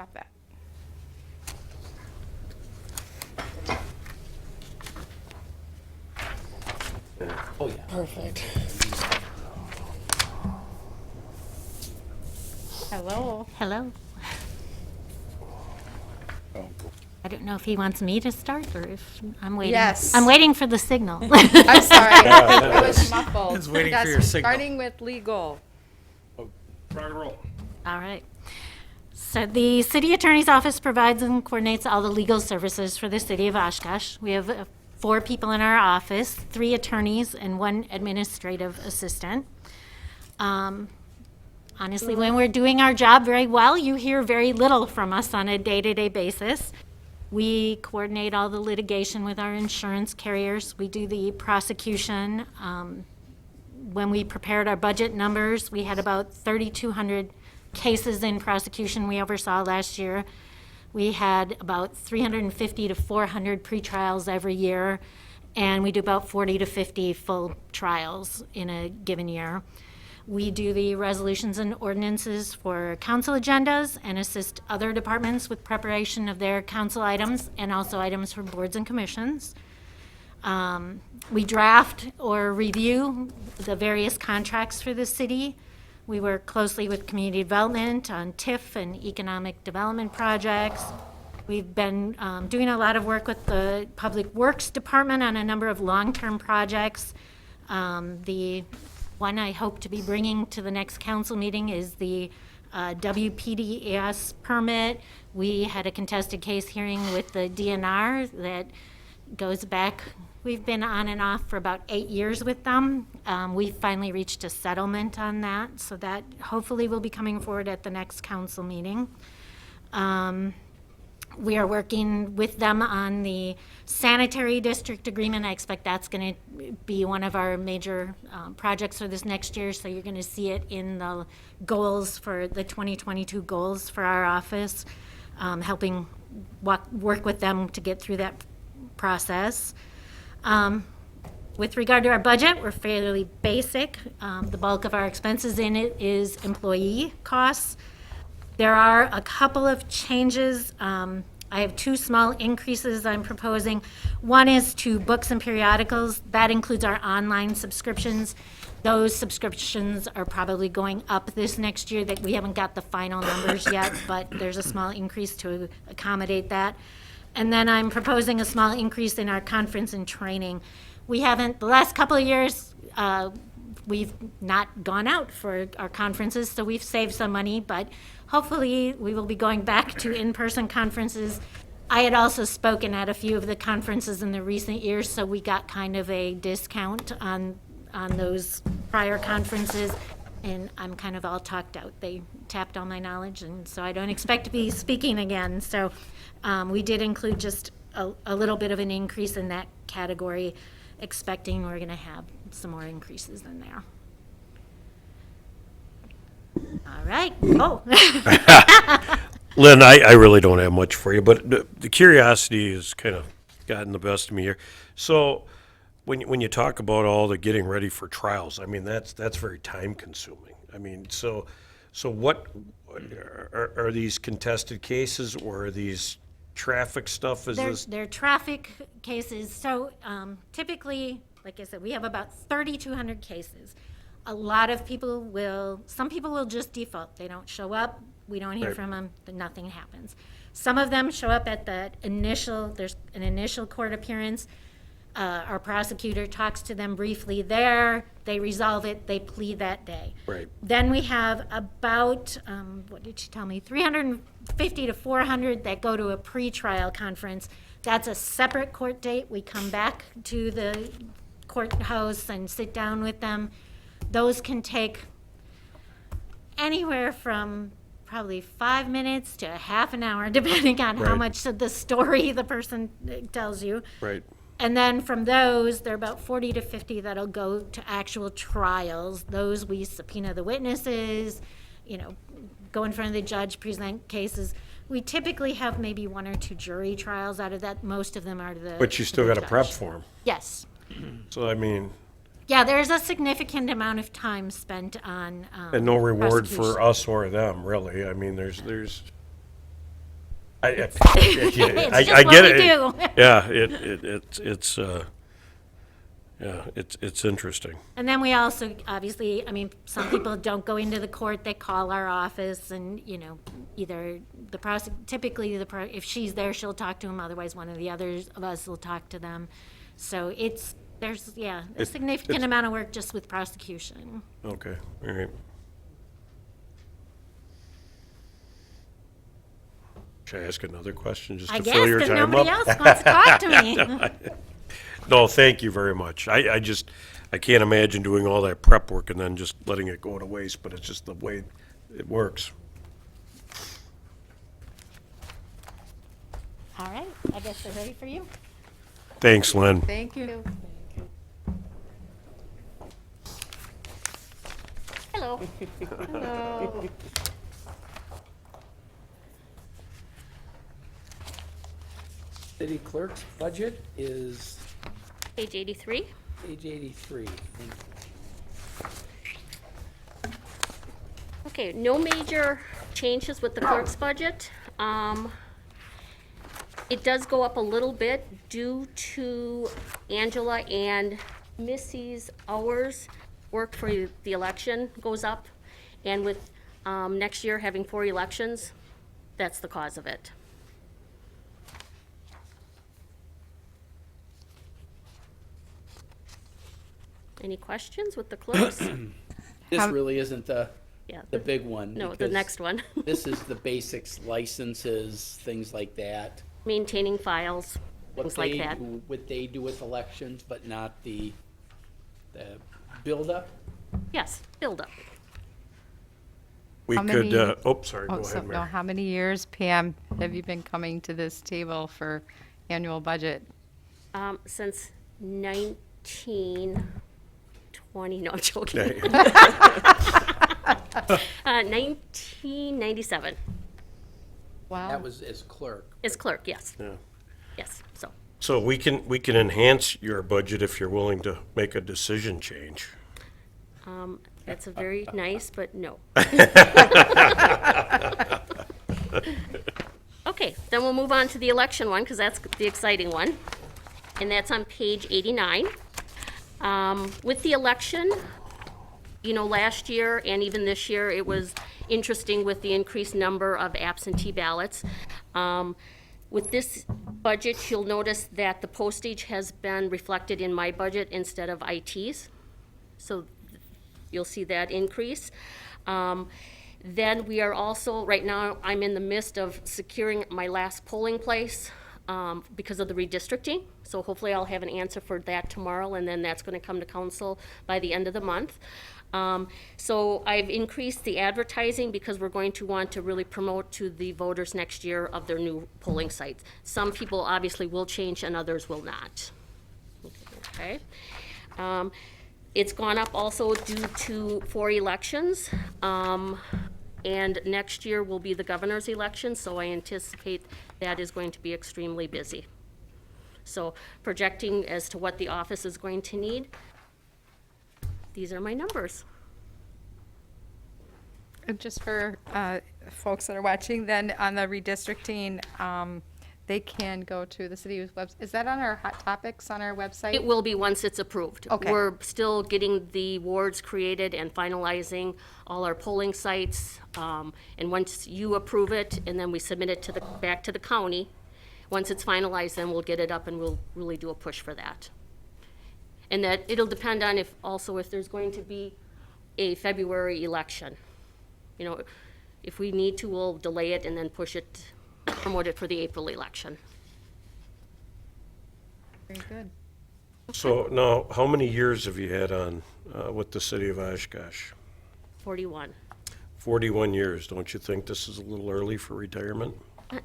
have that. Oh, yeah. Perfect. Hello. Hello. I don't know if he wants me to start or if I'm waiting. Yes. I'm waiting for the signal. I'm sorry. It was muffled. I was waiting Yes, for your signal. Starting with legal. Rock and roll. All right. So the city attorney's office provides and coordinates all the legal services for the city of Oshkosh. We have 4 people in our office, 3 attorneys and 1 administrative assistant. Honestly, when we're doing our job very well, you hear very little from us on a day-to-day basis. We coordinate all the litigation with our insurance carriers. We do the prosecution. When we prepared our budget numbers, we had about 3,200 cases in prosecution we oversaw last year. We had about 350 to 400 pretrials every year, and we do about 40 to 50 full trials in a given year. We do the resolutions and ordinances for council agendas and assist other departments with preparation of their council items and also items for boards and commissions. We draft or review the various contracts for the city. We work closely with community development on TIF and economic development projects. We've been doing a lot of work with the Public Works Department on a number of long-term projects. The one I hope to be bringing to the next council meeting is the WPDES permit. We had a contested case hearing with the DNR that goes back, we've been on and off for about 8 years with them. We finally reached a settlement on that, so that hopefully will be coming forward at the next council meeting. We are working with them on the sanitary district agreement. I expect that's going to be one of our major projects for this next year, so you're going to see it in the goals for the 2022 goals for our office, helping work with them to get through that process. With regard to our budget, we're fairly basic. The bulk of our expenses in it is employee costs. There are a couple of changes. I have 2 small increases I'm proposing. One is to books and periodicals. That includes our online subscriptions. Those subscriptions are probably going up this next year. That we haven't got the final numbers yet, but there's a small increase to accommodate that. And then I'm proposing a small increase in our conference and training. We haven't, the last couple of years, we've not gone out for our conferences, so we've saved some money, but hopefully we will be going back to in-person conferences. I had also spoken at a few of the conferences in the recent years, so we got kind of a discount on those prior conferences, and I'm kind of all talked out. They tapped all my knowledge, and so I don't expect to be speaking again. So we did include just a little bit of an increase in that category, expecting we're going to have some more increases in there. All right. Oh. Lynn, I really don't have much for you, but the curiosity has kind of gotten the best of me here. So when you talk about all the getting ready for trials, I mean, that's very time consuming. I mean, so what are these contested cases, or are these traffic stuff? They're traffic cases. So typically, like I said, we have about 3,200 cases. A lot of people some people will just default. They don't show up. We don't hear Right. from them. Nothing happens. Some of them show up at there's an initial court appearance. Our prosecutor talks to them briefly there. They resolve it. They plead that day. Right. Then we have about, what did she tell me, 350 to 400 that go to a pretrial conference. That's a separate court date. We come back to the courthouse and sit down with them. Those can take anywhere from probably 5 minutes to a half an hour, depending on how Right. much of the story the person tells you. Right. And then from those, there are about 40 to 50 that'll go to actual trials. Those we subpoena the witnesses, go in front of the judge, present cases. We typically have maybe 1 or 2 jury trials out of that. Most of them are the. But you still the got to prep judge. for them. Yes. So, I mean, Yeah, there's a significant amount of time spent on. and no reward for prosecution. us or them, really. I mean, there's It's I just what get we it. do. Yeah, it's interesting. And then we also, obviously, I mean, some people don't go into the court, they call our office and, either typically if she's there, she'll talk to him, otherwise one of the others of us will talk to them. So there's a significant amount of work just with prosecution. Okay, all right. Should I ask another question just I to guess, fill your because time nobody up? else wants to talk to me. No, thank you very much. I can't imagine doing all that prep work and then just letting it go to waste, but it's just the way it works. All right, I guess they're ready for you. Thanks, Lynn. Thank you. Hello. Hello. City clerk's budget is Page 83. page 83. Okay, no major changes with the clerk's budget. It does go up a little bit due to Angela and Missy's hours worked for the election goes up. And with next year having 4 elections, that's the cause of it. Any questions with the clerks? This really isn't the Yeah. big one. No, the because next one. This is the basics, licenses, things like that. Maintaining files, What things like they that. what they do with elections, but not the buildup. Yes, build up. We How could, many- sorry, Oh, go so ahead, now, Mary. how many years, Pam, have you been coming to this table for annual budget? Since 1920, no, I'm joking. 1997 Wow. That was as clerk. is clerk, yes. Yeah. Yes, so, So we can enhance your budget if you're willing to make a decision change. that's a very nice, but no. Okay, then we'll move on to the election one, because that's the exciting one. And that's on page 89. With the election, last year and even this year, it was interesting with the increased number of absentee ballots. With this budget, you'll notice that the postage has been reflected in my budget instead of IT's. So you'll see that increase. Then we are also, right now, I'm in the midst of securing my last polling place because of the redistricting. So hopefully I'll have an answer for that tomorrow, and then that's going to come to council by the end of the month. So I've increased the advertising because we're going to want to really promote to the voters next year of their new polling sites. Some people obviously will change and others will not. Okay. It's gone up also due to 4 elections. And next year will be the governor's election, so I anticipate that is going to be extremely busy. So projecting as to what the office is going to need, these are my numbers. Just for folks that are watching, then on the redistricting, they can go to the city's website. Is that on our hot topics on our website? It will be once it's approved. Okay. We're still getting the wards created and finalizing all our polling sites. And once you approve it, and then we submit it back to the county, once it's finalized, then we'll get it up and we'll really do a push for that. And that, it'll depend on if there's going to be a February election. If we need to, we'll delay it and then promote it for the April election. Very good. So now, how many years have you had on with the city of Oshkosh? 41. 41 years. Don't you think this is a little early for retirement?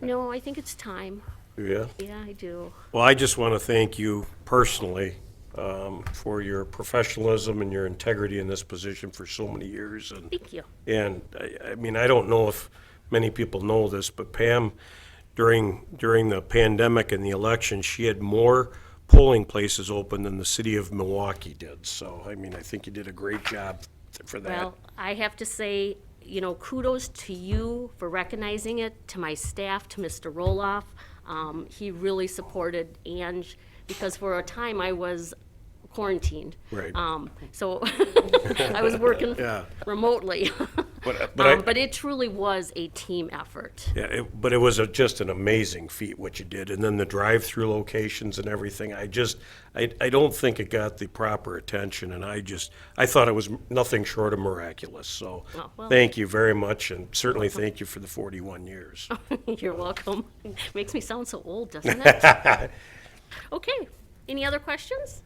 No, I think it's time. Yeah. Yeah, I do. Well, I just want to thank you personally for your professionalism and your integrity in this position for so many years. And Thank you. I mean, I don't know if many people know this, but Pam, during the pandemic and the election, she had more polling places open than the city of Milwaukee did. So, I mean, I think you did a great job for that. Well, I have to say, you know, kudos to you for recognizing it, to my staff, to Mr. Roloff. He really supported Ange, because for a time I was quarantined. Right. So I was working Yeah. remotely. But But it truly was a team effort. Yeah, but it was just an amazing feat what you did, and then the drive-through locations and everything. I don't think it got the proper attention, and I thought it was nothing short of miraculous. So, Oh, well. thank you very much, and certainly thank you for the 41 years. You're welcome. Makes me sound so old, doesn't it? Okay, any other questions?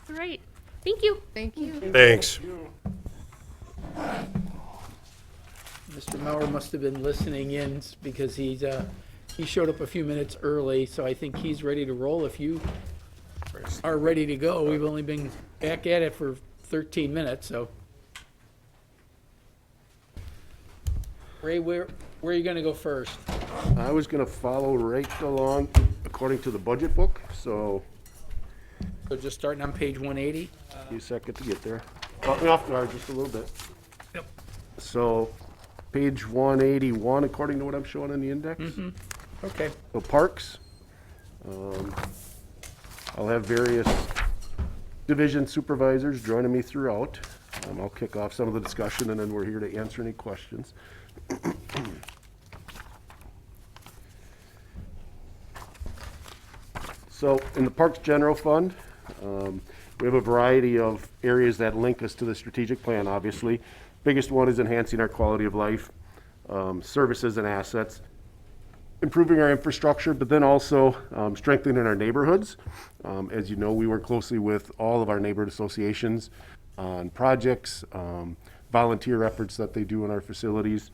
All right, thank you. Thank you. Thanks. Mr. Mauer must have been listening in because he showed up a few minutes early, so I think he's ready to roll. If you are ready to go, we've only been back at it for 13 minutes, so. Ray, where are you gonna go first? I was gonna follow right along according to the budget book, so So just starting on page 180? give me a second to get there. Caught me off guard just a little bit. Yep. So, page 181, according to what I'm showing in the index. Okay. So parks, I'll have various division supervisors joining me throughout. I'll kick off some of the discussion, and then we're here to answer any questions. So in the Parks General Fund, we have a variety of areas that link us to the strategic plan, obviously. Biggest one is enhancing our quality of life, services and assets, improving our infrastructure, but then also strengthening our neighborhoods. As you know, we work closely with all of our neighborhood associations on projects, volunteer efforts that they do in our facilities.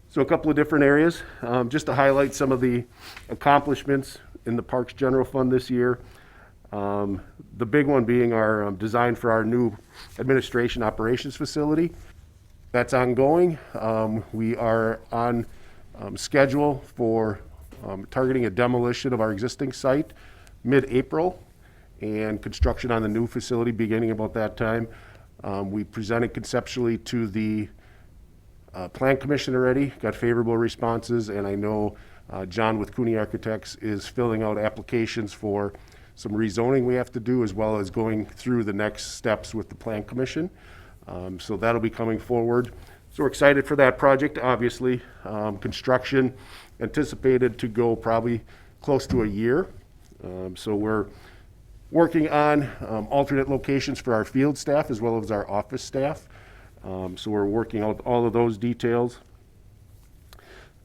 So a couple of different areas, just to highlight some of the accomplishments in the Parks General Fund this year. The big one being our design for our new administration operations facility. That's ongoing. We are on schedule for targeting a demolition of our existing site mid-April and construction on the new facility beginning about that time. We presented conceptually to the Plan Commission already, got favorable responses, and I know John with Cooney Architects is filling out applications for some rezoning we have to do, as well as going through the next steps with the Plan Commission. So that'll be coming forward. So we're excited for that project, obviously. Construction anticipated to go probably close to a year. So we're working on alternate locations for our field staff as well as our office staff. So we're working out all of those details.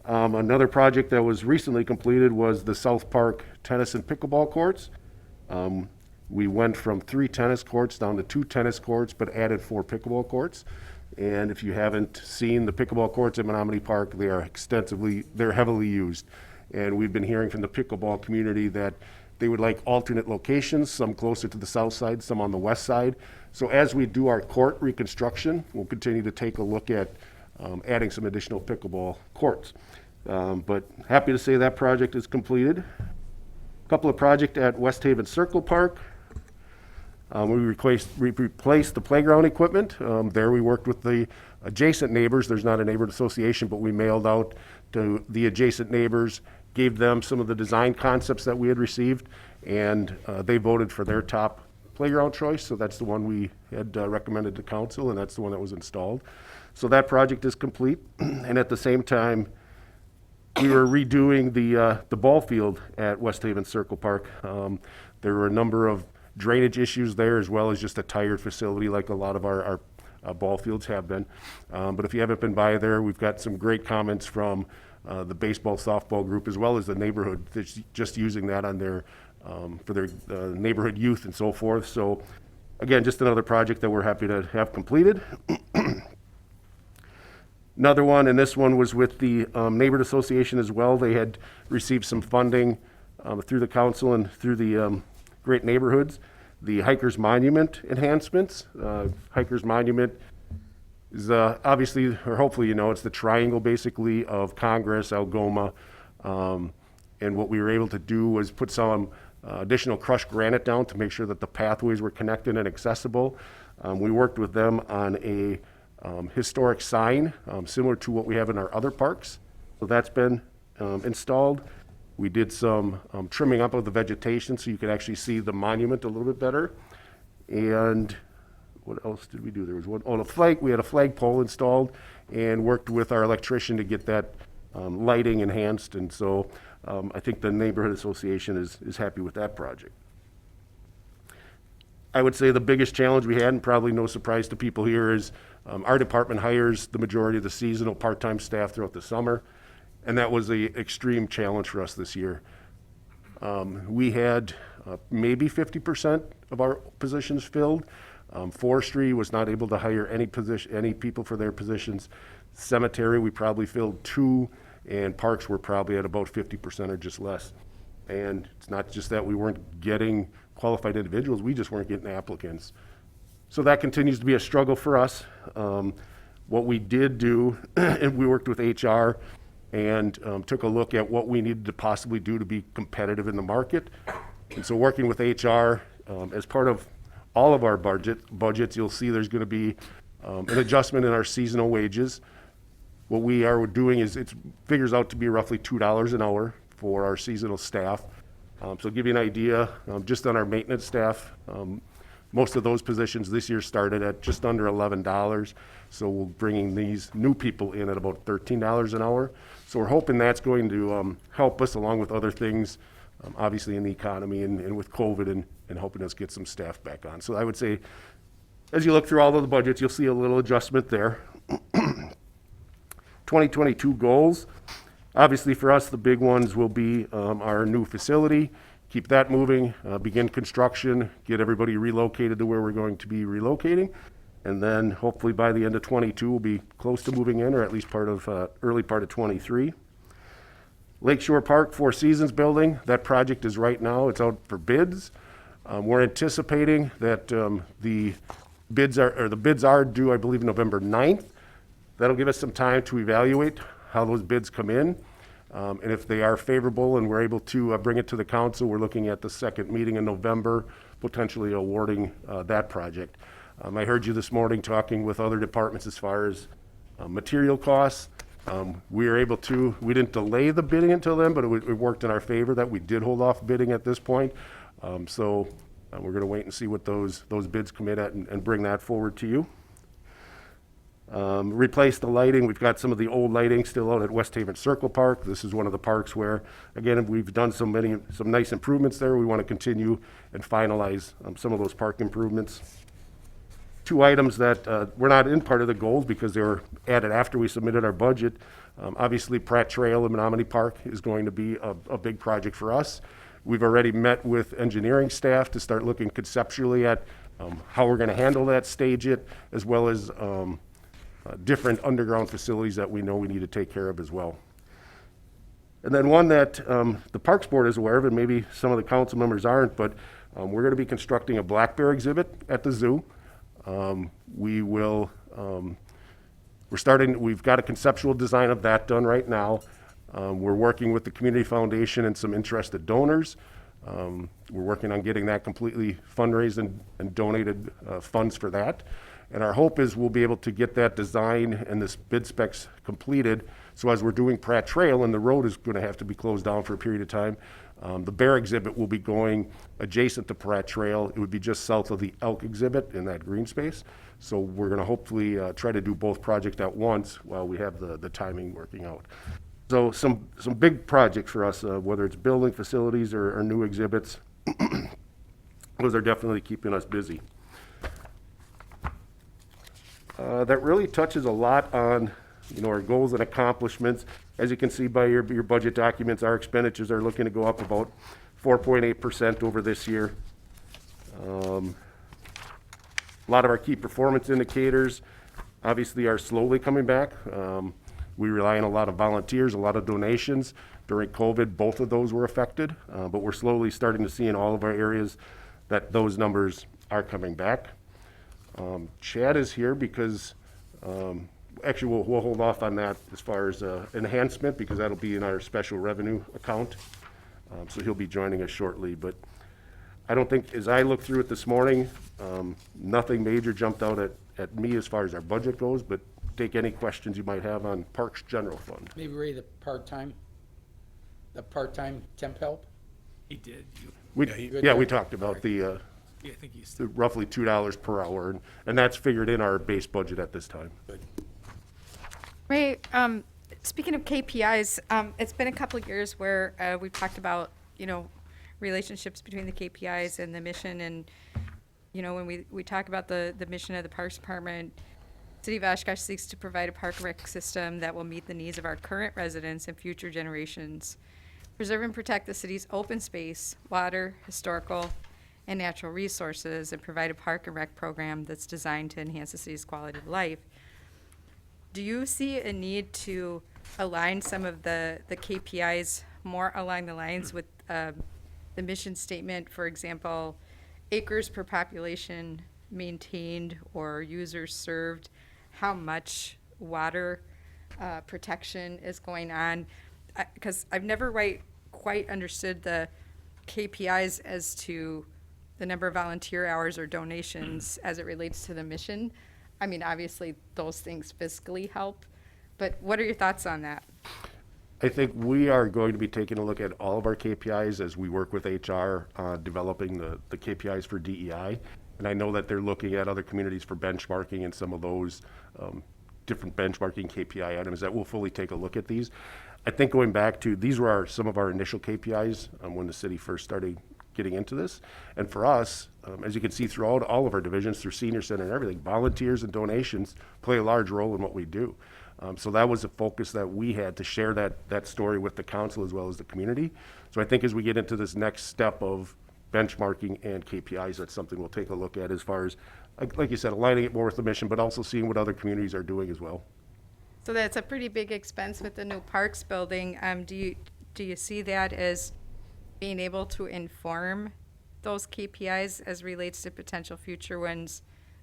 Another project that was recently completed was the South Park tennis and pickleball courts. We went from 3 tennis courts down to 2 tennis courts, but added 4 pickleball courts. And if you haven't seen the pickleball courts at Menominee Park, they're heavily used. And we've been hearing from the pickleball community that they would like alternate locations, some closer to the south side, some on the west side. So as we do our court reconstruction, we'll continue to take a look at adding some additional pickleball courts. But happy to say that project is completed. A couple of projects at West Haven Circle Park. We replaced the playground equipment. There we worked with the adjacent neighbors. There's not a neighborhood association, but we mailed out to the adjacent neighbors, gave them some of the design concepts that we had received, and they voted for their top playground choice. So that's the one we had recommended to council, and that's the one that was installed. So that project is complete. And at the same time, we were redoing the ball field at West Haven Circle Park. There were a number of drainage issues there, as well as just a tired facility like a lot of our ball fields have been. But if you haven't been by there, we've got some great comments from the baseball, softball group, as well as the neighborhood that's just using that on their for their neighborhood youth and so forth. So again, just another project that we're happy to have completed. Another one, and this one was with the neighborhood association as well. They had received some funding through the council and through the Great Neighborhoods. The Hikers Monument enhancements. Hikers Monument is obviously, or hopefully you know, it's the triangle basically of Congress, Algoma, and what we were able to do was put some additional crushed granite down to make sure that the pathways were connected and accessible. We worked with them on a historic sign, similar to what we have in our other parks. So that's been installed. We did some trimming up of the vegetation so you could actually see the monument a little bit better. And what else did we do? There was one, oh, the flag, we had a flagpole installed and worked with our electrician to get that lighting enhanced. And so I think the neighborhood association is happy with that project. I would say the biggest challenge we had, and probably no surprise to people here, is our department hires the majority of the seasonal part-time staff throughout the summer, and that was an extreme challenge for us this year. We had maybe 50% of our positions filled. Forestry was not able to hire any people for their positions. Cemetery, we probably filled 2, and parks were probably at about 50% or just less. And it's not just that we weren't getting qualified individuals, we just weren't getting applicants. So that continues to be a struggle for us. What we did do, and we worked with HR and took a look at what we needed to possibly do to be competitive in the market. And so working with HR, as part of all of our budgets, you'll see there's going to be an adjustment in our seasonal wages. What we are doing is it figures out to be roughly $2 an hour for our seasonal staff. So to give you an idea, just on our maintenance staff, most of those positions this year started at just under $11. So we're bringing these new people in at about $13 an hour. So we're hoping that's going to help us along with other things, obviously in the economy and with COVID and helping us get some staff back on. So I would say, as you look through all of the budgets, you'll see a little adjustment there. 2022 goals. Obviously for us, the big ones will be our new facility, keep that moving, begin construction, get everybody relocated to where we're going to be relocating. And then hopefully by the end of 22, we'll be close to moving in, or at least part of early part of 23. Lakeshore Park Four Seasons building, that project is right now, it's out for bids. We're anticipating that the bids are due, I believe, November 9th. That'll give us some time to evaluate how those bids come in. And if they are favorable and we're able to bring it to the council, we're looking at the second meeting in November, potentially awarding that project. I heard you this morning talking with other departments as far as material costs. We didn't delay the bidding until then, but it worked in our favor that we did hold off bidding at this point. So we're going to wait and see what those bids come in at and bring that forward to you. Replace the lighting. We've got some of the old lighting still out at West Haven Circle Park. This is one of the parks where, again, we've done some nice improvements there. We want to continue and finalize some of those park improvements. 2 items that were not in part of the goals because they were added after we submitted our budget. Obviously, Pratt Trail in Menominee Park is going to be a big project for us. We've already met with engineering staff to start looking conceptually at how we're going to handle that, stage it, as well as different underground facilities that we know we need to take care of as well. And then one that the Parks Board is aware of, and maybe some of the council members aren't, but we're going to be constructing a black bear exhibit at the zoo. We've got a conceptual design of that done right now. We're working with the Community Foundation and some interested donors. We're working on getting that completely fundraised and donated funds for that. And our hope is we'll be able to get that design and this bid specs completed. So as we're doing Pratt Trail and the road is going to have to be closed down for a period of time, the bear exhibit will be going adjacent to Pratt Trail. It would be just south of the elk exhibit in that green space. So we're going to hopefully try to do both projects at once while we have the timing working out. So some big projects for us, whether it's building facilities or new exhibits, those are definitely keeping us busy. That really touches a lot on, our goals and accomplishments. As you can see by your budget documents, our expenditures are looking to go up about 4.8% over this year. A lot of our key performance indicators obviously are slowly coming back. We rely on a lot of volunteers, a lot of donations. During COVID, both of those were affected, but we're slowly starting to see in all of our areas that those numbers are coming back. Chad is here because, actually we'll hold off on that as far as enhancement because that'll be in our special revenue account. So he'll be joining us shortly, but I don't think, as I looked through it this morning, nothing major jumped out at me as far as our budget goes, but take any questions you might have on Parks General Fund. Maybe Ray, the part-time temp help? He did. We talked about the I think he's. the roughly $2 per hour, and that's figured in our base budget at this time. Ray, speaking of KPIs, it's been a couple of years where we've talked about, relationships between the KPIs and the mission. And, when we talk about the mission of the Parks Department, City of Oshkosh seeks to provide a park and rec system that will meet the needs of our current residents and future generations. Preserve and protect the city's open space, water, historical, and natural resources, and provide a park and rec program that's designed to enhance the city's quality of life. Do you see a need to align some of the KPIs more along the lines with the mission statement, for example, acres per population maintained or users served, how much water protection is going on? Because I've never quite understood the KPIs as to the number of volunteer hours or donations as it relates to the mission. I mean, obviously, those things fiscally help, but what are your thoughts on that? I think we are going to be taking a look at all of our KPIs as we work with HR on developing the KPIs for DEI. And I know that they're looking at other communities for benchmarking and some of those different benchmarking KPI items that we'll fully take a look at these. I think going back to, these were some of our initial KPIs when the city first started getting into this. And for us, as you can see throughout all of our divisions, through senior center and everything, volunteers and donations play a large role in what we do. So that was a focus that we had to share that story with the council as well as the community. So I think as we get into this next step of benchmarking and KPIs, that's something we'll take a look at as far as, like you said, aligning it more with the mission, but also seeing what other communities are doing as well. So that's a pretty big expense with the new parks building. Do you see that as being able to inform those KPIs as relates to potential future ones,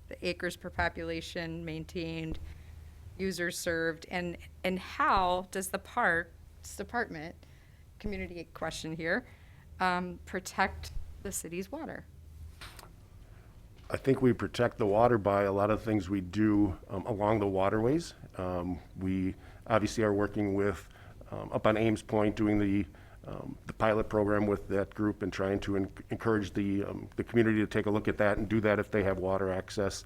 the acres per population maintained, users served, and how does the Parks Department, community question here, protect the city's water? I think we protect the water by a lot of things we do along the waterways. We obviously are working with, up on Ames Point, doing the pilot program with that group and trying to encourage the community to take a look at that and do that if they have water access.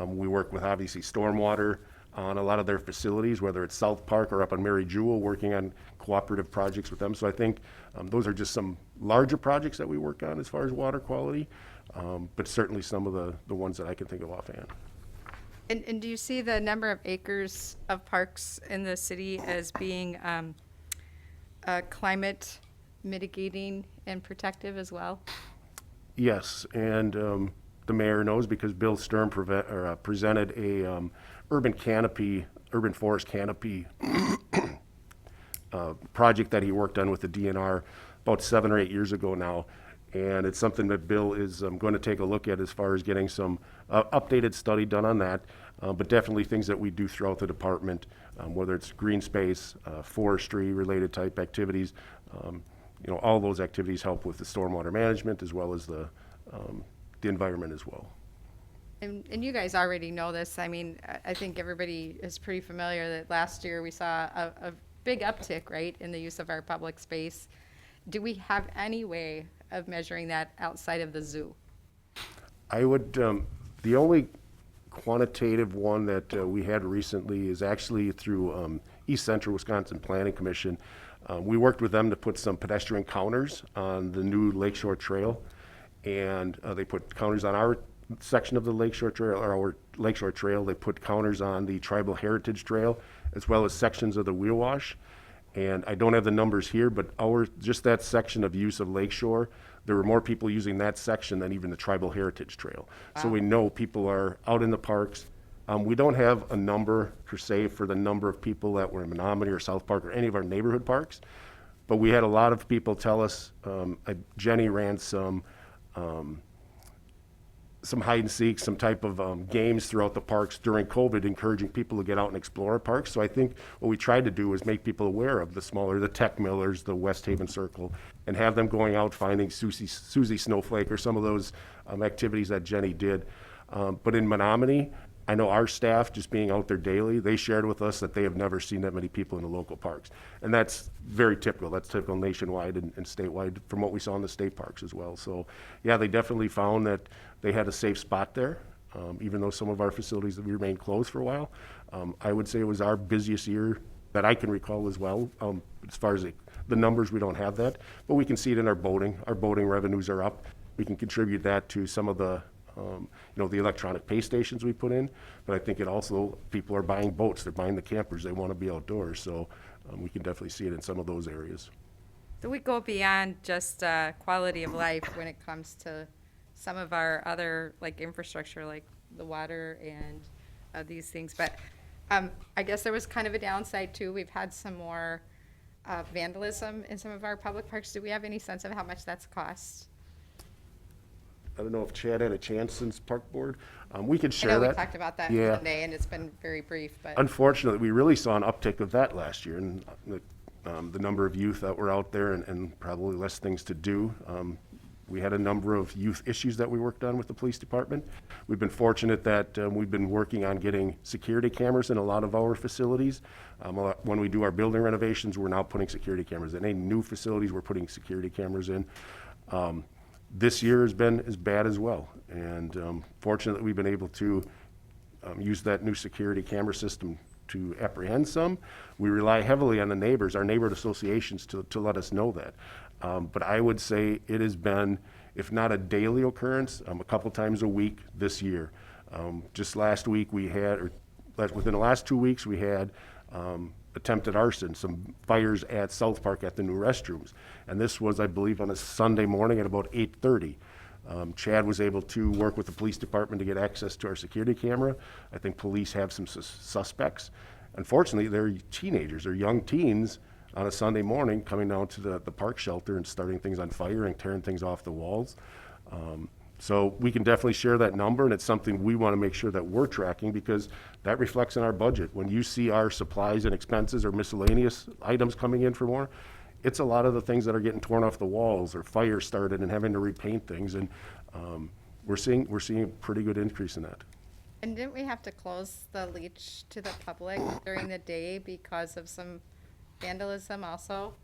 We work with, obviously, stormwater on a lot of their facilities, whether it's South Park or up on Mary Jewel, working on cooperative projects with them. So I think those are just some larger projects that we work on as far as water quality, but certainly some of the ones that I can think of offhand. And do you see the number of acres of parks in the city as being climate mitigating and protective as well? Yes, and the mayor knows because Bill Sturm presented a urban forest canopy project that he worked on with the DNR about 7 or 8 years ago now. And it's something that Bill is going to take a look at as far as getting some updated study done on that, but definitely things that we do throughout the department, whether it's green space, forestry related type activities. All those activities help with the stormwater management as well as the environment as well. And you guys already know this. I mean, I think everybody is pretty familiar that last year we saw a big uptick, right, in the use of our public space. Do we have any way of measuring that outside of the zoo? I would, the only quantitative one that we had recently is actually through East Central Wisconsin Planning Commission. We worked with them to put some pedestrian counters on the new Lakeshore Trail, and they put counters on our section of the Lakeshore Trail, or our Lakeshore Trail. They put counters on the Tribal Heritage Trail, as well as sections of the Wheel Wash. And I don't have the numbers here, but just that section of use of Lakeshore, there were more people using that section than even the Tribal Heritage Trail. So we know people are out in the parks. We don't have a number per se for the number of people that were in Menominee or South Park or any of our neighborhood parks, but we had a lot of people tell us, Jenny ran some hide and seek, some type of games throughout the parks during COVID, encouraging people to get out and explore our parks. So I think what we tried to do was make people aware of the Tech Millers, the West Haven Circle, and have them going out finding Susie Snowflake or some of those activities that Jenny did. But in Menominee, I know our staff, just being out there daily, they shared with us that they have never seen that many people in the local parks. And that's very typical. That's typical nationwide and statewide from what we saw in the state parks as well. So, yeah, they definitely found that they had a safe spot there, even though some of our facilities that we remained closed for a while. I would say it was our busiest year that I can recall as well. As far as the numbers, we don't have that, but we can see it in our boating. Our boating revenues are up. We can contribute that to some of the the electronic pay stations we put in, but I think it also, people are buying boats, they're buying the campers, they want to be outdoors, so we can definitely see it in some of those areas. So we go beyond just quality of life when it comes to some of our other, like, infrastructure, like the water and these things. But I guess there was kind of a downside, too. We've had some more vandalism in some of our public parks. Do we have any sense of how much that's cost? I don't know if Chad had a chance since Park Board. We could I share know that. we talked about that Yeah. Monday, and it's been very brief, but. Unfortunately, we really saw an uptick of that last year, and the number of youth that were out there and probably less things to do. We had a number of youth issues that we worked on with the police department. We've been fortunate that we've been working on getting security cameras in a lot of our facilities. When we do our building renovations, we're now putting security cameras in. Any new facilities, we're putting security cameras in. This year has been as bad as well, and fortunately, we've been able to use that new security camera system to apprehend some. We rely heavily on the neighbors, our neighborhood associations, to let us know that. But I would say it has been, if not a daily occurrence, a couple times a week this year. Just last week we had, or within the last 2 weeks, we had attempted arson, some fires at South Park at the new restrooms. And this was, I believe, on a Sunday morning at about 8:30. Chad was able to work with the police department to get access to our security camera. I think police have some suspects. Unfortunately, they're teenagers, they're young teens on a Sunday morning coming down to the park shelter and starting things on fire and tearing things off the walls. So we can definitely share that number, and it's something we want to make sure that we're tracking because that reflects in our budget. When you see our supplies and expenses or miscellaneous items coming in for more, it's a lot of the things that are getting torn off the walls or fire started and having to repaint things, and we're seeing a pretty good increase in that. And didn't we have to close the leach to the public during the day because of some vandalism also?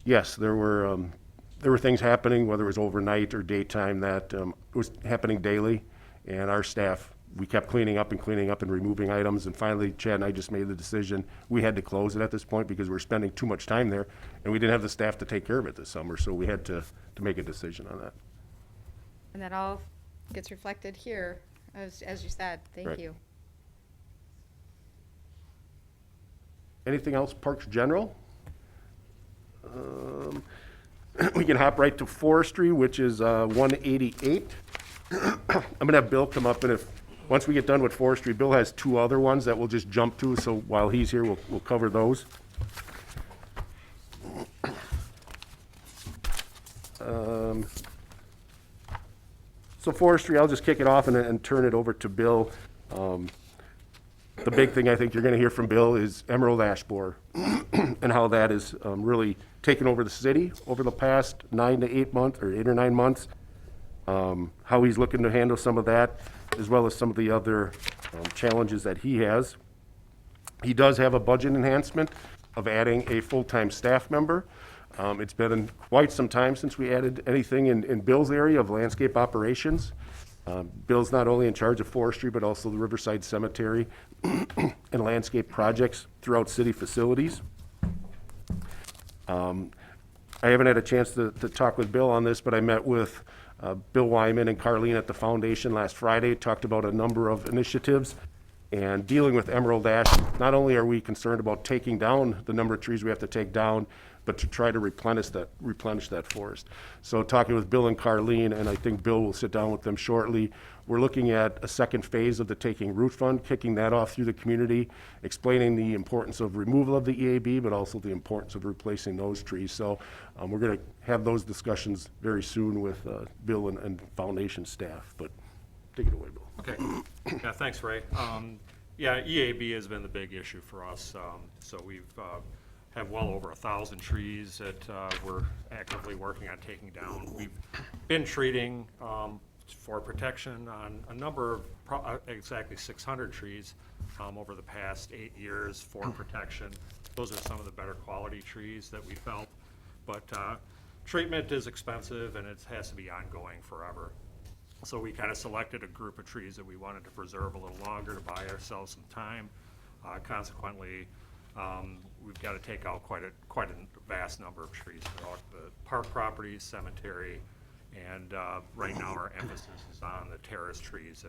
Yes, there were things happening, whether it was overnight or daytime, that was happening daily, and our staff, we kept cleaning up and removing items, and finally Chad and I just made the decision we had to close it at this point because we were spending too much time there, and we didn't have the staff to take care of it this summer, so we had to make a decision on that. And that all gets reflected here, as you said. Thank Right. you. Anything else, Parks General? We can hop right to Forestry, which is 188. I'm gonna have Bill come up, and once we get done with Forestry, Bill has two other ones that we'll just jump to, so while he's here, we'll cover those. So Forestry, I'll just kick it off and turn it over to Bill. The big thing I think you're gonna hear from Bill is Emerald Ash Borer and how that is really taken over the city over the past 9 to 8 months, or 8 or 9 months. How he's looking to handle some of that, as well as some of the other challenges that he has. He does have a budget enhancement of adding a full-time staff member. It's been quite some time since we added anything in Bill's area of landscape operations. Bill's not only in charge of forestry, but also the Riverside Cemetery and landscape projects throughout city facilities. I haven't had a chance to talk with Bill on this, but I met with Bill Wyman and Carlene at the foundation last Friday, talked about a number of initiatives. And dealing with emerald ash, not only are we concerned about taking down the number of trees we have to take down, but to try to replenish that forest. So talking with Bill and Carlene, and I think Bill will sit down with them shortly, we're looking at a second phase of the Taking Root Fund, kicking that off through the community, explaining the importance of removal of the EAB, but also the importance of replacing those trees. So we're gonna have those discussions very soon with Bill and foundation staff, but take it away, Bill. Okay. Yeah, thanks, Ray. Yeah, EAB has been the big issue for us. So we've have well over 1,000 trees that we're actively working on taking down. We've been treating for protection on a number of, exactly 600 trees over the past 8 years for protection. Those are some of the better quality trees that we felt. But treatment is expensive and it has to be ongoing forever. So we kind of selected a group of trees that we wanted to preserve a little longer to buy ourselves some time. Consequently, we've got to take out quite a vast number of trees throughout the park properties, cemetery, and right now our emphasis is on the terrace trees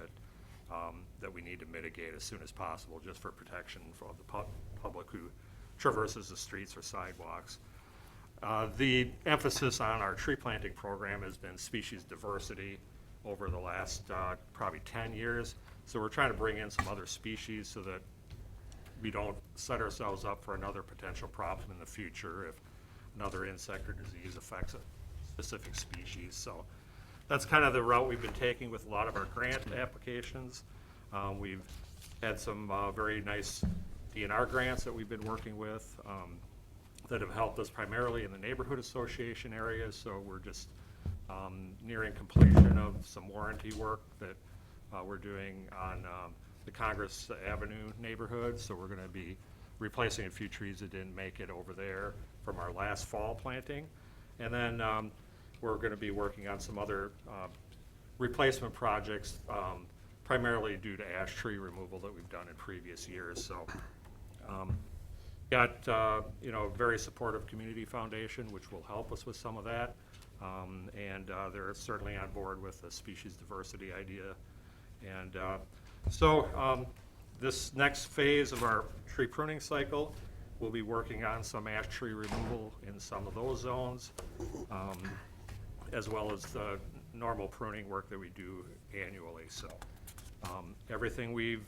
that we need to mitigate as soon as possible, just for protection for the public who traverses the streets or sidewalks. The emphasis on our tree planting program has been species diversity over the last probably 10 years. So we're trying to bring in some other species so that we don't set ourselves up for another potential problem in the future if another insect or disease affects a specific species. So that's kind of the route we've been taking with a lot of our grant applications. We've had some very nice DNR grants that we've been working with that have helped us primarily in the neighborhood association areas. So we're just nearing completion of some warranty work that we're doing on the Congress Avenue neighborhood. So we're going to be replacing a few trees that didn't make it over there from our last fall planting. And then we're going to be working on some other replacement projects, primarily due to ash tree removal that we've done in previous years. So got a very supportive community foundation, which will help us with some of that. And they're certainly on board with the species diversity idea. And so this next phase of our tree pruning cycle, we'll be working on some ash tree removal in some of those zones, as well as the normal pruning work that we do annually. So everything we've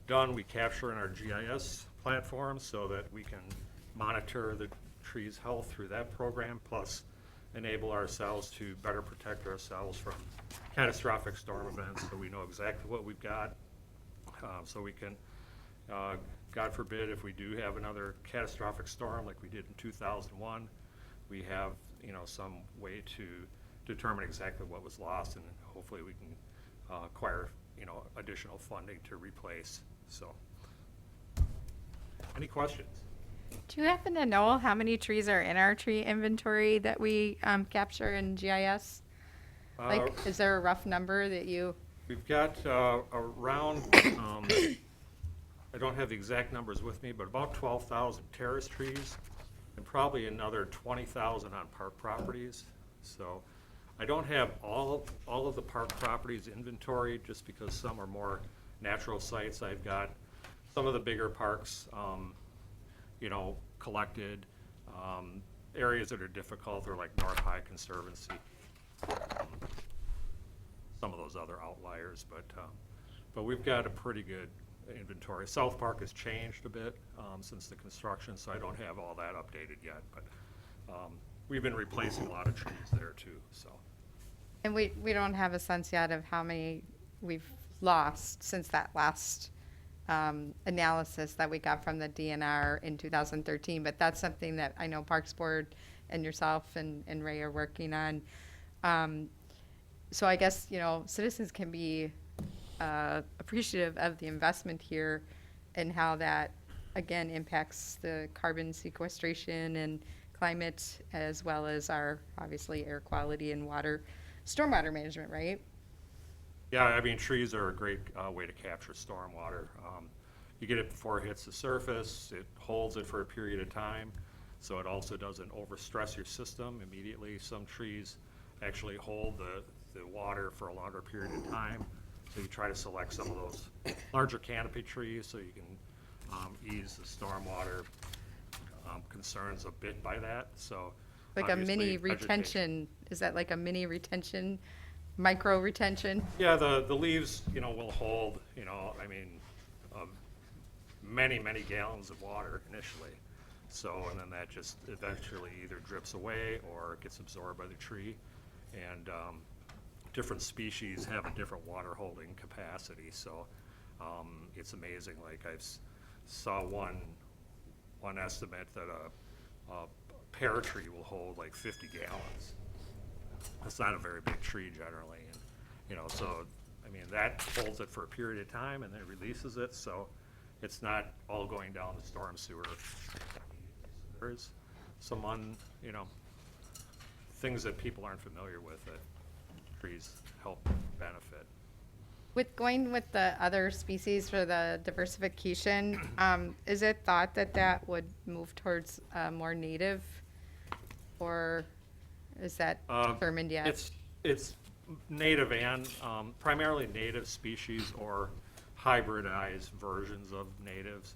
done, we capture in our GIS platform so that we can monitor the tree's health through that program, plus enable ourselves to better protect ourselves from catastrophic storm events, so we know exactly what we've got. So we can, God forbid, if we do have another catastrophic storm like we did in 2001, we have some way to determine exactly what was lost, and hopefully we can acquire additional funding to replace. So, any questions? Do you happen to know how many trees are in our tree inventory that we capture in GIS? Like, is there a rough number that you? We've got around, I don't have the exact numbers with me, but about 12,000 terrace trees and probably another 20,000 on park properties. So I don't have all of the park properties inventory just because some are more natural sites. I've got some of the bigger parks, collected. Areas that are difficult are like North High Conservancy. Some of those other outliers, but we've got a pretty good inventory. South Park has changed a bit since the construction, so I don't have all that updated yet, but we've been replacing a lot of trees there too, so. And we don't have a sense yet of how many we've lost since that last analysis that we got from the DNR in 2013, but that's something that I know Parks Board and yourself and Ray are working on. So I guess, citizens can be appreciative of the investment here and how that, again, impacts the carbon sequestration and climate, as well as our, obviously, air quality and stormwater management, right? Yeah, I mean, trees are a great way to capture stormwater. You get it before it hits the surface, it holds it for a period of time, so it also doesn't overstress your system immediately. Some trees actually hold the water for a longer period of time, so you try to select some of those larger canopy trees so you can ease the stormwater concerns a bit by that. So Like a mini obviously, retention, is that like a mini retention, micro retention? Yeah, the leaves, will hold, many gallons of water initially. So, and then that just eventually either drips away or gets absorbed by the tree. And different species have a different water holding capacity. So it's amazing. Like I saw one estimate that a pear tree will hold like 50 gallons. It's not a very big tree generally. So, I mean, that holds it for a period of time and then releases it, so it's not all going down the storm sewer. There's some things that people aren't familiar with that trees help benefit. With going with the other species for the diversification, is it thought that that would move towards more native? Or is that determined yet? It's native and, primarily native species or hybridized versions of natives.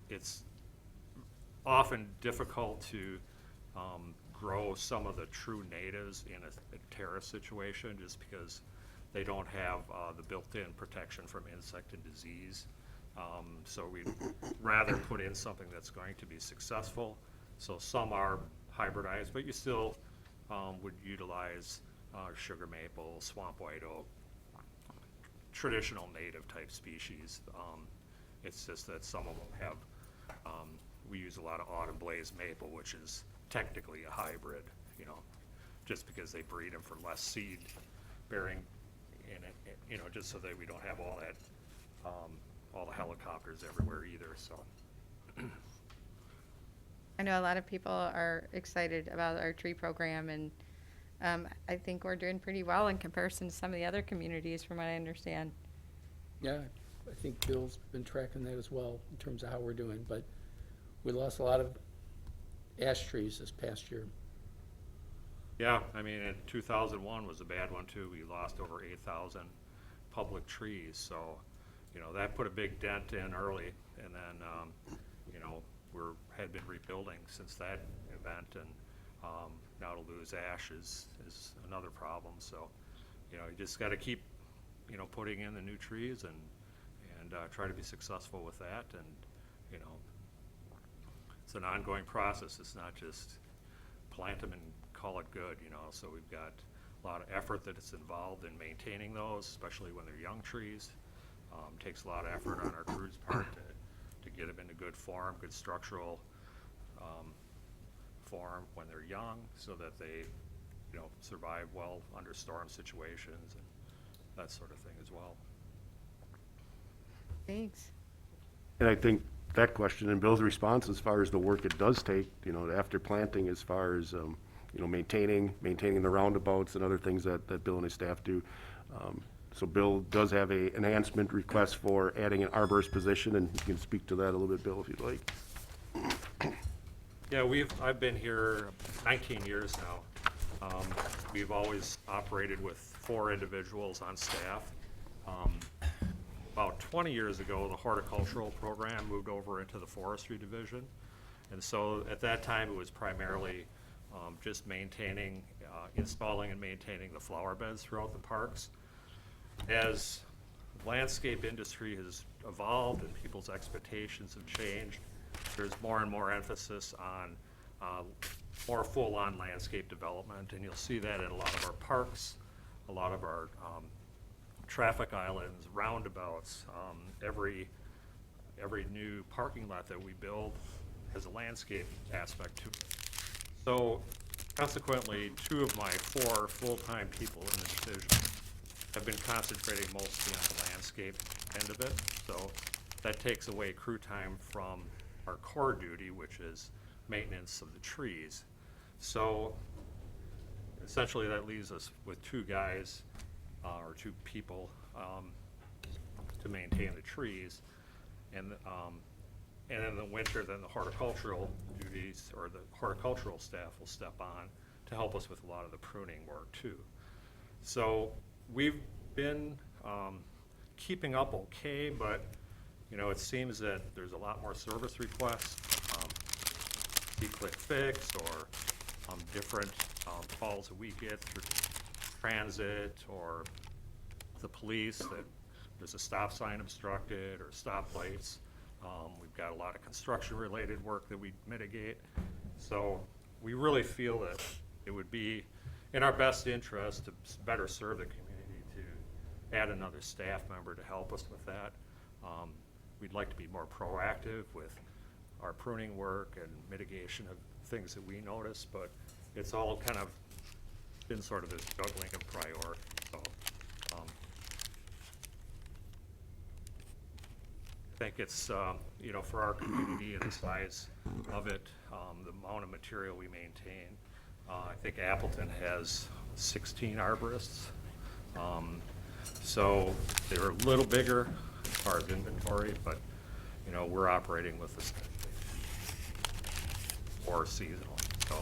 It's often difficult to grow some of the true natives in a terrace situation just because they don't have the built-in protection from insect and disease. So we'd rather put in something that's going to be successful. So some are hybridized, but you still would utilize sugar maple, swamp white oak, traditional native type species. It's just that some of them have, we use a lot of autumn blaze maple, which is technically a hybrid, just because they breed them for less seed bearing in it, just so that we don't have all that, all the helicopters everywhere either, so. I know a lot of people are excited about our tree program, and I think we're doing pretty well in comparison to some of the other communities, from what I understand. Yeah, I think Bill's been tracking that as well in terms of how we're doing, but we lost a lot of ash trees this past year. Yeah, I mean, in 2001 was a bad one too. We lost over 8,000 public trees, so, that put a big dent in early, and then, had been rebuilding since that event, and now to lose ash is another problem. So, you just got to keep, putting in the new trees and try to be successful with that, and it's an ongoing process. It's not just plant them and call it good, so we've got a lot of effort that is involved in maintaining those, especially when they're young trees. Takes a lot of effort on our crew's part to get them into good form, good structural form when they're young, so that they, survive well under storm situations and that sort of thing as well. Thanks. And I think that question and Bill's response, as far as the work it does take, after planting, as far as, maintaining the roundabouts and other things that Bill and his staff do. So Bill does have a enhancement request for adding an arborist position, and you can speak to that a little bit, Bill, if you'd like. Yeah, I've been here 19 years now. We've always operated with 4 individuals on staff. About 20 years ago, the horticultural program moved over into the forestry division. And so at that time, it was primarily just maintaining, installing and maintaining the flower beds throughout the parks. As landscape industry has evolved and people's expectations have changed, there's more and more emphasis on more full-on landscape development, and you'll see that in a lot of our parks, a lot of our traffic islands, roundabouts. Every new parking lot that we build has a landscape aspect to it. So consequently, 2 of my 4 full-time people in the division have been concentrating mostly on the landscape end of it. So that takes away crew time from our core duty, which is maintenance of the trees. So essentially that leaves us with 2 guys or 2 people to maintain the trees. And in the winter, then the horticultural duties or the horticultural staff will step on to help us with a lot of the pruning work too. So we've been keeping up okay, but it seems that there's a lot more service requests, click fix, or different calls that we get through transit or the police that there's a stop sign obstructed or stoplights. We've got a lot of construction-related work that we mitigate. So we really feel that it would be in our best interest to better serve the community to add another staff member to help us with that. We'd like to be more proactive with our pruning work and mitigation of things that we notice, but it's all kind of been sort of this juggling of priorities. So think it's, you know, for our community and the size of it, the amount of material we maintain. I think Appleton has 16 arborists. So they're a little bigger as far as inventory, but, you know, we're operating with this or seasonal. So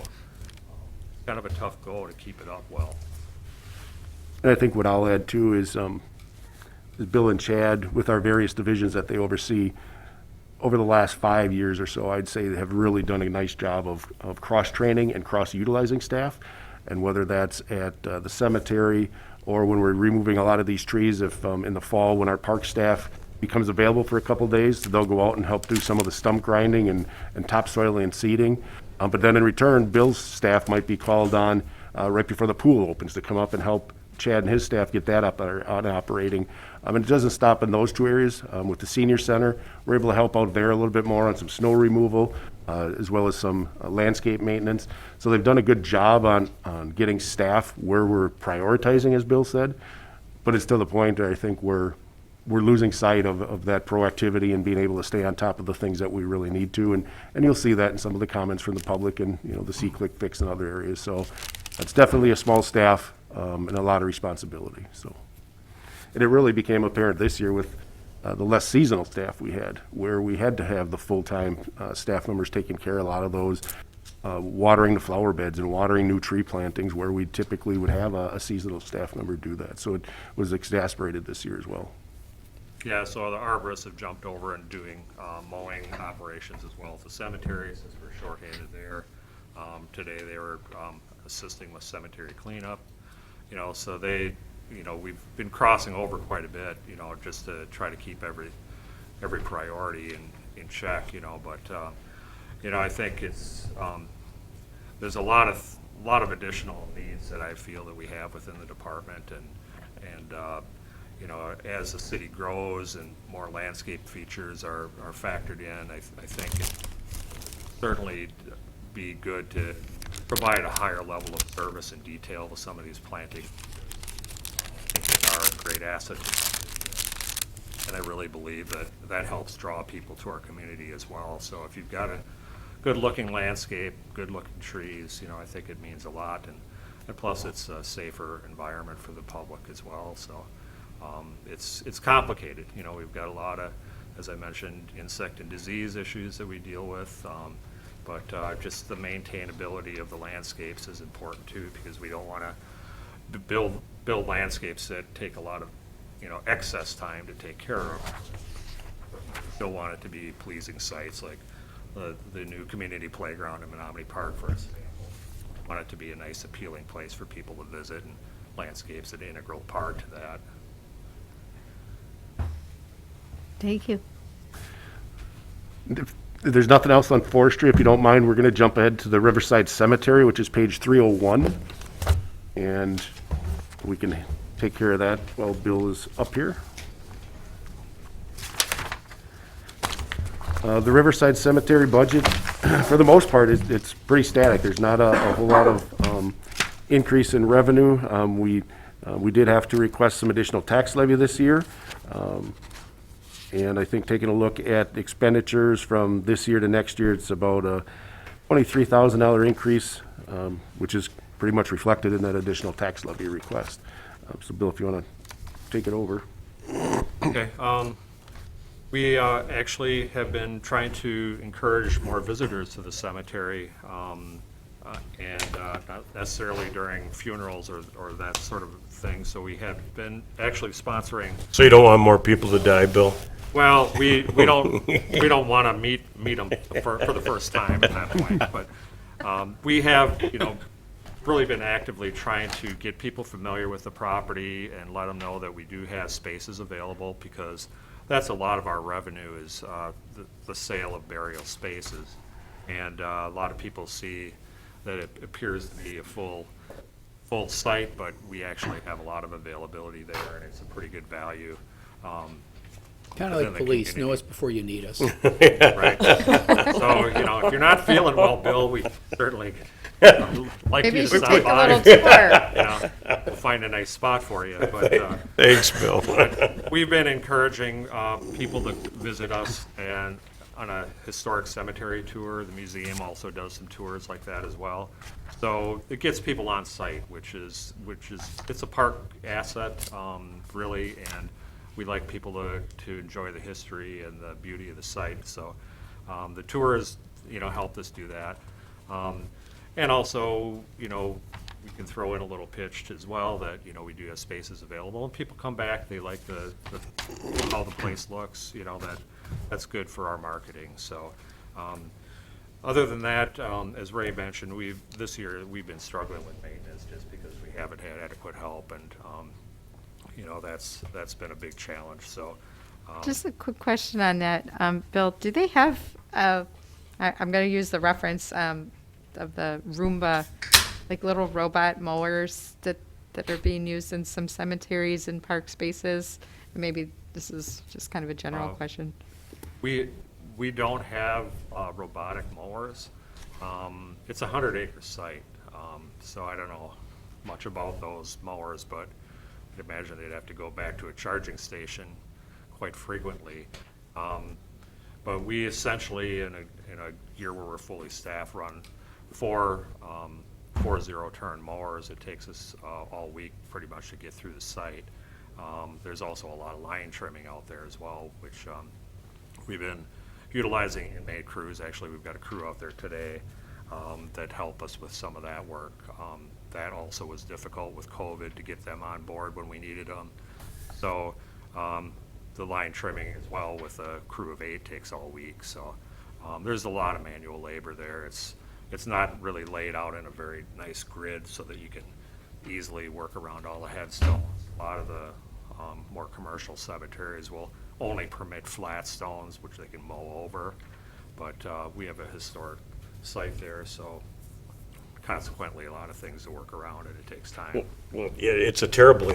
kind of a tough go to keep it up well. And I think what I'll add too is Bill and Chad, with our various divisions that they oversee, over the last 5 years or so, I'd say they have really done a nice job of cross-training and cross-utilizing staff. And whether that's at the cemetery or when we're removing a lot of these trees, if in the fall when our park staff becomes available for a couple days, they'll go out and help do some of the stump grinding and topsoiling and seeding. But then in return, Bill's staff might be called on right before the pool opens to come up and help Chad and his staff get that up and operating. And it doesn't stop in those two areas. With the senior center, we're able to help out there a little bit more on some snow removal, as well as some landscape maintenance. So they've done a good job on getting staff where we're prioritizing, as Bill said. But it's to the point where I think we're losing sight of that proactivity and being able to stay on top of the things that we really need to. And you'll see that in some of the comments from the public and, you know, the C-Click fix and other areas. So it's definitely a small staff and a lot of responsibility. So, and it really became apparent this year with the less seasonal staff we had, where we had to have the full-time staff members taking care of a lot of those, watering the flower beds and watering new tree plantings, where we typically would have a seasonal staff member do that. So it was exacerbated this year as well. Yeah, so the arborists have jumped over and doing mowing operations as well as the cemetery, since we're shorthanded there. Today they were assisting with cemetery cleanup, you know, so they, you know, we've been crossing over quite a bit, you know, just to try to keep every priority in check, you know, but, you know, I think it's, there's a lot of additional needs that I feel that we have within the department, and you know, as the city grows and more landscape features are factored in, I think it certainly be good to provide a higher level of service and detail to some of these plantings. I think they are a great asset to the community, and I really believe that helps draw people to our community as well. So if you've got a good-looking landscape, good-looking trees, you know, I think it means a lot, and plus it's a safer environment for the public as well. So. It's complicated. You know, we've got a lot of, as I mentioned, insect and disease issues that we deal with, but just the maintainability of the landscapes is important too, because we don't want to build landscapes that take a lot of, you know, excess time to take care of. We still want it to be pleasing sites, like the new community playground in Menominee Park, for example. We want it to be a nice, appealing place for people to visit, and landscapes an integral part to that. Thank you. If there's nothing else on forestry, if you don't mind, we're going to jump ahead to the Riverside Cemetery, which is page 301. And we can take care of that while Bill is up here. The Riverside Cemetery budget, for the most part, it's pretty static. There's not a whole lot of increase in revenue. We did have to request some additional tax levy this year. And I think taking a look at expenditures from this year to next year, it's about a $23,000 increase, which is pretty much reflected in that additional tax levy request. So Bill, if you want to take it over. Okay. We actually have been trying to encourage more visitors to the cemetery, and not necessarily during funerals or that sort of thing. So we have been actually sponsoring. So you don't want more people to die, Bill? Well, we don't want to meet them for the first time at that point, but we have, you know, really been actively trying to get people familiar with the property and let them know that we do have spaces available, because that's a lot of our revenue is the sale of burial spaces, and a lot of people see that it appears to be a full site, but we actually have a lot of availability there, and it's a pretty good value. Kind of within like the police, know community. us before you need us. Right. So, if you're not feeling well, Bill, we certainly like Maybe you you to should stop take a by. little tour. We'll find a nice spot for you, but, Thanks, Bill. we've been encouraging people to visit us and on a historic cemetery tour. The museum also does some tours like that as well. So it gets people on site, which is it's a park asset, really, and we like people to enjoy the history and the beauty of the site. So the tours, helped us do that. And also, we can throw in a little pitch as well that, we do have spaces available, and people come back, they like how the place looks, that's good for our marketing. So, other than that, as Ray mentioned, this year, we've been struggling with maintenance just because we haven't had adequate help, and, that's been a big challenge, so. Just a quick question on that, Bill. Do they have, I'm going to use the reference of the Roomba, like little robot mowers that are being used in some cemeteries and park spaces? Maybe this is just kind of a general question. We don't have robotic mowers. It's a 100-acre site, so I don't know much about those mowers, but I'd imagine they'd have to go back to a charging station quite frequently. But we essentially, in a year where we're fully staffed, run four zero-turn mowers. It takes us all week pretty much to get through the site. There's also a lot of line trimming out there as well, which we've been utilizing inmate crews. Actually, we've got a crew out there today that help us with some of that work. That also was difficult with COVID to get them on board when we needed them. So the line trimming as well with a crew of 8 takes all week. So there's a lot of manual labor there. It's not really laid out in a very nice grid so that you can easily work around all the headstones. A lot of the more commercial cemeteries will only permit flat stones, which they can mow over. But we have a historic site there, so consequently, a lot of things to work around, and it takes time. Well, yeah, it's a terrible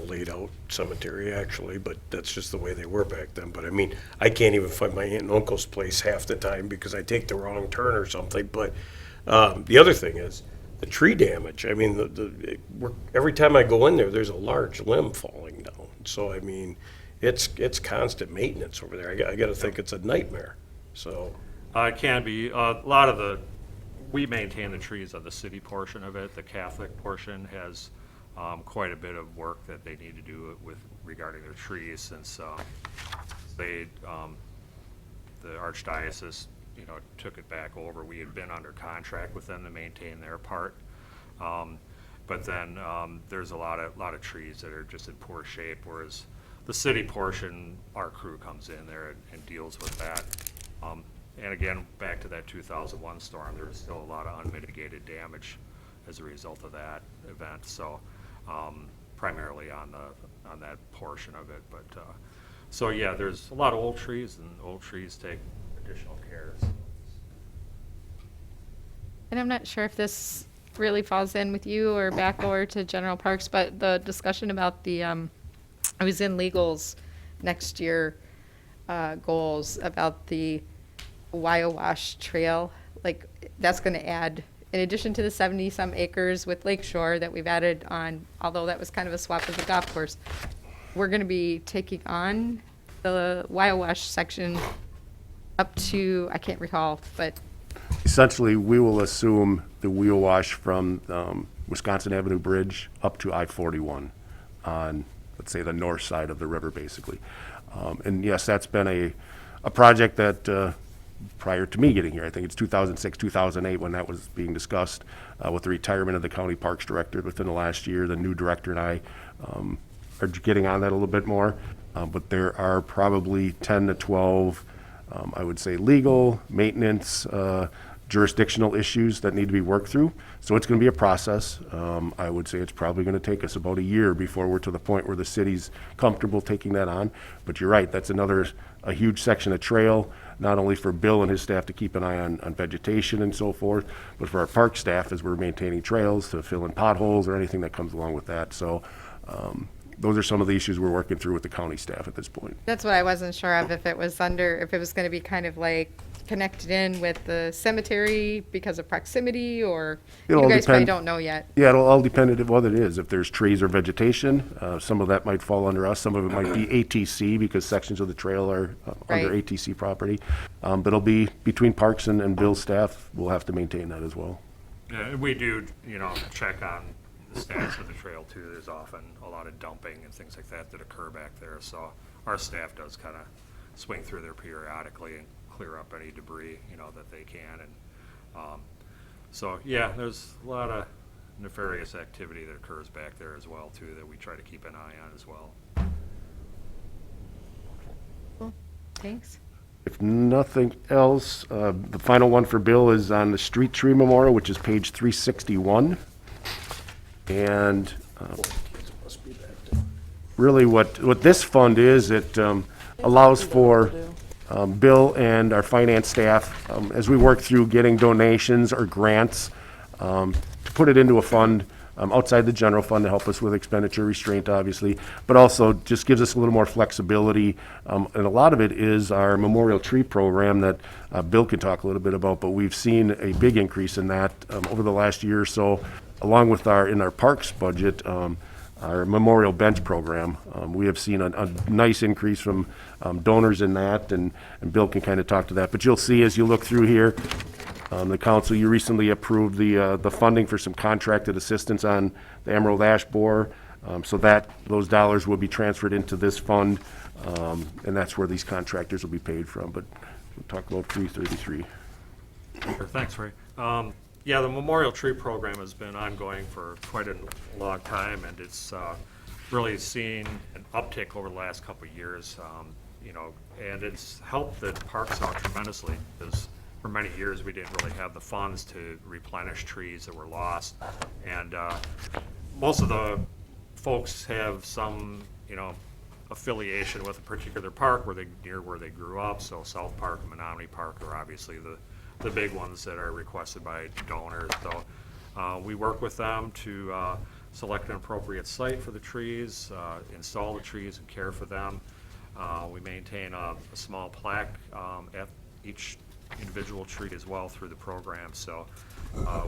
laid out cemetery, actually, but that's just the way they were back then. But I mean, I can't even find my aunt and uncle's place half the time because I take the wrong turn or something. But the other thing is the tree damage. I mean, every time I go in there, there's a large limb falling down. So I mean, it's constant maintenance over there. I got to think it's a nightmare. So It can be. A lot of we maintain the trees on the city portion of it. The Catholic portion has quite a bit of work that they need to do regarding their trees, since the archdiocese, took it back over. We had been under contract with them to maintain their part, but then there's a lot of trees that are just in poor shape. Whereas the city portion, our crew comes in there and deals with that. And again, back to that 2001 storm, there was still a lot of unmitigated damage as a result of that event. So primarily on that portion of it. But so yeah, there's a lot of old trees, and old trees take additional care. And I'm not sure if this really falls in with you or back over to general parks, but the discussion about I was in legals next year goals about the Wyowash Trail. Like, that's going to add, in addition to the 70-some acres with Lakeshore that we've added on, although that was kind of a swap of the golf course, we're going to be taking on the Wyowash section up to, I can't recall, but Essentially, we will assume the wheel wash from Wisconsin Avenue Bridge up to I-41 on, let's say, the north side of the river, basically. And yes, that's been a project that prior to me getting here, I think it's 2006, 2008 when that was being discussed with the retirement of the county parks director within the last year. The new director and I are getting on that a little bit more. But there are probably 10 to 12, I would say, legal, maintenance, jurisdictional issues that need to be worked through. So it's going to be a process. I would say it's probably going to take us about a year before we're to the point where the city's comfortable taking that on. But you're right, that's a huge section of trail, not only for Bill and his staff to keep an eye on vegetation and so forth, but for our park staff as we're maintaining trails to fill in potholes or anything that comes along with that. So those are some of the issues we're working through with the county staff at this point. That's what I wasn't sure of, if it was going to be kind of like connected in with the cemetery because of proximity, or It'll you all guys probably depend- don't know yet. Yeah, it'll all depend on what it is. If there's trees or vegetation, some of that might fall under us. Some of it might be ATC because sections of the trail are under Right. ATC property. But it'll be between Parks and Bill's staff. We'll have to maintain that as well. Yeah, and we do, check on the stats of the trail too. There's often a lot of dumping and things like that that occur back there. So our staff does kind of swing through there periodically and clear up any debris, that they can. And so, yeah, there's a lot of nefarious activity that occurs back there as well too that we try to keep an eye on as well. Thanks. If nothing else, the final one for Bill is on the street tree memorial, which is page 361. And really what this fund is, it allows for Bill and our finance staff, as we work through getting donations or grants, to put it into a fund outside the general fund to help us with expenditure restraint, obviously, but also just gives us a little more flexibility. And a lot of it is our memorial tree program that Bill can talk a little bit about, but we've seen a big increase in that over the last year or so, along with in our parks budget, our memorial bench program. We have seen a nice increase from donors in that, and Bill can kind of talk to that. But you'll see as you look through here, the council, you recently approved the funding for some contracted assistance on the Emerald Ash Borer, so that those dollars will be transferred into this fund, and that's where these contractors will be paid from. But we'll talk about 333. Sure, thanks, Ray. Yeah, the Memorial Tree Program has been ongoing for quite a long time, and it's really seen an uptick over the last couple of years, and it's helped the parks out tremendously, because for many years we didn't really have the funds to replenish trees that were lost. And most of the folks have some, affiliation with a particular park near where they grew up. So South Park and Menominee Park are obviously the big ones that are requested by donors. So we work with them to select an appropriate site for the trees, install the trees and care for them. We maintain a small plaque at each individual tree as well through the program. So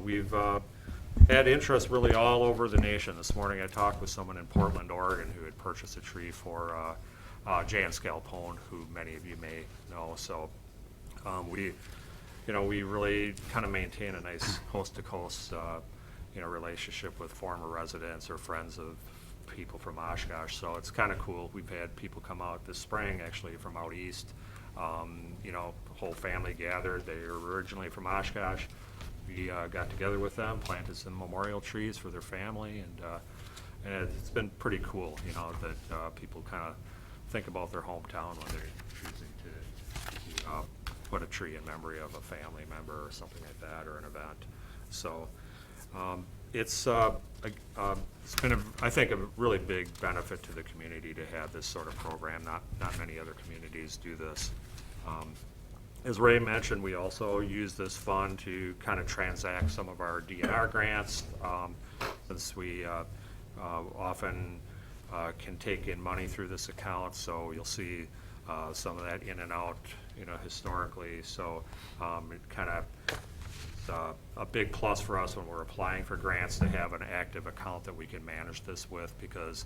we've had interest really all over the nation. This morning I talked with someone in Portland, Oregon, who had purchased a tree for Jan Scalpone, who many of you may know. So we really kind of maintain a nice coast-to-coast relationship with former residents or friends of people from Oshkosh. So it's kind of cool. We've had people come out this spring, actually, from out east. Whole family gathered. They were originally from Oshkosh. We got together with them, planted some memorial trees for their family, and it's been pretty cool, that people kind of think about their hometown when they're choosing to put a tree in memory of a family member or something like that, or an event. So it's been, I think, a really big benefit to the community to have this sort of program. Not many other communities do this. As Ray mentioned, we also use this fund to kind of transact some of our DNR grants, since we often can take in money through this account. So you'll see some of that in and out, historically. So it kind of a big plus for us when we're applying for grants to have an active account that we can manage this with, because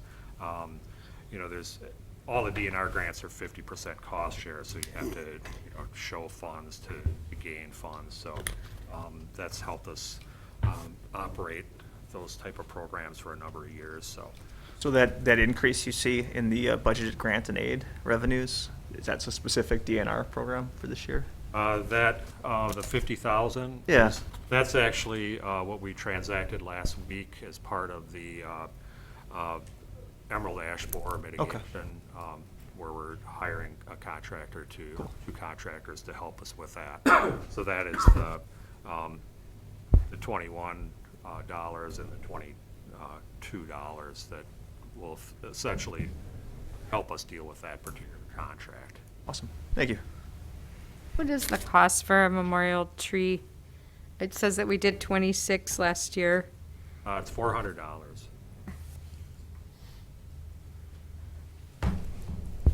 there's all the DNR grants are 50% cost share, so you have to show funds to gain funds. So that's helped us operate those type of programs for a number of years. So that increase you see in the budgeted grant and aid revenues, is that a specific DNR program for this year? The 50,000. Yeah. That's actually what we transacted last week as part of the Emerald Ash Borer mitigation, where we're hiring a contractor two contractors to help us with that. So that is the $21 and the $22 that will essentially help us deal with that particular contract. Awesome. Thank you. What is the cost for a memorial tree? It says that we did 26 last year. It's $400.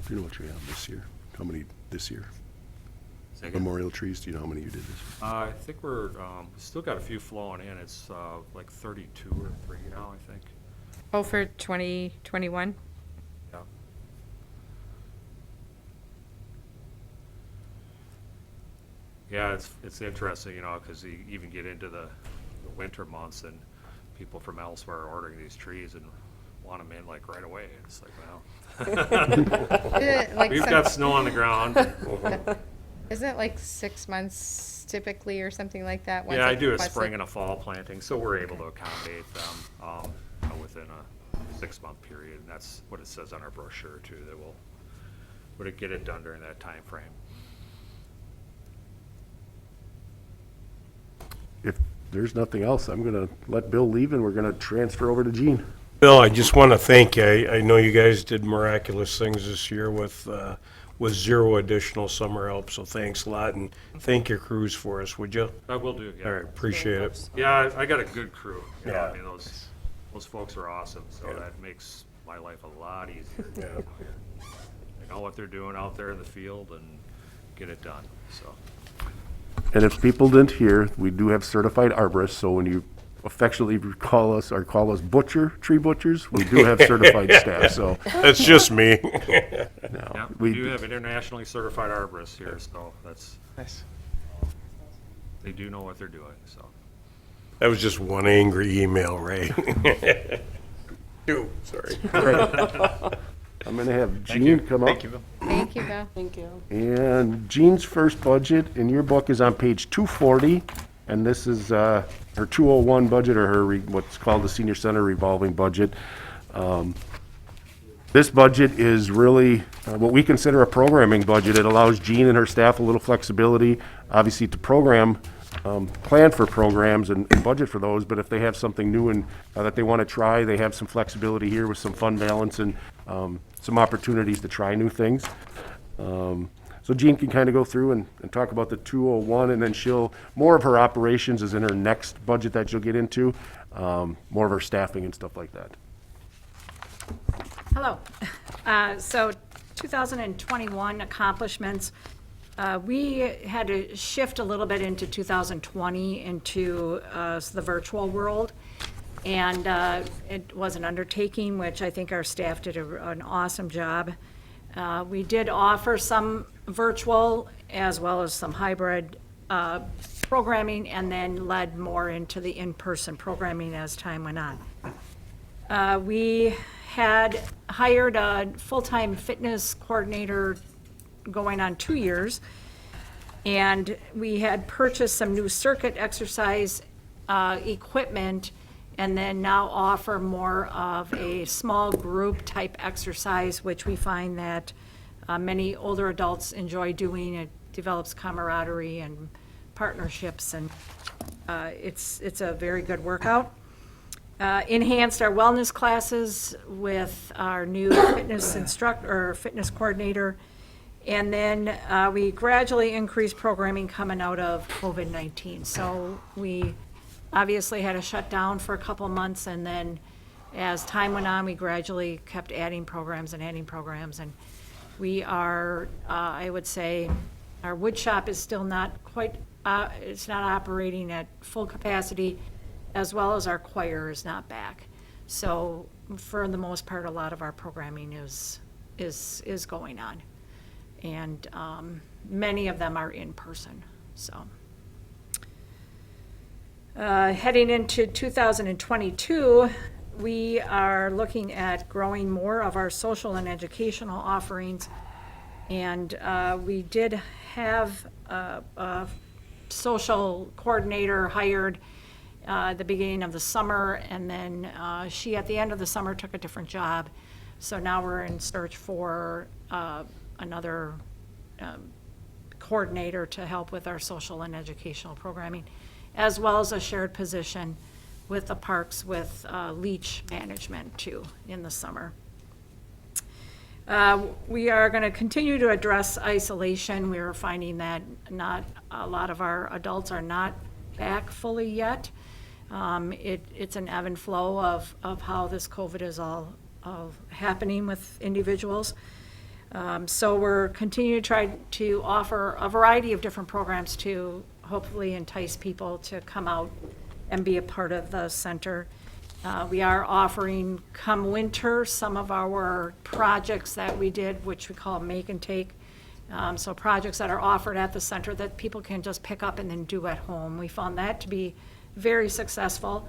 Do you know what you have this year? How many this year? Say again? Memorial trees, do you know how many you did this year? I think we're, still got a few flowing in. It's like 32 or 3 now, I think. Oh, for 2021? Yeah. Yeah, it's interesting, you know, because you even get into the winter months and people from elsewhere are ordering these trees and want them in like right away. It's like, well, Like we've some- got snow on the ground. Isn't it like 6 months typically or something like that? Yeah, I do a once spring and a fall planting, so we're able to accommodate them within a 6-month period. And that's what it says on our brochure too, that we'll get it done during that time frame. If there's nothing else, I'm gonna let Bill leave and we're gonna transfer over to Gene. Bill, I just want to thank you. I know you guys did miraculous things this year with 0 additional summer help, so thanks a lot, and thank your crews for us, would you? I will do, yeah. All right, appreciate it. Yeah, I got a good crew. You know, Yeah. I mean, those folks are awesome, so that makes my life a lot easier. Yeah. They know what they're doing out there in the field and get it done, so. And if people didn't hear, we do have certified arborists, so when you affectionately call us or call us tree butchers, we do have certified staff, so. That's just me. Yeah, No, we do have internationally certified arborists here, so that's, Nice. they do know what they're doing, so. That was just one angry email, Ray. 2, sorry. I'm gonna have Gene come up. Thank you, Bill. Thank you, Bill. Thank you. And Gene's first budget in your book is on page 240, and this is her 201 budget, or her what's called the Senior Center revolving budget. This budget is really what we consider a programming budget. It allows Gene and her staff a little flexibility, obviously, to plan for programs and budget for those, but if they have something new and that they want to try, they have some flexibility here with some fund balance and some opportunities to try new things. So Jean can kind of go through and talk about the 201, and then more of her operations is in her next budget that she'll get into, more of her staffing and stuff like that. Hello. So 2021 accomplishments, we had to shift a little bit into 2020 into the virtual world. And it was an undertaking, which I think our staff did an awesome job. We did offer some virtual as well as some hybrid programming, and then led more into the in-person programming as time went on. We had hired a full-time fitness coordinator going on 2 years, and we had purchased some new circuit exercise equipment, and then now offer more of a small group type exercise, which we find that many older adults enjoy doing. It develops camaraderie and partnerships, and it's a very good workout. Enhanced our wellness classes with our new fitness coordinator. And then we gradually increased programming coming out of COVID-19. So we obviously had to shut down for a couple months, and then as time went on, we gradually kept adding programs. And we are, I would say, our wood shop is still not quite, it's not operating at full capacity, as well as our choir is not back. So for the most part, a lot of our programming is going on. And many of them are in person, so. Heading into 2022, we are looking at growing more of our social and educational offerings. And we did have a social coordinator hired at the beginning of the summer, and then she, at the end of the summer, took a different job. So now we're in search for another coordinator to help with our social and educational programming, as well as a shared position with the parks with leach management too in the summer. We are going to continue to address isolation. We are finding that not a lot of our adults are not back fully yet. It's an ebb and flow of how this COVID is all happening with individuals. So we're continuing to try to offer a variety of different programs to hopefully entice people to come out and be a part of the center. We are offering, come winter, some of our projects that we did, which we call make and take. So projects that are offered at the center that people can just pick up and then do at home. We found that to be very successful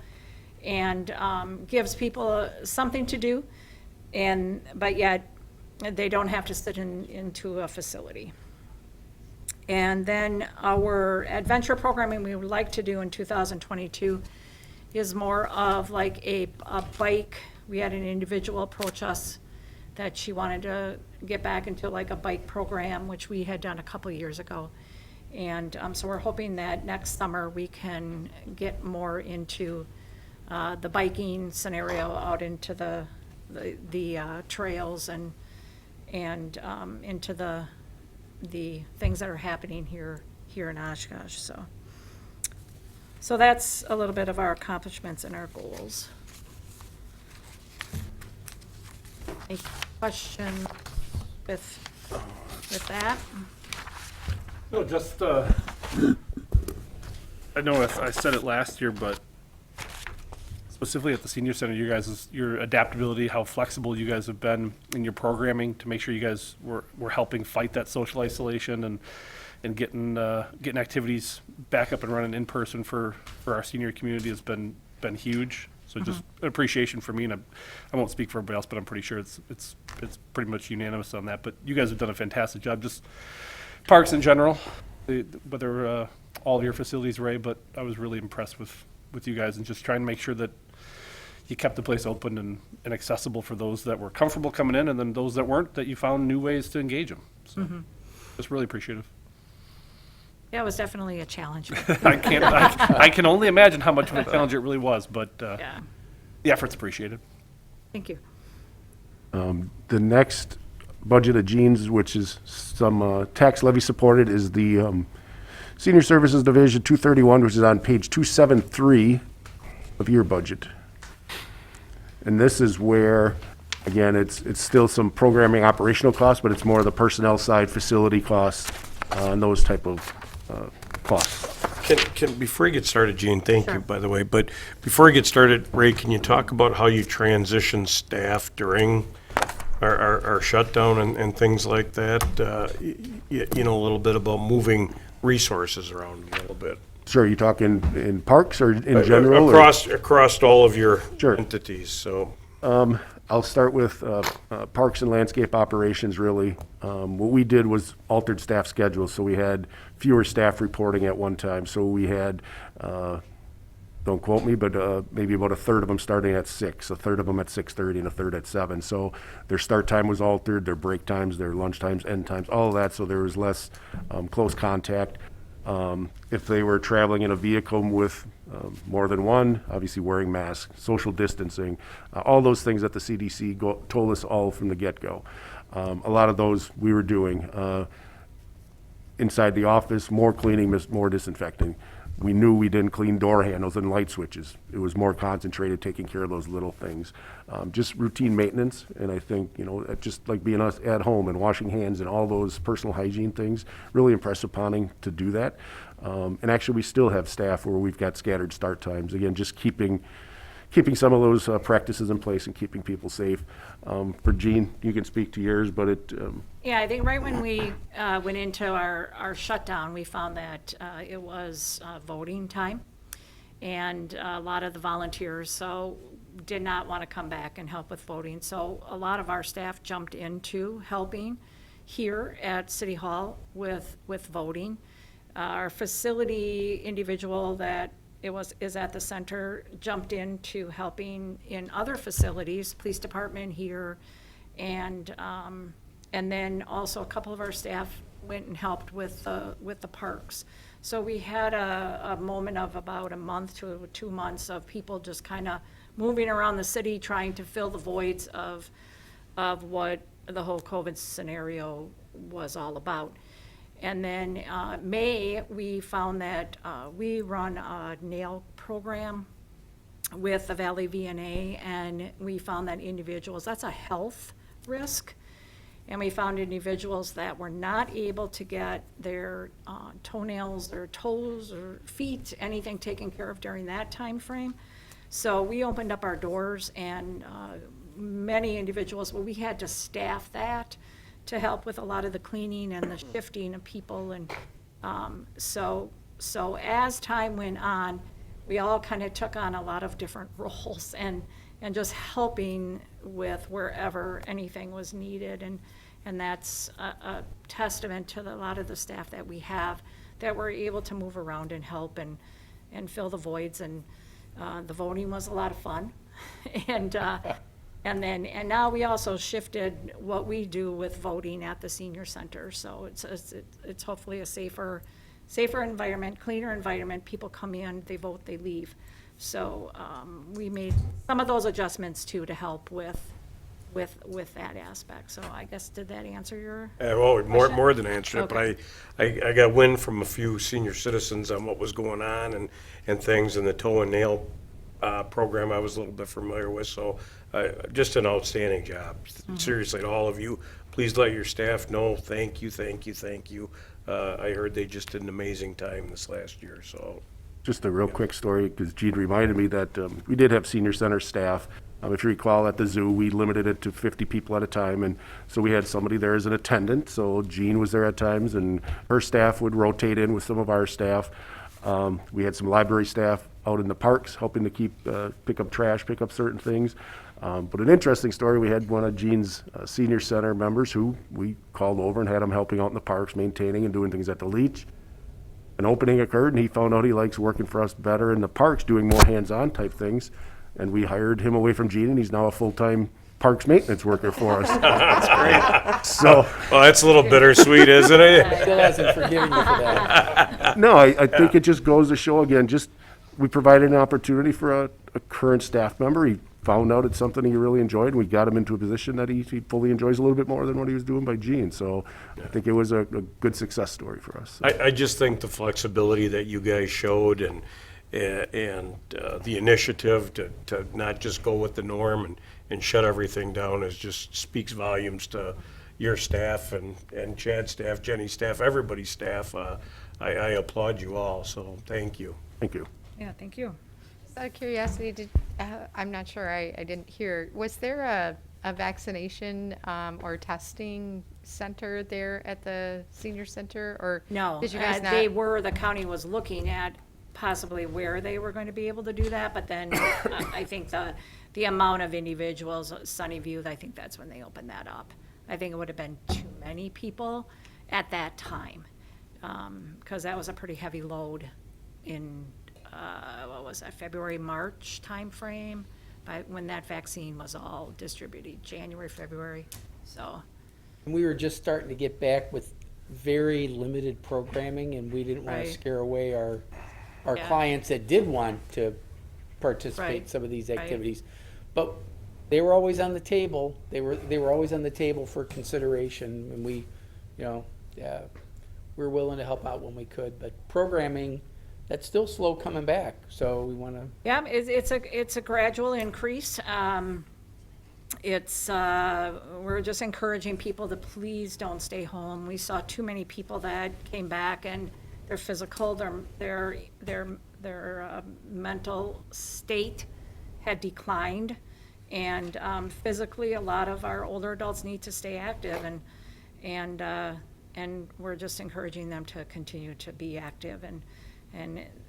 and gives people something to do, but yet they don't have to sit into a facility. And then our adventure programming we would like to do in 2022 is more of like a bike. We had an individual approach us that she wanted to get back into like a bike program, which we had done a couple years ago. And so we're hoping that next summer we can get more into the biking scenario out into the trails and into the things that are happening here in Oshkosh. So that's a little bit of our accomplishments and our goals. Any questions with that? No, just, I know I said it last year, but specifically at the senior center, your adaptability, how flexible you guys have been in your programming to make sure you guys were helping fight that social isolation and getting activities back up and running in person for our senior community has been huge. So just appreciation for me, and I won't speak for everybody else, but I'm pretty sure it's pretty much unanimous on that. But you guys have done a fantastic job, just parks in general, whether all of your facilities, Ray, but I was really impressed with you guys and just trying to make sure that you kept the place open and accessible for those that were comfortable coming in, and then those that weren't, that you found new ways to engage them. So just really appreciative. Yeah, it was definitely a challenge. I can only imagine how much of a challenge it really was, but Yeah, the effort's appreciated. thank you. The next budget of Jean's, which is some tax levy supported, is the Senior Services Division 231, which is on page 273 of your budget. And this is where, again, it's still some programming operational costs, but it's more the personnel side, facility costs, and those type of costs. Before you get started, Gene, thank you, by the way, but before you get started, Ray, can you talk about how you transition staff during our shutdown and things like that? You know, a little bit about moving resources around a little bit. Sure, you talking in parks or in general? or- Across all of your Sure. entities, so. I'll start with parks and landscape operations, really. What we did was altered staff schedules, so we had fewer staff reporting at one time. So we had, don't quote me, but maybe about a third of them starting at 6, a third of them at 6:30, and a third at 7. So their start time was altered, their break times, their lunch times, end times, all of that, so there was less close contact. If they were traveling in a vehicle with more than one, obviously wearing masks, social distancing, all those things that the CDC told us all from the get-go. A lot of those we were doing. Inside the office, more cleaning, more disinfecting. We knew we didn't clean door handles and light switches. It was more concentrated, taking care of those little things. Just routine maintenance, and I think, just like being us at home and washing hands and all those personal hygiene things, really impressed upon him to do that. And actually, we still have staff where we've got scattered start times. Again, just keeping some of those practices in place and keeping people safe. For Jean, you can speak to yours, but Yeah, I think right when we went into our shutdown, we found that it was voting time. And a lot of the volunteers did not want to come back and help with voting. So a lot of our staff jumped into helping here at City Hall with voting. Our facility individual that is at the center jumped into helping in other facilities, police department here, and then also a couple of our staff went and helped with the parks. So we had a moment of about a month to 2 months of people just kind of moving around the city, trying to fill the voids of what the whole COVID scenario was all about. And then May, we found that we run a nail program with the Valley VNA, and we found that individuals, that's a health risk. And we found individuals that were not able to get their toenails or toes or feet, anything taken care of during that time frame. So we opened up our doors, and many individuals, well, we had to staff that to help with a lot of the cleaning and the shifting of people. And so as time went on, we all kind of took on a lot of different roles and just helping with wherever anything was needed. And that's a testament to a lot of the staff that we have, that we're able to move around and help and fill the voids. And the voting was a lot of fun. And now we also shifted what we do with voting at the senior center. So it's hopefully a safer environment, cleaner environment. People come in, they vote, they leave. So we made some of those adjustments too to help with that aspect. So I guess, did that answer your? Well, more question? than answered it, Okay. but I got wind from a few senior citizens on what was going on and things in the toe and nail program I was a little bit familiar with. So just an outstanding job. Seriously, to all of you, please let your staff know, thank you, thank you, thank you. I heard they just did an amazing time this last year, so. Just a real quick story, because Gene reminded me that we did have senior center staff. If you recall, at the zoo, we limited it to 50 people at a time, and so we had somebody there as an attendant. So Jean was there at times, and her staff would rotate in with some of our staff. We had some library staff out in the parks helping to pick up trash, pick up certain things. But an interesting story, we had one of Jean's senior center members who we called over and had him helping out in the parks, maintaining and doing things at the leach. An opening occurred, and he found out he likes working for us better in the parks, doing more hands-on type things. And we hired him away from Gene, and he's now a full-time parks maintenance worker for us. That's great. So, Well, that's a little bittersweet, isn't it? Still hasn't forgiven you for that. no, I think it just goes to show, again, we provided an opportunity for a current staff member. He found out it's something he really enjoyed, and we got him into a position that he fully enjoys a little bit more than what he was doing by Gene. So I think it was a good success story for us. I just think the flexibility that you guys showed and the initiative to not just go with the norm and shut everything down just speaks volumes to your staff and Chad's staff, Jenny's staff, everybody's staff. I applaud you all, so thank you. Thank you. Yeah, thank you. Just out of curiosity, I'm not sure, I didn't hear, was there a vaccination or testing center there at the senior center, or? No, Did you guys not? the county was looking at possibly where they were going to be able to do that, but then I think the amount of individuals, Sunnyview, I think that's when they opened that up. I think it would have been too many people at that time, because that was a pretty heavy load in, what was that, February, March timeframe, when that vaccine was all distributed, January, February, so. We were just starting to get back with very limited programming, and we didn't want Right. to scare away our Yeah. clients that did want to participate in Right. some of these Right. activities. But they were always on the table. They were always on the table for consideration, and we were willing to help out when we could. But programming, that's still slow coming back. So we want to. Yeah, it's a gradual increase. We're just encouraging people to please don't stay home. We saw too many people that came back and their physical, their mental state had declined. And physically, a lot of our older adults need to stay active, and we're just encouraging them to continue to be active. And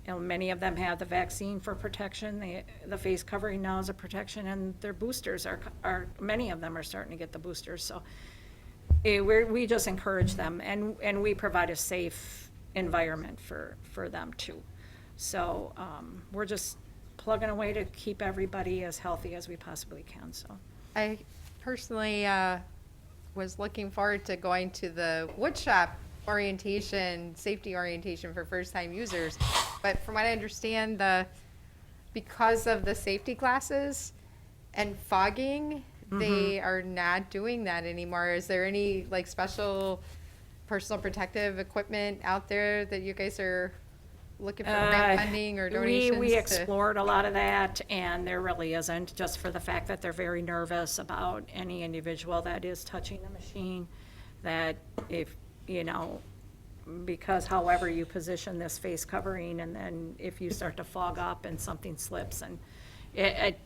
many of them have the vaccine for protection. The face covering now is a protection, and their boosters are many of them are starting to get the boosters. So we just encourage them, and we provide a safe environment for them too. So we're just plugging away to keep everybody as healthy as we possibly can. So I personally was looking forward to going to the woodshop orientation, safety orientation for first-time users. But from what I understand, because of the safety classes and fogging, they are not doing that anymore. Is there any like special personal protective equipment out there that you guys are looking for grant funding or donations? We to- explored a lot of that, and there really isn't, just for the fact that they're very nervous about any individual that is touching the machine, that if, you know, because however you position this face covering, and then if you start to fog up and something slips, and it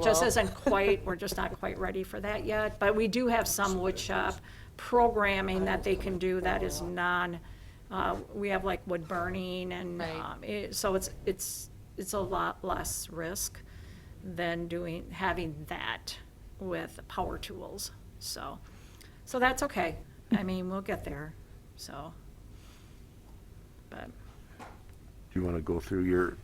just isn't quite, we're just not quite ready for that yet. But we do have some wood shop programming that they can do that is we have like wood burning, and Right. so it's a lot less risk than having that with power tools. So that's okay. I mean, we'll get there, so. But Do you want to go through your,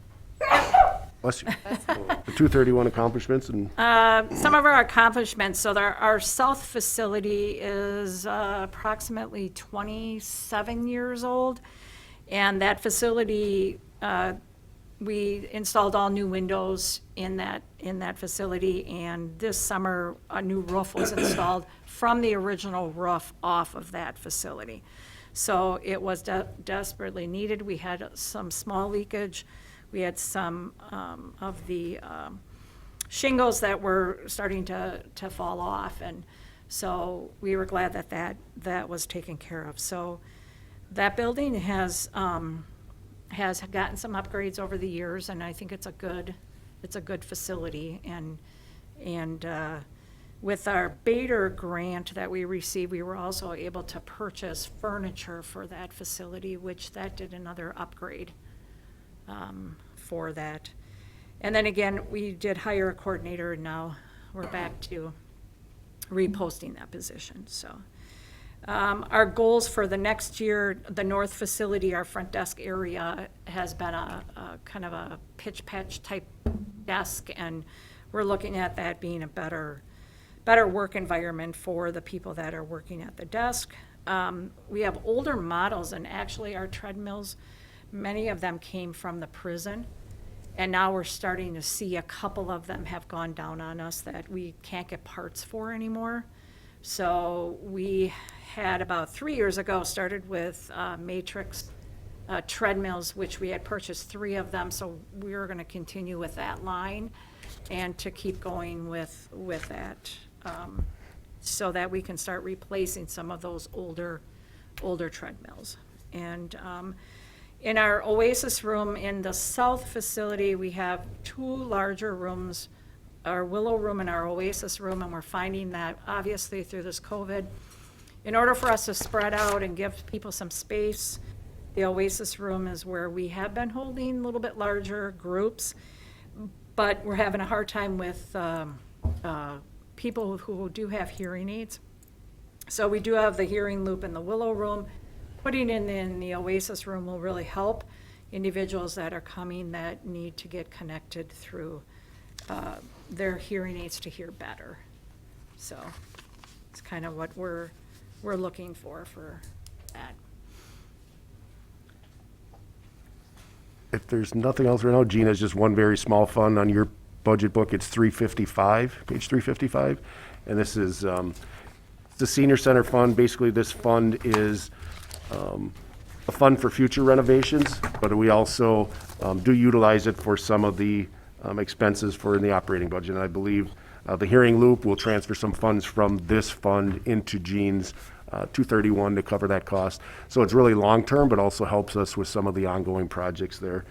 bless you, the 231 accomplishments and? some of our accomplishments, so our south facility is approximately 27 years old. And that facility, we installed all new windows in that facility. And this summer, a new roof was installed from the original roof off of that facility. So it was desperately needed. We had some small leakage. We had some of the shingles that were starting to fall off, and so we were glad that was taken care of. So that building has gotten some upgrades over the years, and I think it's a good facility. And with our Bader grant that we received, we were also able to purchase furniture for that facility, which that did another upgrade for that. And then again, we did hire a coordinator, and now we're back to reposting that position, so. Our goals for the next year, the north facility, our front desk area has been a kind of a pitch patch type desk, and we're looking at that being a better work environment for the people that are working at the desk. We have older models, and actually our treadmills, many of them came from the prison. And now we're starting to see a couple of them have gone down on us that we can't get parts for anymore. So we had about 3 years ago started with Matrix treadmills, which we had purchased 3 of them. So we were going to continue with that line and to keep going with that, so that we can start replacing some of those older treadmills. And in our Oasis room in the south facility, we have 2 larger rooms, our Willow room and our Oasis room, and we're finding that obviously through this COVID, in order for us to spread out and give people some space, the Oasis room is where we have been holding a little bit larger groups, but we're having a hard time with people who do have hearing aids. So we do have the hearing loop in the Willow room. Putting it in the Oasis room will really help individuals that are coming that need to get connected through their hearing aids to hear better. So it's kind of what we're looking for that. If there's nothing else right now, Gene has just one very small fund on your budget book. It's 355, page 355. And this is the Senior Center Fund. Basically, this fund is a fund for future renovations, but we also do utilize it for some of the expenses for in the operating budget. And I believe the hearing loop will transfer some funds from this fund into Gene's 231 to cover that cost. So it's really long-term, but also helps us with some of the ongoing projects there.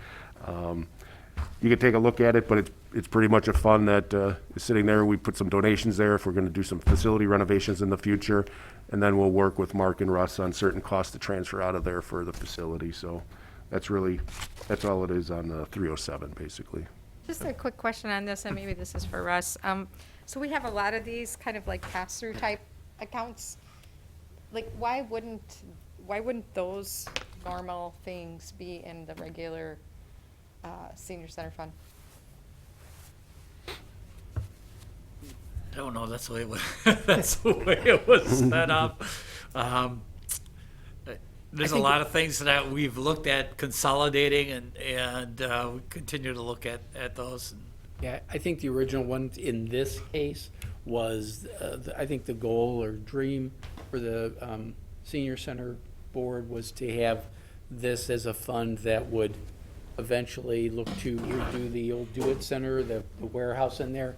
You can take a look at it, but it's pretty much a fund that is sitting there. We put some donations there if we're going to do some facility renovations in the future, and then we'll work with Mark and Russ on certain costs to transfer out of there for the facility. So that's all it is on 307, basically. Just a quick question on this, and maybe this is for Russ. So we have a lot of these kind of like pass-through type accounts. Like, why wouldn't those normal things be in the regular senior center fund? I don't know, that's the way it was, that's the way it was set up. There's a lot of things that we've looked at consolidating, and we continue to look at those. Yeah, I think the original one in this case was, I think the goal or dream for the senior center board was to have this as a fund that would eventually look to redo the old Do It Center, the warehouse in there.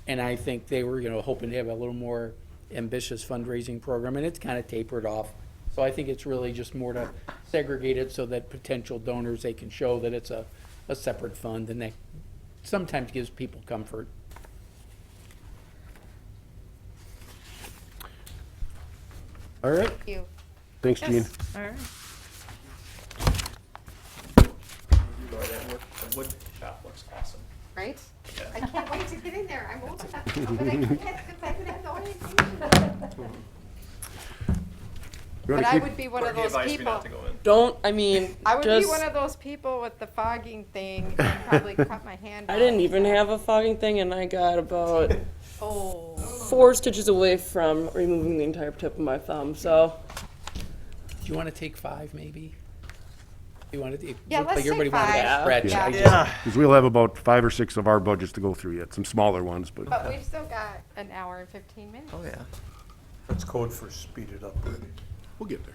And I think they were, hoping to have a little more ambitious fundraising program, and it's kind of tapered off. So I think it's really just more to segregate it so that potential donors, they can show that it's a separate fund, and that sometimes gives people comfort. All right, Thank you. thanks, Gene. All right. The wood shop looks awesome. Right? I can't wait to get in there. I'm old enough, to go, but I can't because I would have no orientation. You wanna But I keep- would be one of He those advised me people. not to go in. Don't, I mean, I would just, be one of those people with the fogging thing and probably cut my hand I off. didn't even have a fogging thing and I got about Oh. 4 stitches away from removing the entire tip of my thumb, so. Do you want to take 5, maybe? You want to? Yeah, let's take everybody wanted to 5. stretch. Yeah. I just- Yeah. Because we'll have about 5 or 6 of our budgets to go through yet, some smaller ones, but. But we've still got an hour and 15 minutes. Oh, yeah. That's code for speed it up. We'll get there.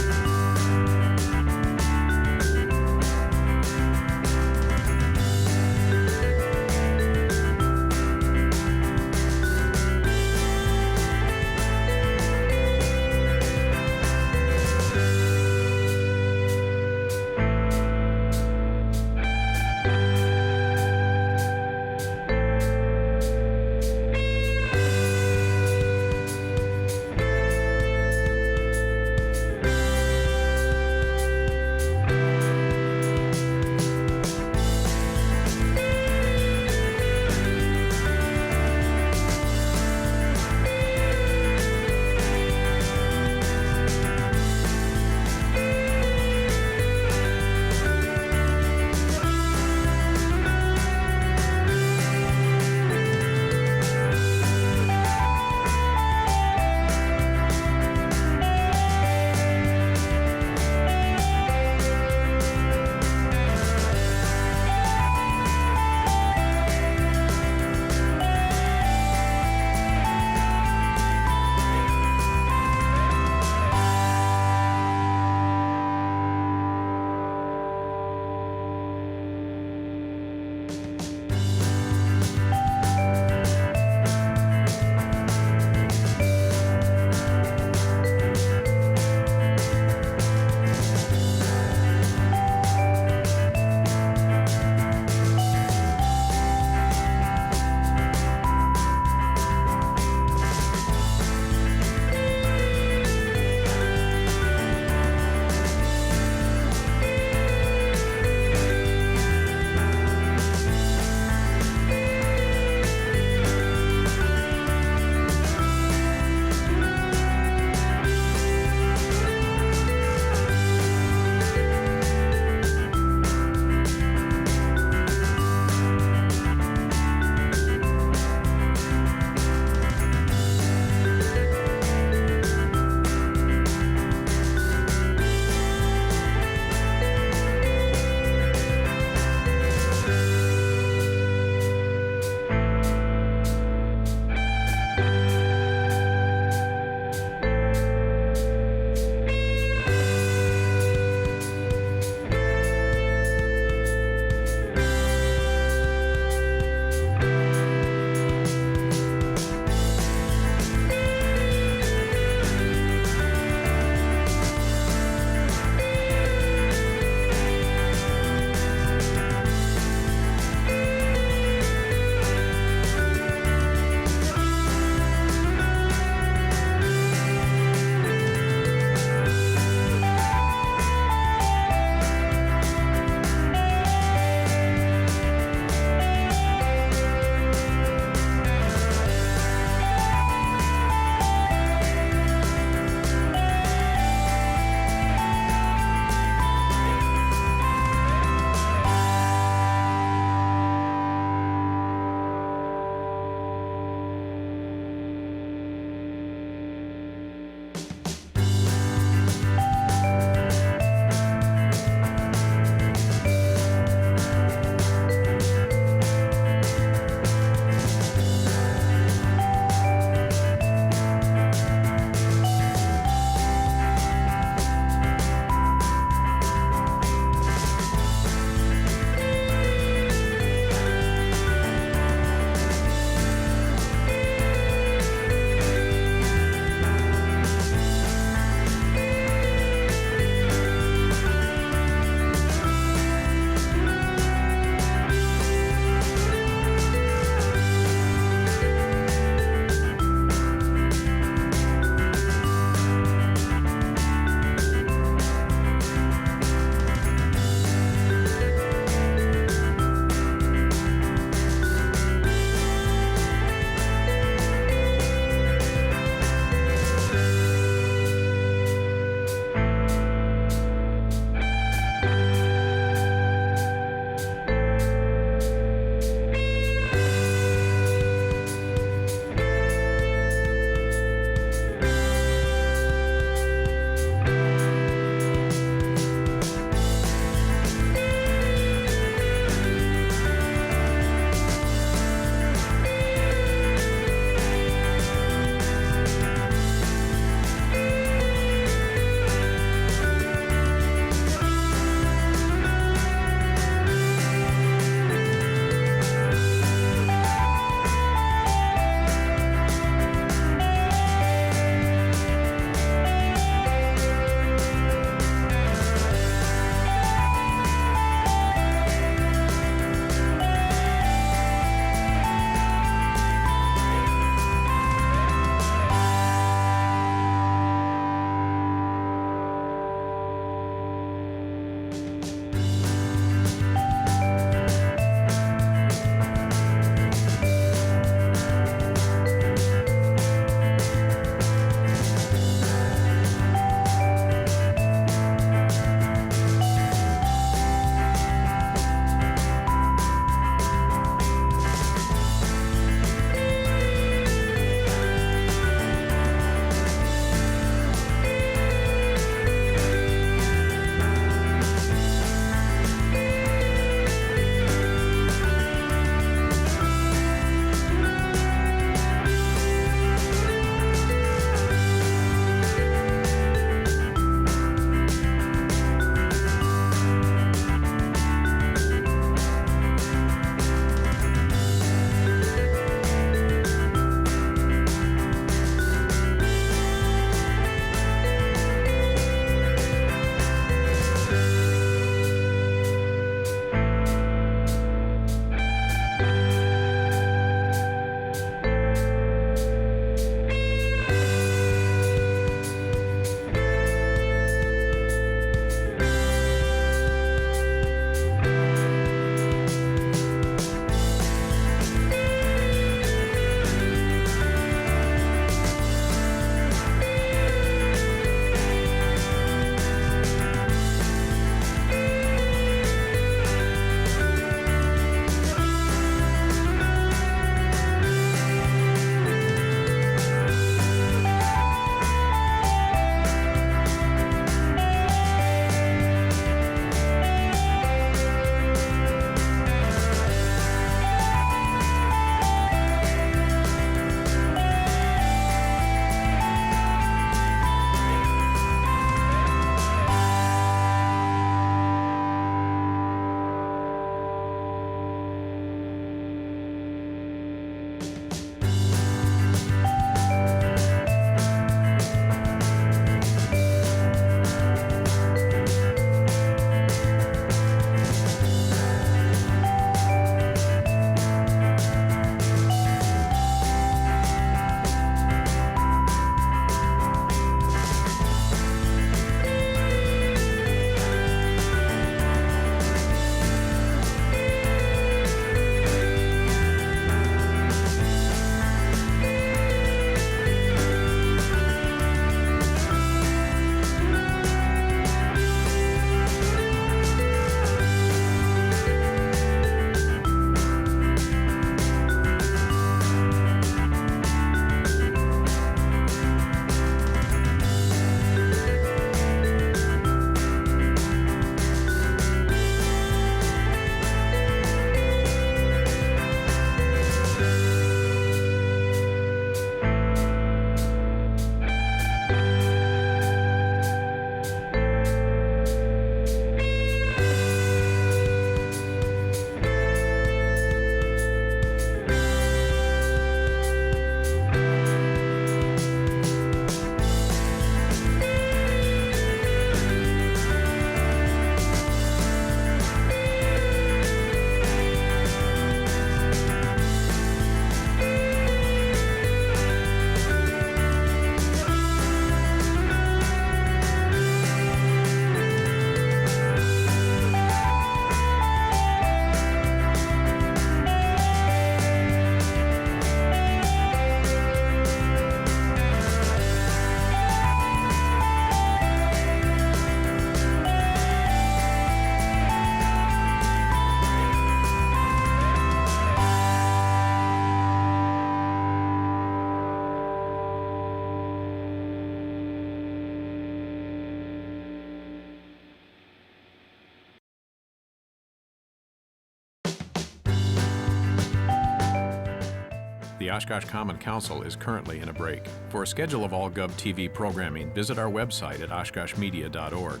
the Oshkosh Common Council is currently in a break. For a schedule of all GovTV programming, visit our website at oshkoshmedia.org.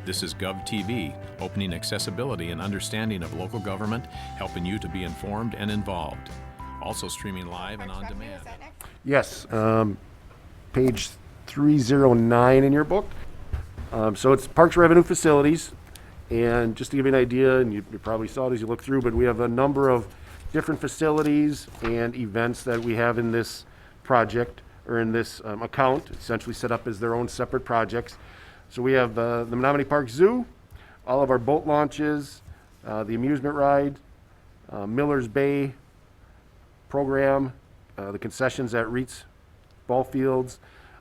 This is GovTV, opening accessibility and understanding of local government, helping you to be informed and involved. Also streaming live and on demand. Yes, page 309 in your book. So it's Parks Revenue Facilities. And just to give you an idea, and you probably saw it as you look through, but we have a number of different facilities and events that we have in this project, or in this account, essentially set up as their own separate projects. So we have the Menominee Park Zoo, all of our boat launches, the amusement ride, Miller's Bay program, the concessions at Reitz ball fields,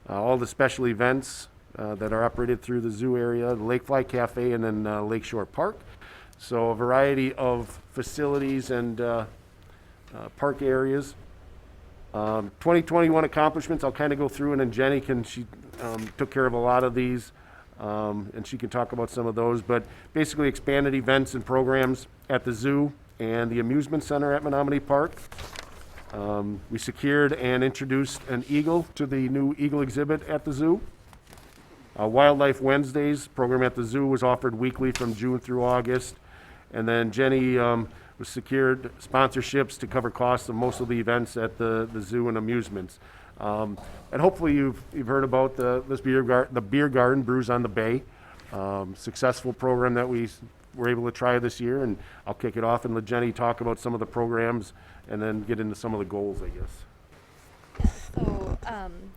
all the special events that are operated through the zoo area, the Lakefly Cafe, and then Lakeshore Park. So a variety of facilities and park areas. 2021 accomplishments, I'll kind of go through, and then Jenny she took care of a lot of these, and she can talk about some of those, but basically expanded events and programs at the zoo and the amusement center at Menominee Park. We secured and introduced an eagle to the new eagle exhibit at the zoo. Wildlife Wednesdays program at the zoo was offered weekly from June through August. And then Jenny was secured sponsorships to cover costs of most of the events at the zoo and amusements. And hopefully you've heard about the beer garden, Brews on the Bay. Successful program that we were able to try this year, and I'll kick it off and let Jenny talk about some of the programs and then get into some of the goals, I guess.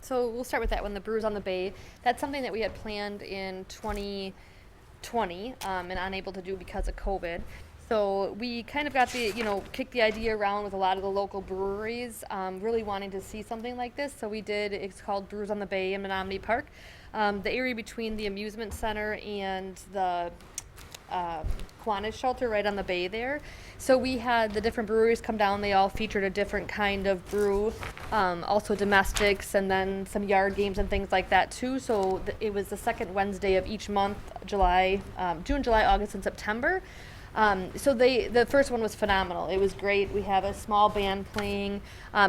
So we'll start with that one, the Brews on the Bay. That's something that we had planned in 2020 and unable to do because of COVID. So we kind of got kicked the idea around with a lot of the local breweries, really wanting to see something like this. So we did, it's called Brews on the Bay in Menominee Park. The area between the amusement center and the Kiwanis shelter right on the bay there. So we had the different breweries come down. They all featured a different kind of brew, also domestics, and then some yard games and things like that too. So it was the second Wednesday of each month, June, July, August, and September. So the first one was phenomenal. It was great. We have a small band playing.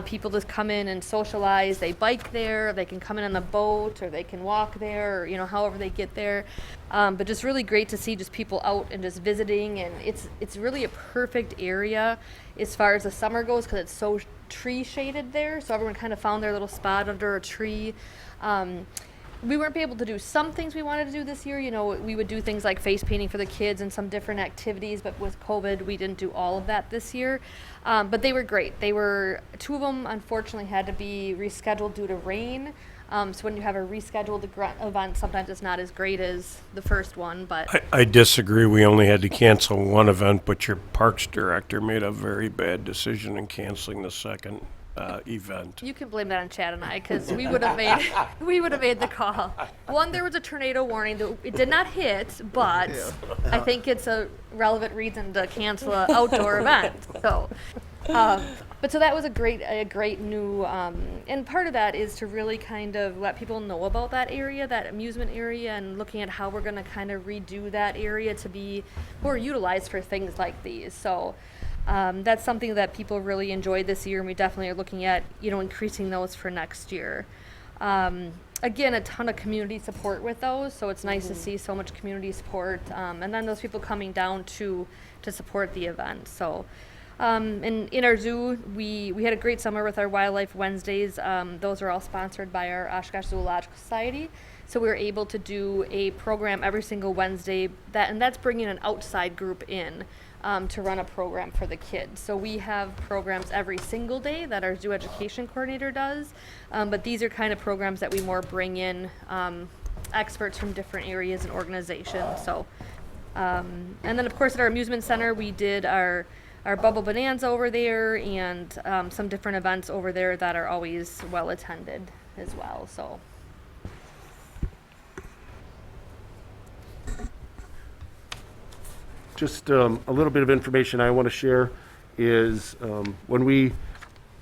People just come in and socialize. They bike there. They can come in on a boat, or they can walk there, or however they get there. But just really great to see just people out and just visiting. And it's really a perfect area as far as the summer goes because it's so tree shaded there. So everyone kind of found their little spot under a tree. We weren't able to do some things we wanted to do this year. We would do things like face painting for the kids and some different activities, but with COVID, we didn't do all of that this year. But they were great. Two of them, unfortunately, had to be rescheduled due to rain. So when you have a rescheduled event, sometimes it's not as great as the first one, but... I disagree. We only had to cancel one event, but your parks director made a very bad decision in canceling the second event. You can blame that on Chad and I, because we would have made the call. One, there was a tornado warning. It did not hit, but I think it's a relevant reason to cancel an outdoor event. So, but so that was a great new, and part of that is to really kind of let people know about that area, that amusement area, and looking at how we're going to kind of redo that area to be more utilized for things like these. So. That's something that people really enjoyed this year, and we definitely are looking at, increasing those for next year. Again, a ton of community support with those, so it's nice to see so much community support, and then those people coming down to support the event. So, and in our zoo, we had a great summer with our Wildlife Wednesdays. Those are all sponsored by our Oshkosh Zoological Society. So we were able to do a program every single Wednesday, and that's bringing an outside group in. To run a program for the kids. So we have programs every single day that our zoo education coordinator does, but these are kind of programs that we more bring in experts from different areas and organizations. So, and then of course at our amusement center, we did our Bubble Bonanza over there and some different events over there that are always well attended as well. So. Just a little bit of information I want to share is when we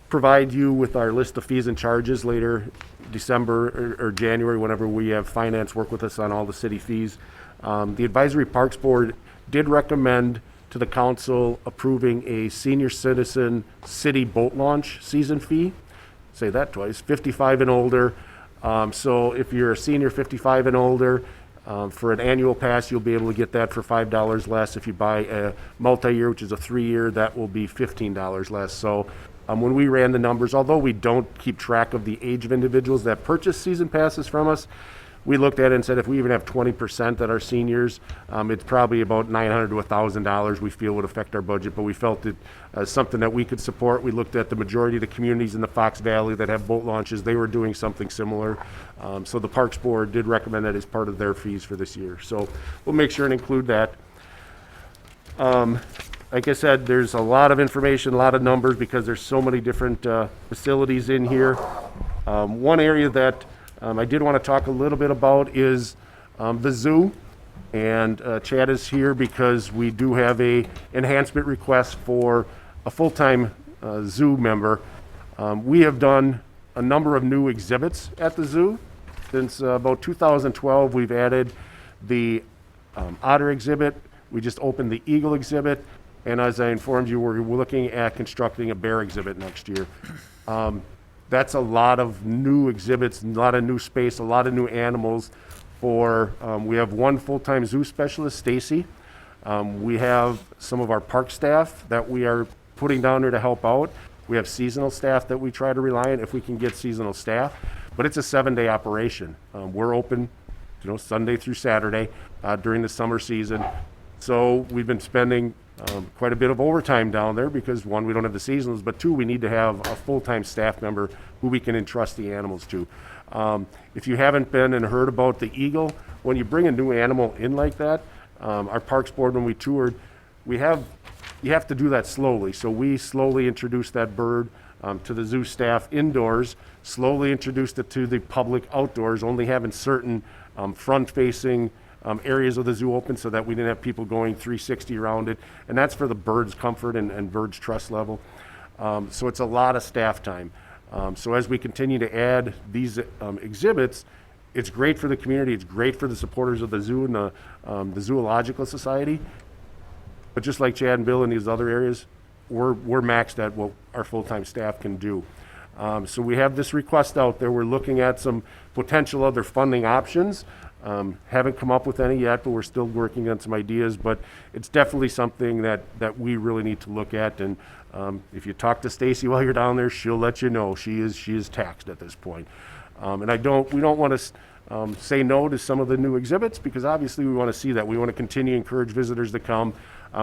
provide you with our list of fees and charges later December or January, whenever we have finance work with us on all the city fees, the Advisory Parks Board did recommend to the council approving a senior citizen city boat launch season fee. Say that twice, 55 and older. So if you're a senior 55 and older, for an annual pass, you'll be able to get that for $5 less. If you buy a multi-year, which is a 3-year, that will be $15 less. So when we ran the numbers, although we don't keep track of the age of individuals that purchase season passes from us, we looked at it and said if we even have 20% that are seniors, it's probably about $900 to $1,000 we feel would affect our budget, but we felt it as something that we could support. We looked at the majority of the communities in the Fox Valley that have boat launches. They were doing something similar. So the Parks Board did recommend that as part of their fees for this year. So we'll make sure and include that. Like I said, there's a lot of information, a lot of numbers because there's so many different facilities in here. One area that I did want to talk a little bit about is the zoo, and Chad is here because we do have a enhancement request for a full-time zoo member. We have done a number of new exhibits at the zoo. Since about 2012, we've added the otter exhibit. We just opened the eagle exhibit, and as I informed you, we're looking at constructing a bear exhibit next year. That's a lot of new exhibits, a lot of new space, a lot of new animals for, we have one full-time zoo specialist, Stacy. We have some of our park staff that we are putting down there to help out. We have seasonal staff that we try to rely on if we can get seasonal staff, but it's a 7-day operation. We're open, Sunday through Saturday during the summer season. So we've been spending quite a bit of overtime down there because 1, we don't have the seasonals, but 2, we need to have a full-time staff member who we can entrust the animals to. If you haven't been and heard about the eagle, when you bring a new animal in like that, our Parks Board, when we toured, you have to do that slowly. So we slowly introduced that bird to the zoo staff indoors, slowly introduced it to the public outdoors, only having certain front-facing areas of the zoo open so that we didn't have people going 360 around it. And that's for the bird's comfort and bird's trust level. So it's a lot of staff time. So as we continue to add these exhibits, it's great for the community, it's great for the supporters of the zoo and the Zoological Society. But just like Chad and Bill in these other areas, we're maxed at what our full-time staff can do. So we have this request out there. We're looking at some potential other funding options. Haven't come up with any yet, but we're still working on some ideas. But it's definitely something that we really need to look at. And if you talk to Stacy while you're down there, she'll let you know she is taxed at this point. And we don't want to say no to some of the new exhibits because obviously we want to see that. We want to continue to encourage visitors to come.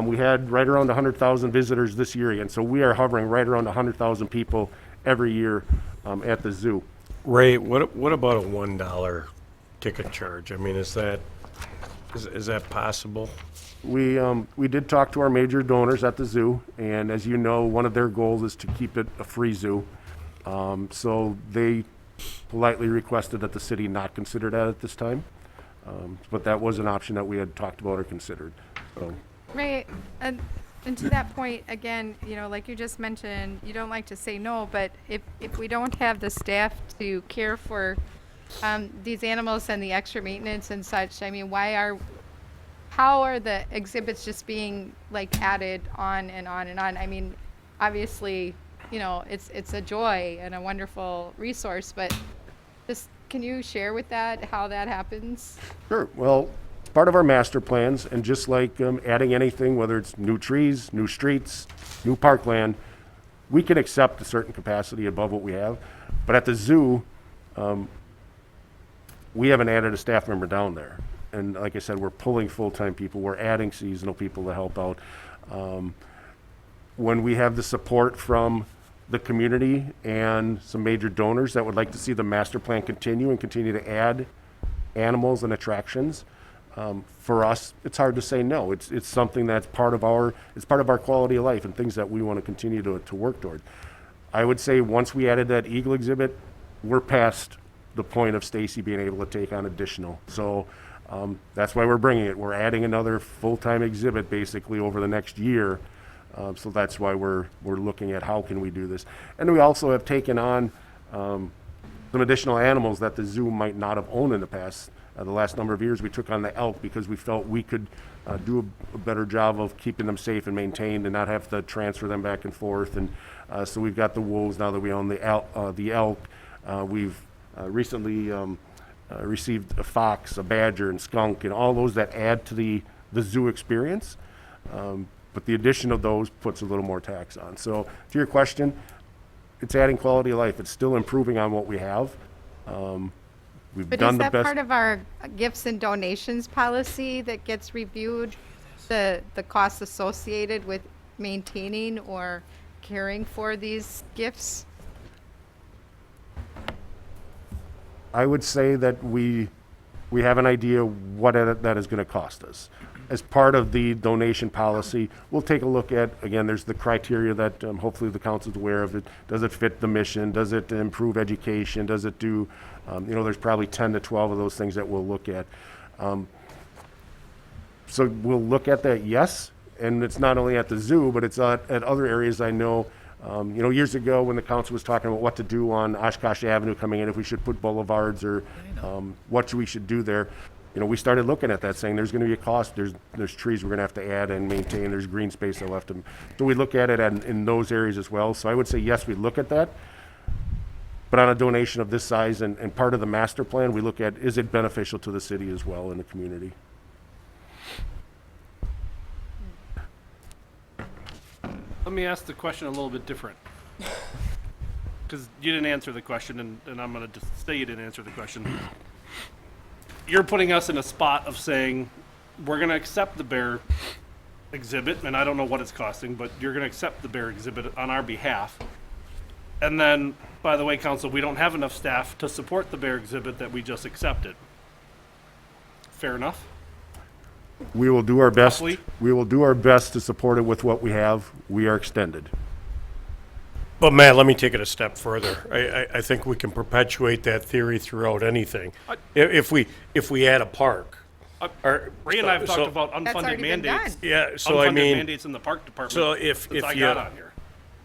We had right around 100,000 visitors this year again, so we are hovering right around 100,000 people every year at the zoo. Ray, what about a $1 ticket charge? I mean, is that possible? We did talk to our major donors at the zoo, and as you know, one of their goals is to keep it a free zoo. So they politely requested that the city not consider that at this time. But that was an option that we had talked about or considered. So. Ray, and to that point, again, like you just mentioned, you don't like to say no, but if we don't have the staff to care for these animals and the extra maintenance and such, I mean, how are the exhibits just being like added on and on and on? I mean, obviously, it's a joy and a wonderful resource, but just can you share with that how that happens? Sure. Well, part of our master plans, and just like adding anything, whether it's new trees, new streets, new parkland, we can accept a certain capacity above what we have. But at the zoo, we haven't added a staff member down there. And like I said, we're pulling full-time people. We're adding seasonal people to help out. When we have the support from the community and some major donors that would like to see the master plan continue and continue to add animals and attractions, for us, it's hard to say no. It's something that's part of our quality of life and things that we want to continue to work toward. I would say once we added that eagle exhibit, we're past the point of Stacy being able to take on additional. So that's why we're bringing it. We're adding another full-time exhibit basically over the next year. So that's why we're looking at how can we do this. And we also have taken on some additional animals that the zoo might not have owned in the past. The last number of years, we took on the elk because we felt we could do a better job of keeping them safe and maintained and not have to transfer them back and forth. And so we've got the wolves now that we own the elk. We've recently received a fox, a badger, and skunk, and all those that add to the zoo experience. But the addition of those puts a little more tax on. So to your question, it's adding quality of life. It's still improving on what we have. We've But done is the that best. part of our gifts and donations policy that gets reviewed? The costs associated with maintaining or caring for these gifts? I would say that we have an idea what that is going to cost us. As part of the donation policy, we'll take a look at, again, there's the criteria that hopefully the council's aware of. Does it fit the mission? Does it improve education? Does it do, there's probably 10 to 12 of those things that we'll look at. So we'll look at that, yes, and it's not only at the zoo, but it's at other areas. I know, years ago when the council was talking about what to do on Oshkosh Avenue coming in, if we should put boulevards or what we should do there. We started looking at that, saying there's going to be a cost. There's trees we're going to have to add and maintain. There's green space that left them. So we look at it in those areas as well. So I would say, yes, we look at that. But on a donation of this size and part of the master plan, we look at, is it beneficial to the city as well and the community? Let me ask the question a little bit different. Because you didn't answer the question, and I'm going to just say you didn't answer the question. You're putting us in a spot of saying, we're going to accept the bear exhibit, and I don't know what it's costing, but you're going to accept the bear exhibit on our behalf. And then, by the way, council, we don't have enough staff to support the bear exhibit that we just accepted. Fair enough? We will do our best. Roughly? We will do our best to support it with what we have. We are extended. But Matt, let me take it a step further. I think we can perpetuate that theory throughout anything. If we add a park. Ray and I have so- talked about That's already unfunded been mandates. done. Yeah, so I Unfunded mean, mandates in the park department. so if since I you got on here.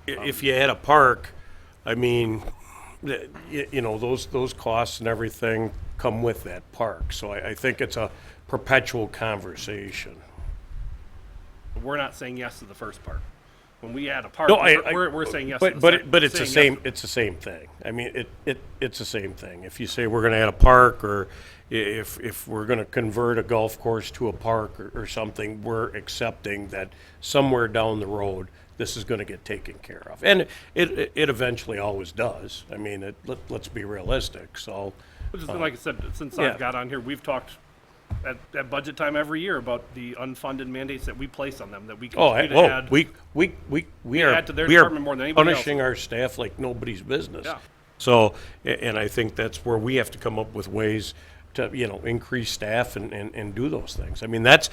if you add a park, I mean, those costs and everything come with that park. So I think it's a perpetual conversation. We're not saying yes to the first part. When we add a park, No, we're saying yes. to the But second. but it's the Saying same. yes. It's the same thing. I mean, it's the same thing. If you say we're going to add a park, or if we're going to convert a golf course to a park or something, we're accepting that somewhere down the road this is going to get taken care of, and it eventually always does. I mean, let's be realistic. So, Which is, like I said, since yeah. I've got on here, we've talked at budget time every year about the unfunded mandates that we place on them, that we continue to add. we add to their are department more than anybody punishing else. our staff like nobody's business. Yeah. So, and I think that's where we have to come up with ways to, increase staff and do those things. I mean, that's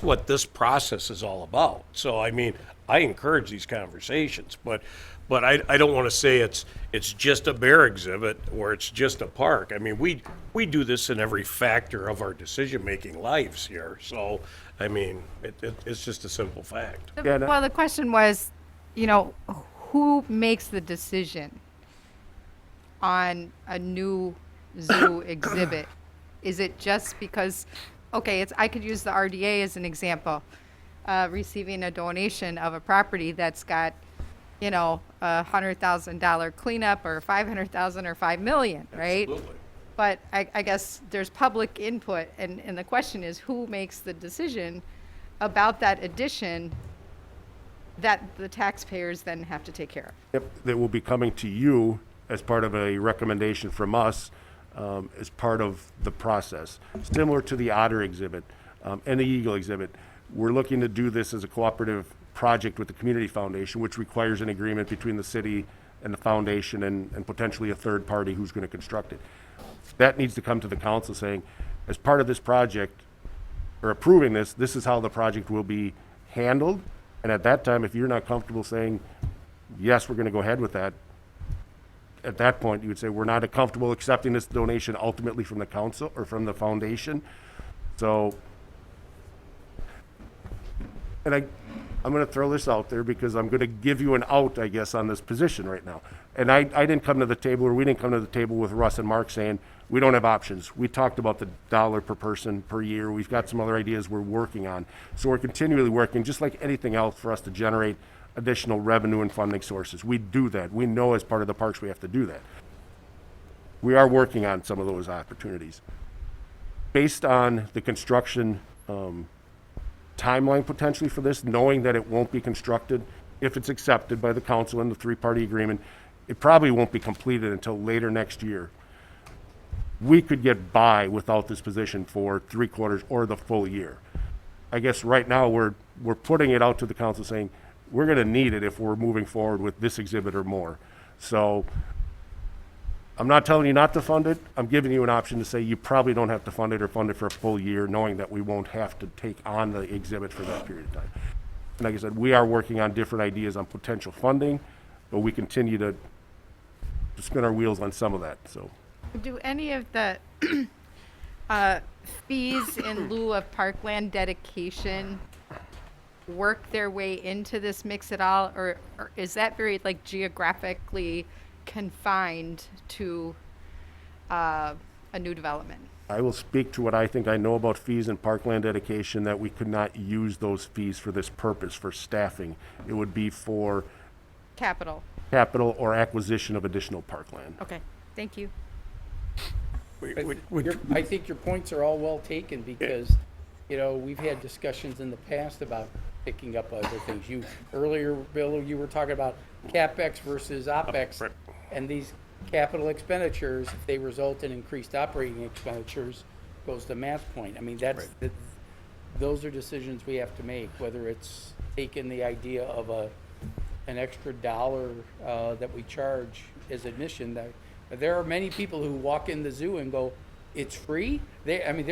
what this process is all about. So, I mean, I encourage these conversations, but I don't want to say it's just a bear exhibit or it's just a park. I mean, we do this in every factor of our decision-making lives here. So, I mean, it's just a simple fact. Well, the question was, who makes the decision on a new zoo exhibit? Is it just because, I could use the RDA as an example, receiving a donation of a property that's got, $100,000 cleanup or $500,000 or $5 million, right? Absolutely. But I guess there's public input, and the question is, who makes the decision about that addition that the taxpayers then have to take care of? Yep, that will be coming to you as part of a recommendation from us as part of the process. Similar to the otter exhibit and the eagle exhibit, we're looking to do this as a cooperative project with the Community Foundation, which requires an agreement between the city and the foundation and potentially a third party who's going to construct it. That needs to come to the council saying, as part of this project, or approving this, this is how the project will be handled. And at that time, if you're not comfortable saying, yes, we're going to go ahead with that, at that point, you would say, we're not comfortable accepting this donation ultimately from the council or from the foundation. So, and I'm going to throw this out there because I'm going to give you an out, I guess, on this position right now. And I didn't come to the table, or we didn't come to the table with Russ and Mark saying, we don't have options. We talked about the dollar per person per year. We've got some other ideas we're working on. So we're continually working, just like anything else, for us to generate additional revenue and funding sources. We do that. We know as part of the parks we have to do that. We are working on some of those opportunities. Based on the construction timeline potentially for this, knowing that it won't be constructed, if it's accepted by the council in the three-party agreement, it probably won't be completed until later next year. We could get by without this position for 3/4 or the full year. I guess right now we're putting it out to the council saying, we're gonna need it if we're moving forward with this exhibit or more. So I'm not telling you not to fund it. I'm giving you an option to say you probably don't have to fund it or fund it for a full year, knowing that we won't have to take on the exhibit for that period of time. And like I said, we are working on different ideas on potential funding, but we continue to spin our wheels on some of that, so. Do any of the fees in lieu of parkland dedication work their way into this mix at all, or is that very like geographically confined to a new development? I will speak to what I think I know about fees and parkland dedication, that we could not use those fees for this purpose, for staffing. It would be for Capital. or acquisition of additional parkland. Okay, thank you. I think your points are all well taken because, you know, we've had discussions in the past about picking up other things. Earlier, Bill, you were talking about CapEx versus OpEx. Right. And these capital expenditures, if they result in increased operating expenditures, goes to Matt's point. I mean, those are decisions we have to make, whether it's taking the idea of an extra dollar that we charge as admission. There are many people who walk in the zoo and go, it's free? They have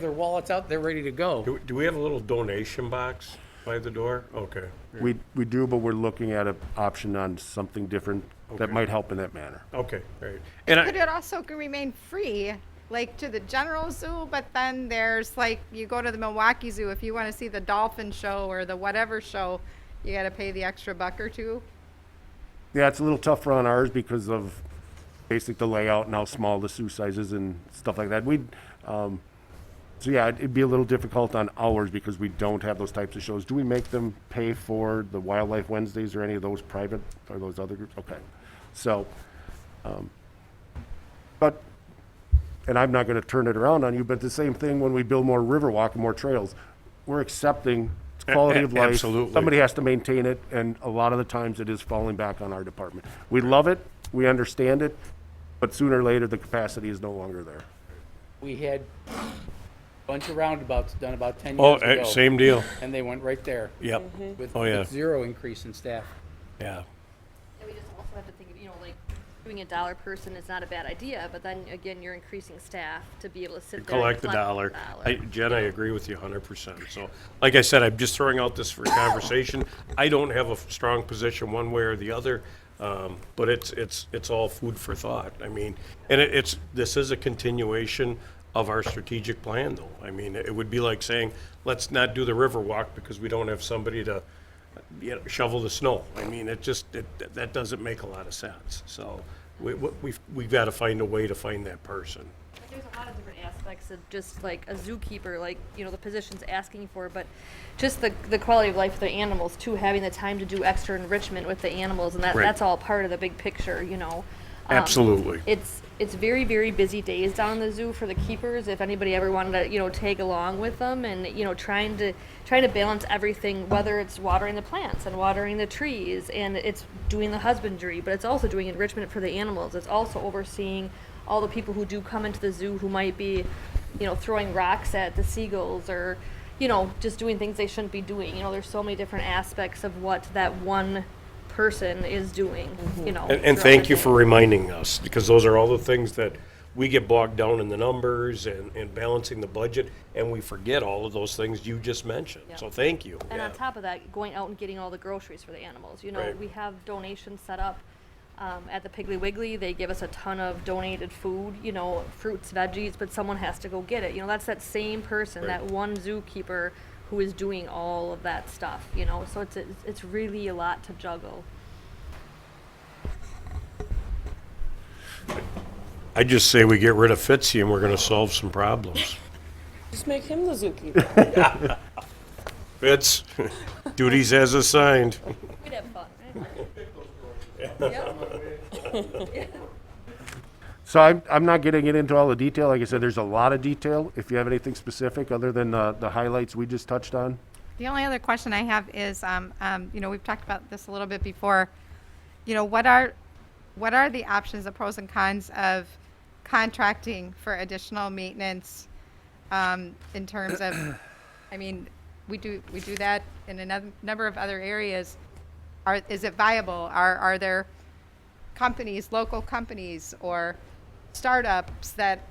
their wallets out, they're ready to go. Do we have a little donation box by the door? Okay. We do, but we're looking at an option on something different that Okay. might help in that manner. Okay, great. Could it also remain free, like to the general zoo, but then there's like, you go to the Milwaukee Zoo, if you want to see the dolphin show or the whatever show, you got to pay the extra $1 or $2? Yeah, it's a little tougher on ours because of the layout and how small the zoo size is and stuff like that. So yeah, it'd be a little difficult on ours because we don't have those types of shows. Do we make them pay for the Wildlife Wednesdays or any of those private, or those other groups? Okay. So, but, and I'm not gonna turn it around on you, but the same thing when we build more Riverwalk and more trails, we're accepting it's quality of life. Absolutely. Somebody has to maintain it, and a lot of the times it is falling back on our department. We love it, we understand it, but sooner or later, the capacity is no longer there. We had a bunch of roundabouts done about 10 years ago. Same deal. And they went right there. Yep. With Oh, yeah. with zero increase in staff. Yeah. And we just also have to think of, you know, like, doing $1 person is not a bad idea, but then again, you're increasing staff to be able to sit there and Collect the dollar. Jen, I agree with you 100%. So, like I said, I'm just throwing out this for conversation. I don't have a strong position one way or the other, but it's all food for thought. I mean, and this is a continuation of our strategic plan, though. I mean, it would be like saying, let's not do the Riverwalk because we don't have somebody to shovel the snow. I mean, that doesn't make a lot of sense. So we've got to find a way to find that person. There's a lot of different aspects of just like a zookeeper, like, you know, the position's asking for, but just the quality of life of the animals too, having the time to do extra enrichment with the animals, and Right. that's all part of the big picture, you know. Absolutely. It's very, very busy days down in the zoo for the keepers. If anybody ever wanted to, you know, tag along with them, and, you know, trying to balance everything, whether it's watering the plants and watering the trees, and it's doing the husbandry, but it's also doing enrichment for the animals. It's also overseeing all the people who do come into the zoo who might be, you know, throwing rocks at the seagulls, or, you know, just doing things they shouldn't be doing. You know, there's so many different aspects of what that one person is doing, you know. And thank you for reminding us, because those are all the things that we get bogged down in the numbers and balancing the budget, and we forget all of those things you just mentioned. Yep. So thank you. And on top of that, going out and getting all the groceries for the animals. You know, Right. we have donations set up at the Piggly Wiggly. They give us a ton of donated food, you know, fruits, veggies, but someone has to go get it. You know, that's that same person, Right. that one zookeeper who is doing all of that stuff, you know, so it's really a lot to juggle. I just say we get rid of Fitzy and we're gonna solve some problems. Just make him the zookeeper. Fitz, duties as assigned. We'd have fun, right? So I'm not getting it into all the detail. Like I said, there's a lot of detail. If you have anything specific other than the highlights we just touched on. The only other question I have is, you know, we've talked about this a little bit before. You know, what are the options, the pros and cons of contracting for additional maintenance in terms of, I mean, we do that in a number of other areas. Is it viable? Are there companies, local companies or startups that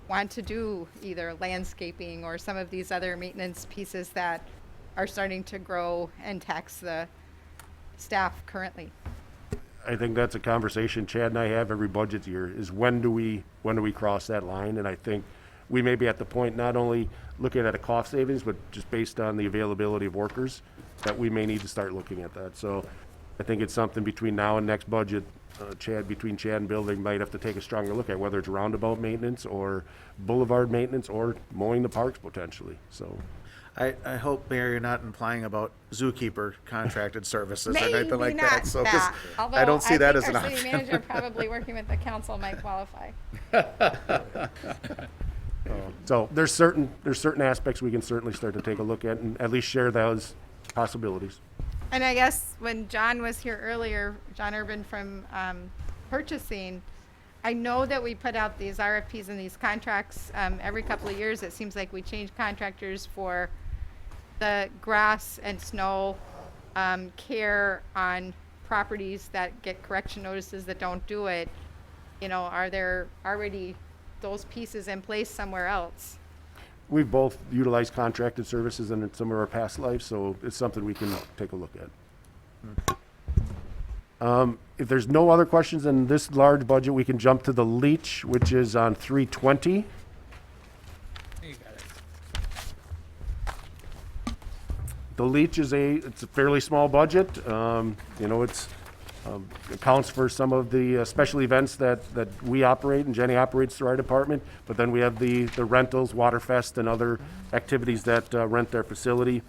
want to do either landscaping or some of these other maintenance pieces that are starting to grow and tax the staff currently? I think that's a conversation Chad and I have every budget year, is when do we cross that line? And I think we may be at the point not only looking at a cost savings, but just based on the availability of workers, that we may need to start looking at that. So I think it's something between now and next budget, between Chad and Bill, they might have to take a stronger look at whether it's roundabout maintenance or boulevard maintenance or mowing the parks potentially, so. I hope, Mayor, you're not implying about zookeeper contracted services or Maybe anything like not that. So, 'cause Although I don't see that as think an our city option. manager probably working with the council might qualify. So there's certain aspects we can certainly start to take a look at and at least share those possibilities. And I guess when John was here earlier, John Urban from purchasing, I know that we put out these RFPs and these contracts every couple of years. It seems like we change contractors for the grass and snow care on properties that get correction notices that don't do it. You know, are there already those pieces in place somewhere else? We've both utilized contracted services in some of our past lives, so it's something we can take a look at. If there's no other questions in this large budget, we can jump to the leach, which is on 320. You got it. The leach is it's a fairly small budget. You know, it's accounts for some of the special events that we operate and Jenny operates through our department. But then we have the rentals, Waterfest, and other activities that rent their facility.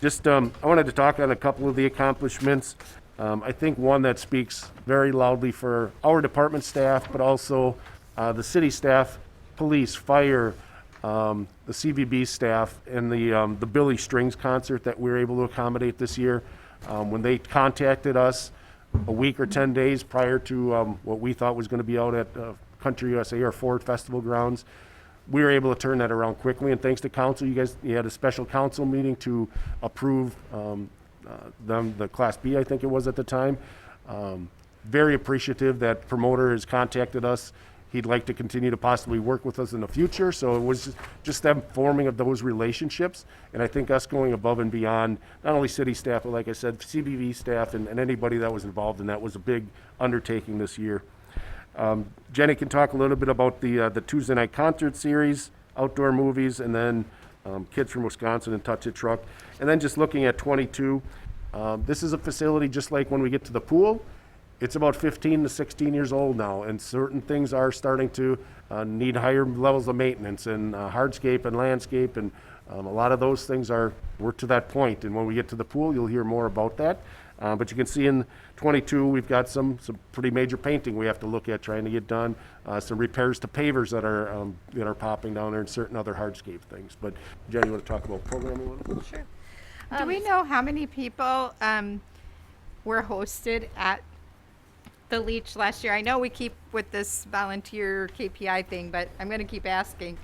Just I wanted to talk on a couple of the accomplishments. I think one that speaks very loudly for our department staff, but also the city staff, police, fire, the CVB staff, and the Billy Strings concert that we were able to accommodate this year. When they contacted us a week or 10 days prior to what we thought was going to be out at Country USA or Ford Festival grounds, we were able to turn that around quickly. And thanks to council, you had a special council meeting to approve the Class B, I think it was at the time. Very appreciative that promoter has contacted us. He'd like to continue to possibly work with us in the future. So it was just them forming of those relationships. And I think us going above and beyond, not only city staff, but like I said, CBV staff and anybody that was involved in that was a big undertaking this year. Jenny can talk a little bit about the Tuesday night concert series, outdoor movies, and then Kids from Wisconsin and Touch It Truck. And then just looking at 22, this is a facility just like when we get to the pool. It's about 15 to 16 years old now, and certain things are starting to need higher levels of maintenance and hardscape and landscape, and a lot of those things we're to that point. And when we get to the pool, you'll hear more about that. But you can see in 22, we've got some pretty major painting we have to look at trying to get done, some repairs to pavers that are popping down there, and certain other hardscape things. But Jenny, you want to talk about programming a little bit? Sure. Do we know how many people were hosted at the Leach last year? I know we keep with this volunteer KPI thing, but I'm going to keep asking.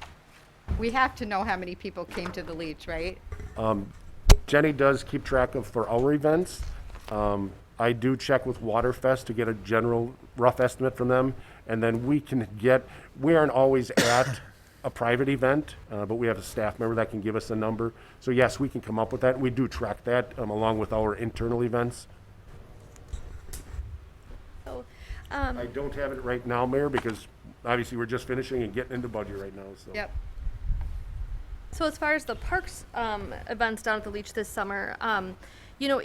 We have to know how many people came to the Leach, right? Jenny does keep track of for our events. I do check with Waterfest to get a general rough estimate from them, and then we aren't always at a private event, but we have a staff member that can give us a number. So yes, we can come up with that. We do track that along with our internal events. So, I don't have it right now, Mayor, because obviously we're just finishing and getting into budget right now. So. Yep. So as far as the parks events down at the Leach this summer, you know,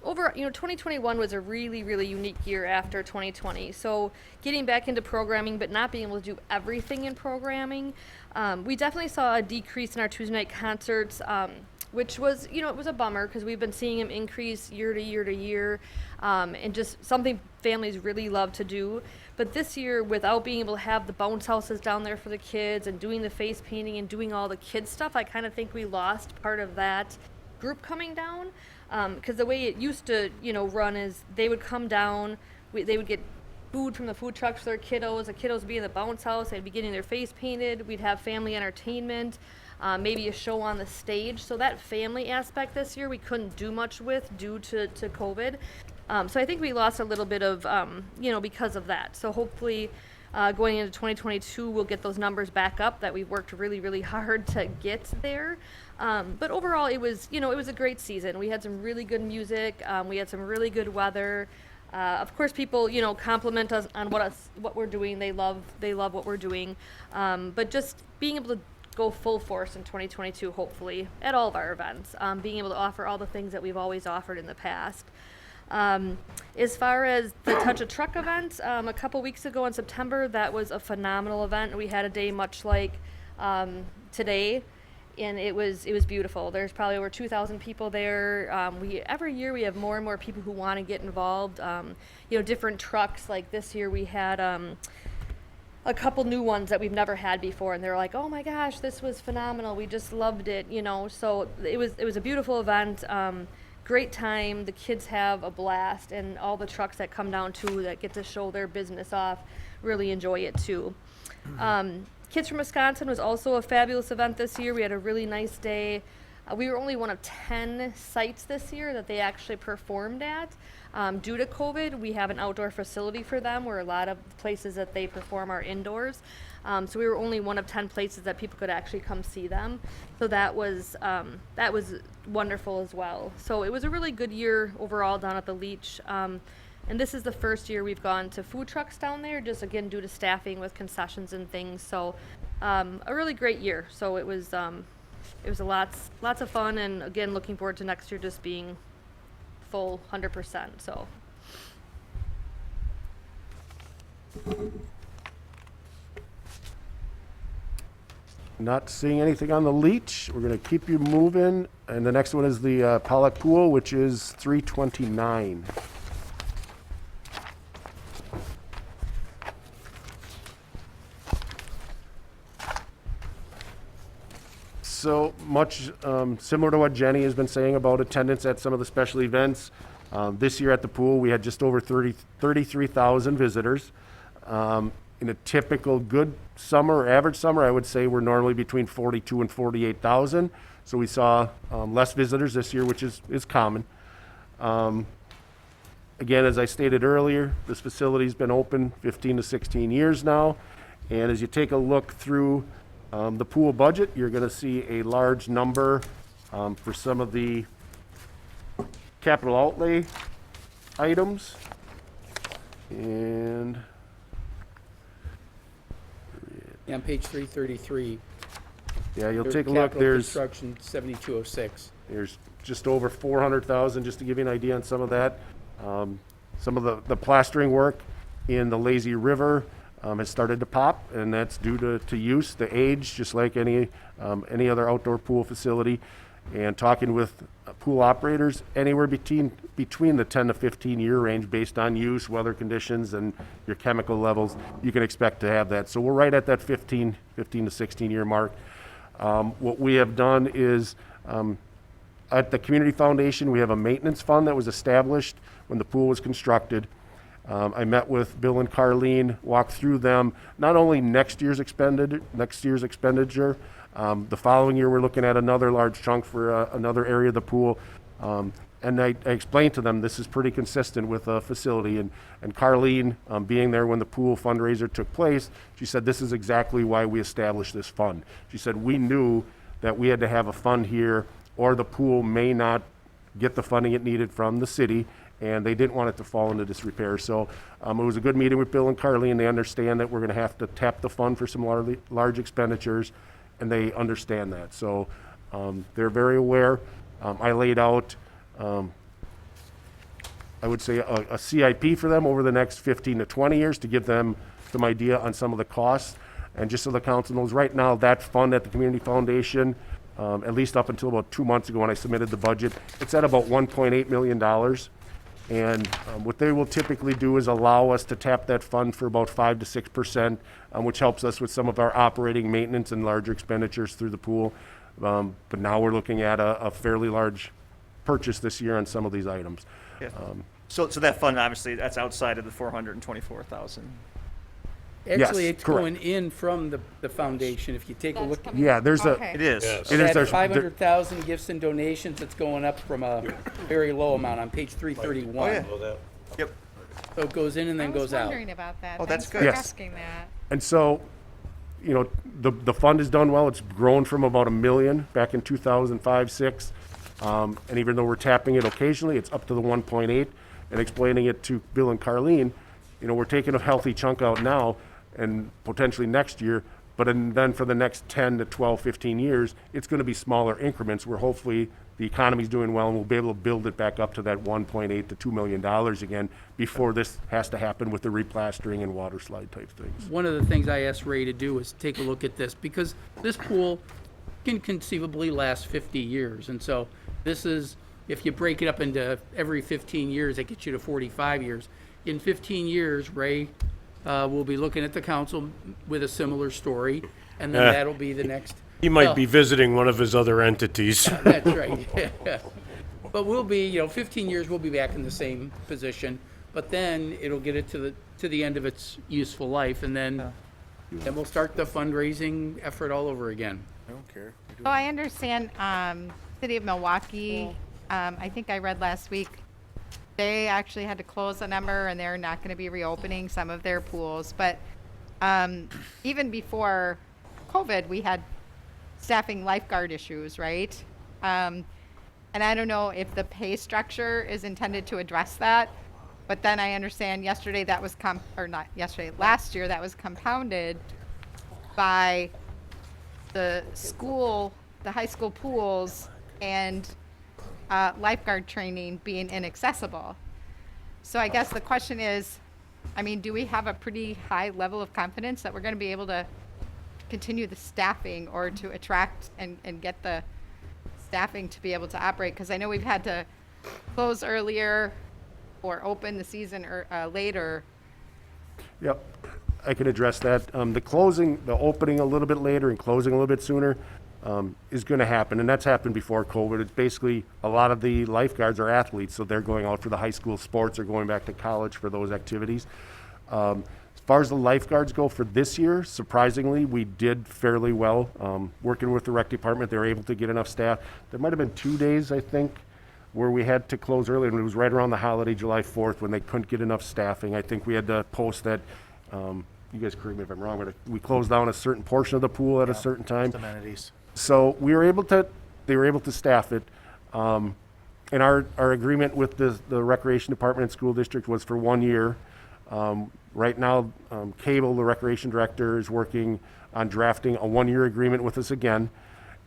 2021 was a really, really unique year after 2020. So getting back into programming, but not being able to do everything in programming, we definitely saw a decrease in our Tuesday night concerts, which was, you know, it was a bummer because we've been seeing them increase year to year to year, and just something families really love to do. But this year, without being able to have the bounce houses down there for the kids and doing the face painting and doing all the kids stuff, I kind of think we lost part of that group coming down. Because the way it used to, you know, run is they would come down, they would get food from the food trucks for their kiddos. The kiddos would be in the bounce house. They'd be getting their face painted. We'd have family entertainment, maybe a show on the stage. So that family aspect this year we couldn't do much with due to COVID. So I think we lost a little bit of, you know, because of that. So hopefully going into 2022, we'll get those numbers back up that we've worked really, really hard to get there. But overall, it was, you know, it was a great season. We had some really good music. We had some really good weather. Of course, people, you know, compliment us on what we're doing. They love what we're doing. But just being able to go full force in 2022, hopefully, at all of our events, being able to offer all the things that we've always offered in the past. As far as the Touch a Truck event, a couple weeks ago in September, that was a phenomenal event. We had a day much like today, and it was beautiful. There's probably over 2,000 people there. Every year we have more and more people who want to get involved. You know, different trucks. Like this year we had a couple new ones that we've never had before, and they're like, "Oh my gosh, this was phenomenal. We just loved it." You know, so it was a beautiful event. Great time. The kids have a blast, and all the trucks that come down too that get to show their business off really enjoy it too. Kids from Wisconsin was also a fabulous event this year. We had a really nice day. We were only one of 10 sites this year that they actually performed at. Due to COVID, we have an outdoor facility for them where a lot of places that they perform are indoors. So we were only one of 10 places that people could actually come see them. So that was wonderful as well. So it was a really good year overall down at the Leach. And this is the first year we've gone to food trucks down there, just again due to staffing with concessions and things. So a really great year. So it was lots of fun, and again looking forward to next year just being full 100%. So. Not seeing anything on the Leach. We're going to keep you moving. And the next one is the Pollock Pool, which is 329. So much similar to what Jenny has been saying about attendance at some of the special events. This year at the pool, we had just over 33,000 visitors. In a typical good summer, average summer, I would say we're normally between 42 and 48,000. So we saw less visitors this year, which is common. Again, as I stated earlier, this facility's been open 15 to 16 years now. And as you take a look through the pool budget, you're going to see a large number for some of the capital outlay items. And On page 333. yeah, you'll take a look. Capital There's construction 7206. There's just over 400,000, just to give you an idea on some of that. Some of the plastering work in the lazy river has started to pop, and that's due to use, the age, just like any other outdoor pool facility. And talking with pool operators, anywhere between the 10 to 15 year range based on use, weather conditions, and your chemical levels, you can expect to have that. So we're right at that 15 to 16 year mark. What we have done is at the Community Foundation, we have a maintenance fund that was established when the pool was constructed. I met with Bill and Carlene, walked through them, not only next year's expenditure. The following year, we're looking at another large chunk for another area of the pool. And I explained to them this is pretty consistent with a facility. And Carlene, being there when the pool fundraiser took place, she said this is exactly why we established this fund. She said we knew that we had to have a fund here or the pool may not get the funding it needed from the city, and they didn't want it to fall into disrepair. So it was a good meeting with Bill and Carlene. They understand that we're going to have to tap the fund for some large expenditures. and they understand that. So they're very aware. I laid out, I would say, a CIP for them over the next 15 to 20 years to give them some idea on some of the costs. And just so the council knows, right now, that fund at the Community Foundation, at least up until about 2 months ago when I submitted the budget, it's at about $1.8 million. And what they will typically do is allow us to tap that fund for about 5 to 6%, which helps us with some of our operating maintenance and larger expenditures through the pool. But now we're looking at a fairly large purchase this year on some of these items. Yeah. So that fund, obviously, that's outside of the 424,000. Actually, Yes, it's correct. going in from the foundation. If you take a look. Yeah, there's Okay. It is. Yes. It is. That There's- 500,000 gifts and donations, it's going up from a very low amount on page 331. Yep. So it goes in and then goes I was out. wondering about that. Oh, that's Thanks good. for Yes. asking that. And so, you know, the fund has done well. It's grown from about $1 million back in 2005, 6. And even though we're tapping it occasionally, it's up to the 1.8. And explaining it to Bill and Carleen, you know, we're taking a healthy chunk out now and potentially next year, but then for the next 10 to 12, 15 years, it's going to be smaller increments where hopefully the economy's doing well and we'll be able to build it back up to that $1.8 to $2 million again before this has to happen with the replastering and water slide type things. One of the things I asked Ray to do is take a look at this, because this pool can conceivably last 50 years. And so this is, if you break it up into every 15 years, that gets you to 45 years. In 15 years, Ray will be looking at the council with a similar story, and then that'll be the next. He might Well, be visiting one of his other entities. That's right. But we'll be, 15 years, we'll be back in the same position, but then it'll get it to the end of its useful life, and then we'll start the fundraising effort all over again. I don't care. So I understand, City of Milwaukee, I think I read last week, they actually had to close a number and they're not going to be reopening some of their pools. But even before COVID, we had staffing lifeguard issues, right? And I don't know if the pay structure is intended to address that. But then I understand last year that was compounded by the high school pools and lifeguard training being inaccessible. So I guess the question is, do we have a pretty high level of confidence that we're going to be able to continue the staffing or to attract and get the staffing to be able to operate? Because I know we've had to close earlier or open the season later. Yep, I can address that. The opening a little bit later and closing a little bit sooner is going to happen, and that's happened before COVID. It's basically a lot of the lifeguards are athletes, so they're going out for the high school sports or going back to college for those activities. As far as the lifeguards go for this year, surprisingly, we did fairly well. Working with the rec department, they were able to get enough staff. There might have been 2 days, I think, where we had to close early, and it was right around the holiday, July 4th, when they couldn't get enough staffing. I think we had to post that, you guys correct me if I'm wrong, but we closed down a certain portion of the pool at a certain time. Amenities. So they were able to staff it. And our agreement with the recreation department and school district was for 1 year. Right now, Cable, the recreation director, is working on drafting a 1-year agreement with us again.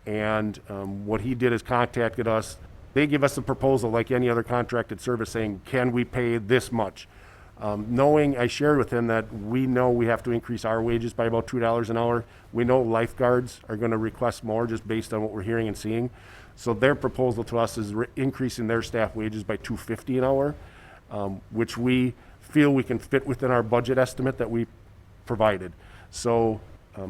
And what he did is contacted us. They give us a proposal like any other contracted service saying, can we pay this much? Knowing, I shared with him that we know we have to increase our wages by about $2 an hour. We know lifeguards are going to request more just based on what we're hearing and seeing. So their proposal to us is increasing their staff wages by $2.50 an hour, which we feel we can fit within our budget estimate that we provided. So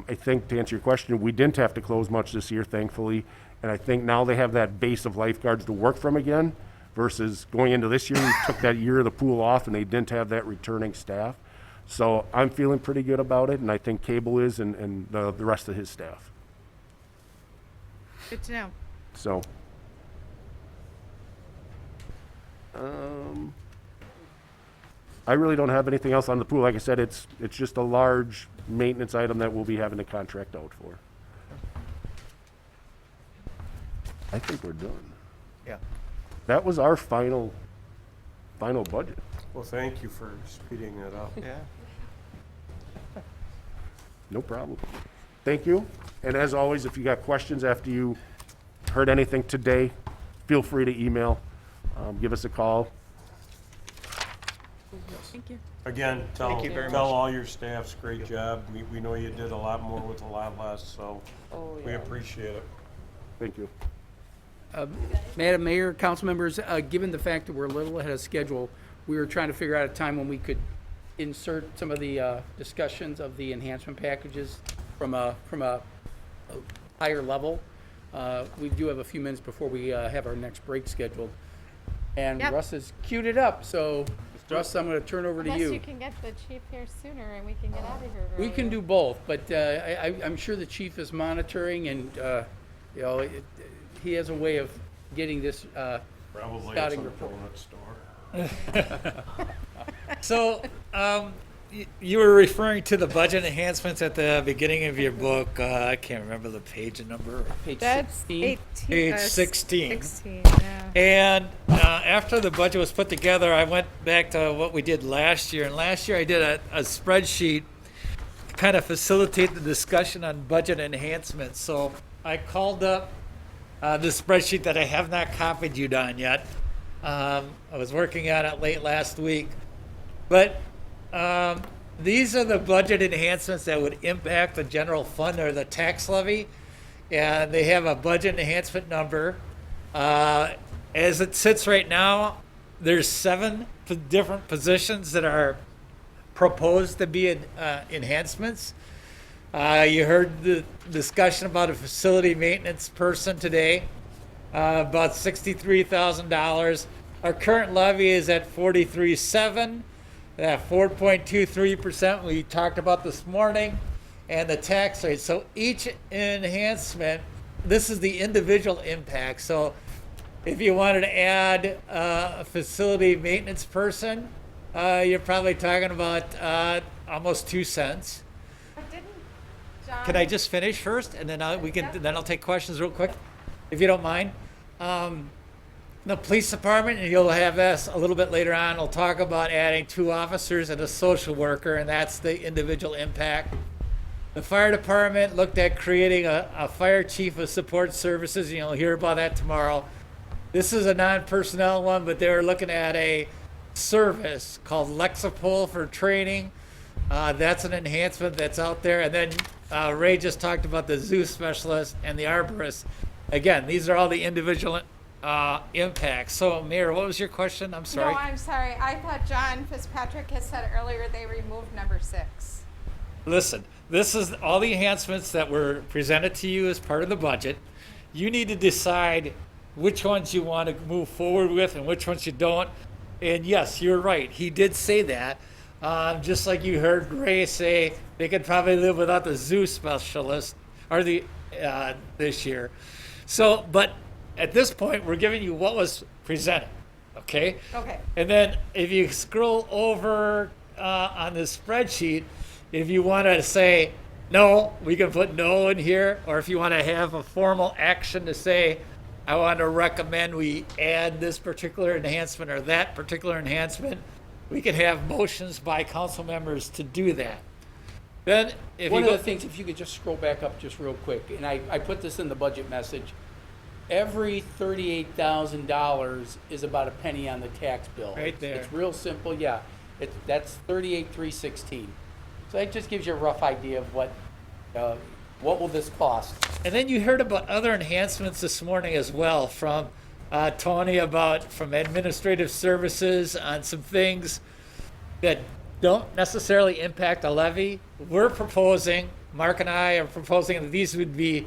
I think to answer your question, we didn't have to close much this year, thankfully. And I think now they have that base of lifeguards to work from again, versus going into this year, we took that year of the pool off and they didn't have that returning staff. So I'm feeling pretty good about it, and I think Cable is, and the rest of his staff. Good to know. So, I really don't have anything else on the pool. Like I said, it's just a large maintenance item that we'll be having to contract out for. I think we're done. Yeah. That was our final budget. Well, thank you for speeding it up. Yeah. No problem. Thank you. And as always, if you got questions after you heard anything today, feel free to email, give us a call. Again, tell Thank you very tell much. all your staffs, great job. We know you did a lot more with a lot less, so we appreciate it. Thank you. Madam Mayor, council members, given the fact that we're a little ahead of schedule, we were trying to figure out a time when we could insert some of the discussions of the enhancement packages from a higher level. We do have a few minutes before we have our next break scheduled. And Yep. Russ has queued it up, so Russ, I'm going to turn over to Unless you. you can get the chief here sooner and we can get out of here We earlier. can do both, but I'm sure the chief is monitoring, and you know, he has a way of getting this Probably at scouting some report. donut store. So, you were referring to the budget enhancements at the beginning of your book. I can't remember the page number. Page That's 16. 18. Page 16. 16, yeah. And after the budget was put together, I went back to what we did last year. And last year I did a spreadsheet to kind of facilitate the discussion on budget enhancements. So I called up the spreadsheet that I have not copied you on yet. I was working on it late last week. But these are the budget enhancements that would impact the general fund or the tax levy. And they have a budget enhancement number. As it sits right now, there's 7 different positions that are proposed to be enhancements. You heard the discussion about a facility maintenance person today, about $63,000. Our current levy is at 43.7, that 4.23% we talked about this morning, and the tax rate. So each enhancement, this is the individual impact. So if you wanted to add a facility maintenance person, you're probably talking about almost 2 cents. Can I just finish first, and then I'll take questions real quick, if you don't mind. The police department, and you'll have us a little bit later on, will talk about adding 2 officers and a social worker, and that's the individual impact. The fire department looked at creating a fire chief of support services, and you'll hear about that tomorrow. This is a non-personnel one, but they were looking at a service called Lexipol for training. That's an enhancement that's out there. And then Ray just talked about the zoo specialist and the arborist. Again, these are all the individual impacts. So, Mayor, what was your question? I'm sorry. No, I'm sorry. I thought John Fitzpatrick had said earlier they removed number 6. Listen, this is all the enhancements that were presented to you as part of the budget. You need to decide which ones you want to move forward with and which ones you don't. And yes, you're right. He did say that. Just like you heard Ray say, they could probably live without the zoo specialist or this year. So, but at this point, we're giving you what was presented. Okay? Okay. And then if you scroll over on this spreadsheet, if you want to say no, we can put no in here. Or if you want to have a formal action to say, I want to recommend we add this particular enhancement or that particular enhancement, we can have motions by council members to do that. Then, if One you of go, the things, if you could just scroll back up just real quick, and I put this in the budget message, every $38,000 is about a penny on the tax bill. Right there. It's real simple, yeah. That's 38,316. So that just gives you a rough idea of what will this cost. and then you heard about other enhancements this morning as well from Tony from administrative services on some things that don't necessarily impact a levy. We're proposing, Mark and I are proposing that these would be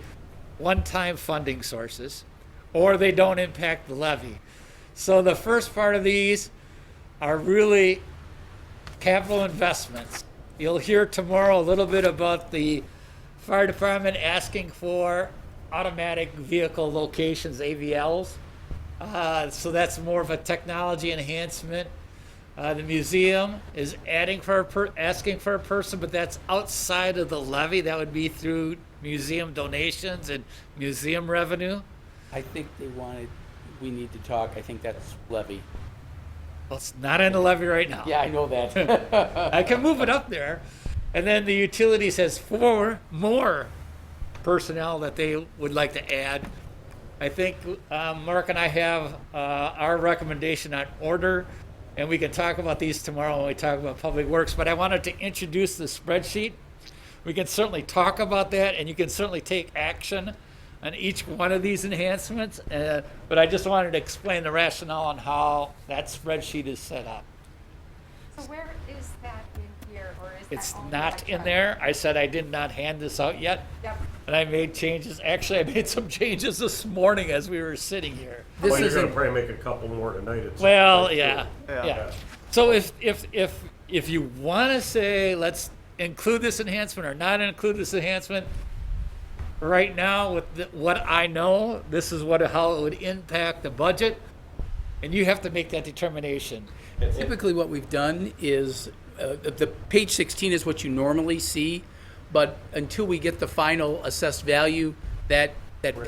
one-time funding sources, or they don't impact the levy. So the first part of these are really capital investments. You'll hear tomorrow a little bit about the fire department asking for automatic vehicle locations, AVLs. So that's more of a technology enhancement. The museum is asking for a person, but that's outside of the levy. That would be through museum donations and museum revenue. I think we need to talk, I think that's levy. Well, it's not in the levy right now. Yeah, I know that. I can move it up there. And then the utilities has 4 more personnel that they would like to add. I think Mark and I have our recommendation on order, and we can talk about these tomorrow when we talk about Public Works, but I wanted to introduce the spreadsheet. We can certainly talk about that, and you can certainly take action on each one of these enhancements, but I just wanted to explain the rationale on how that spreadsheet is set up. So where is that in here, or is that It's only not in electronic? there. I said I did not hand this out yet. Yep. And I made changes. Actually, I made some changes this morning as we were sitting here. This Well, you're isn't, gonna probably make a couple more tonight. It sounds Well, like, yeah, too. yeah. So if you want to say, let's include this enhancement or not include this enhancement, right now with what I know, this is how it would impact the budget, and you have to make that determination. typically what we've done is, the page 16 is what you normally see, but until we get the final assessed value, that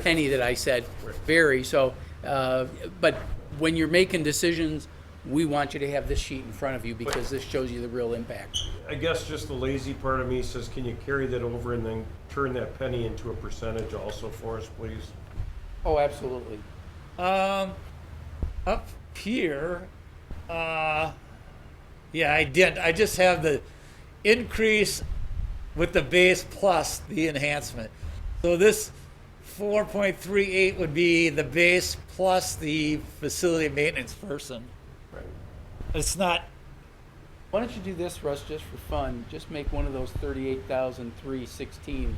penny that I said varies. So, but when you're making decisions, we want you to have this sheet in front of you because this shows you the real impact. I guess just the lazy part of me says, can you carry that over and then turn that penny into a percentage also for us, please? Oh, absolutely. Up here, yeah, I did. I just have the increase with the base plus the enhancement. So this 4.38 would be the base plus the facility maintenance person. Right. It's not, Why don't you do this, Russ, just for fun? Just make one of those 38,316.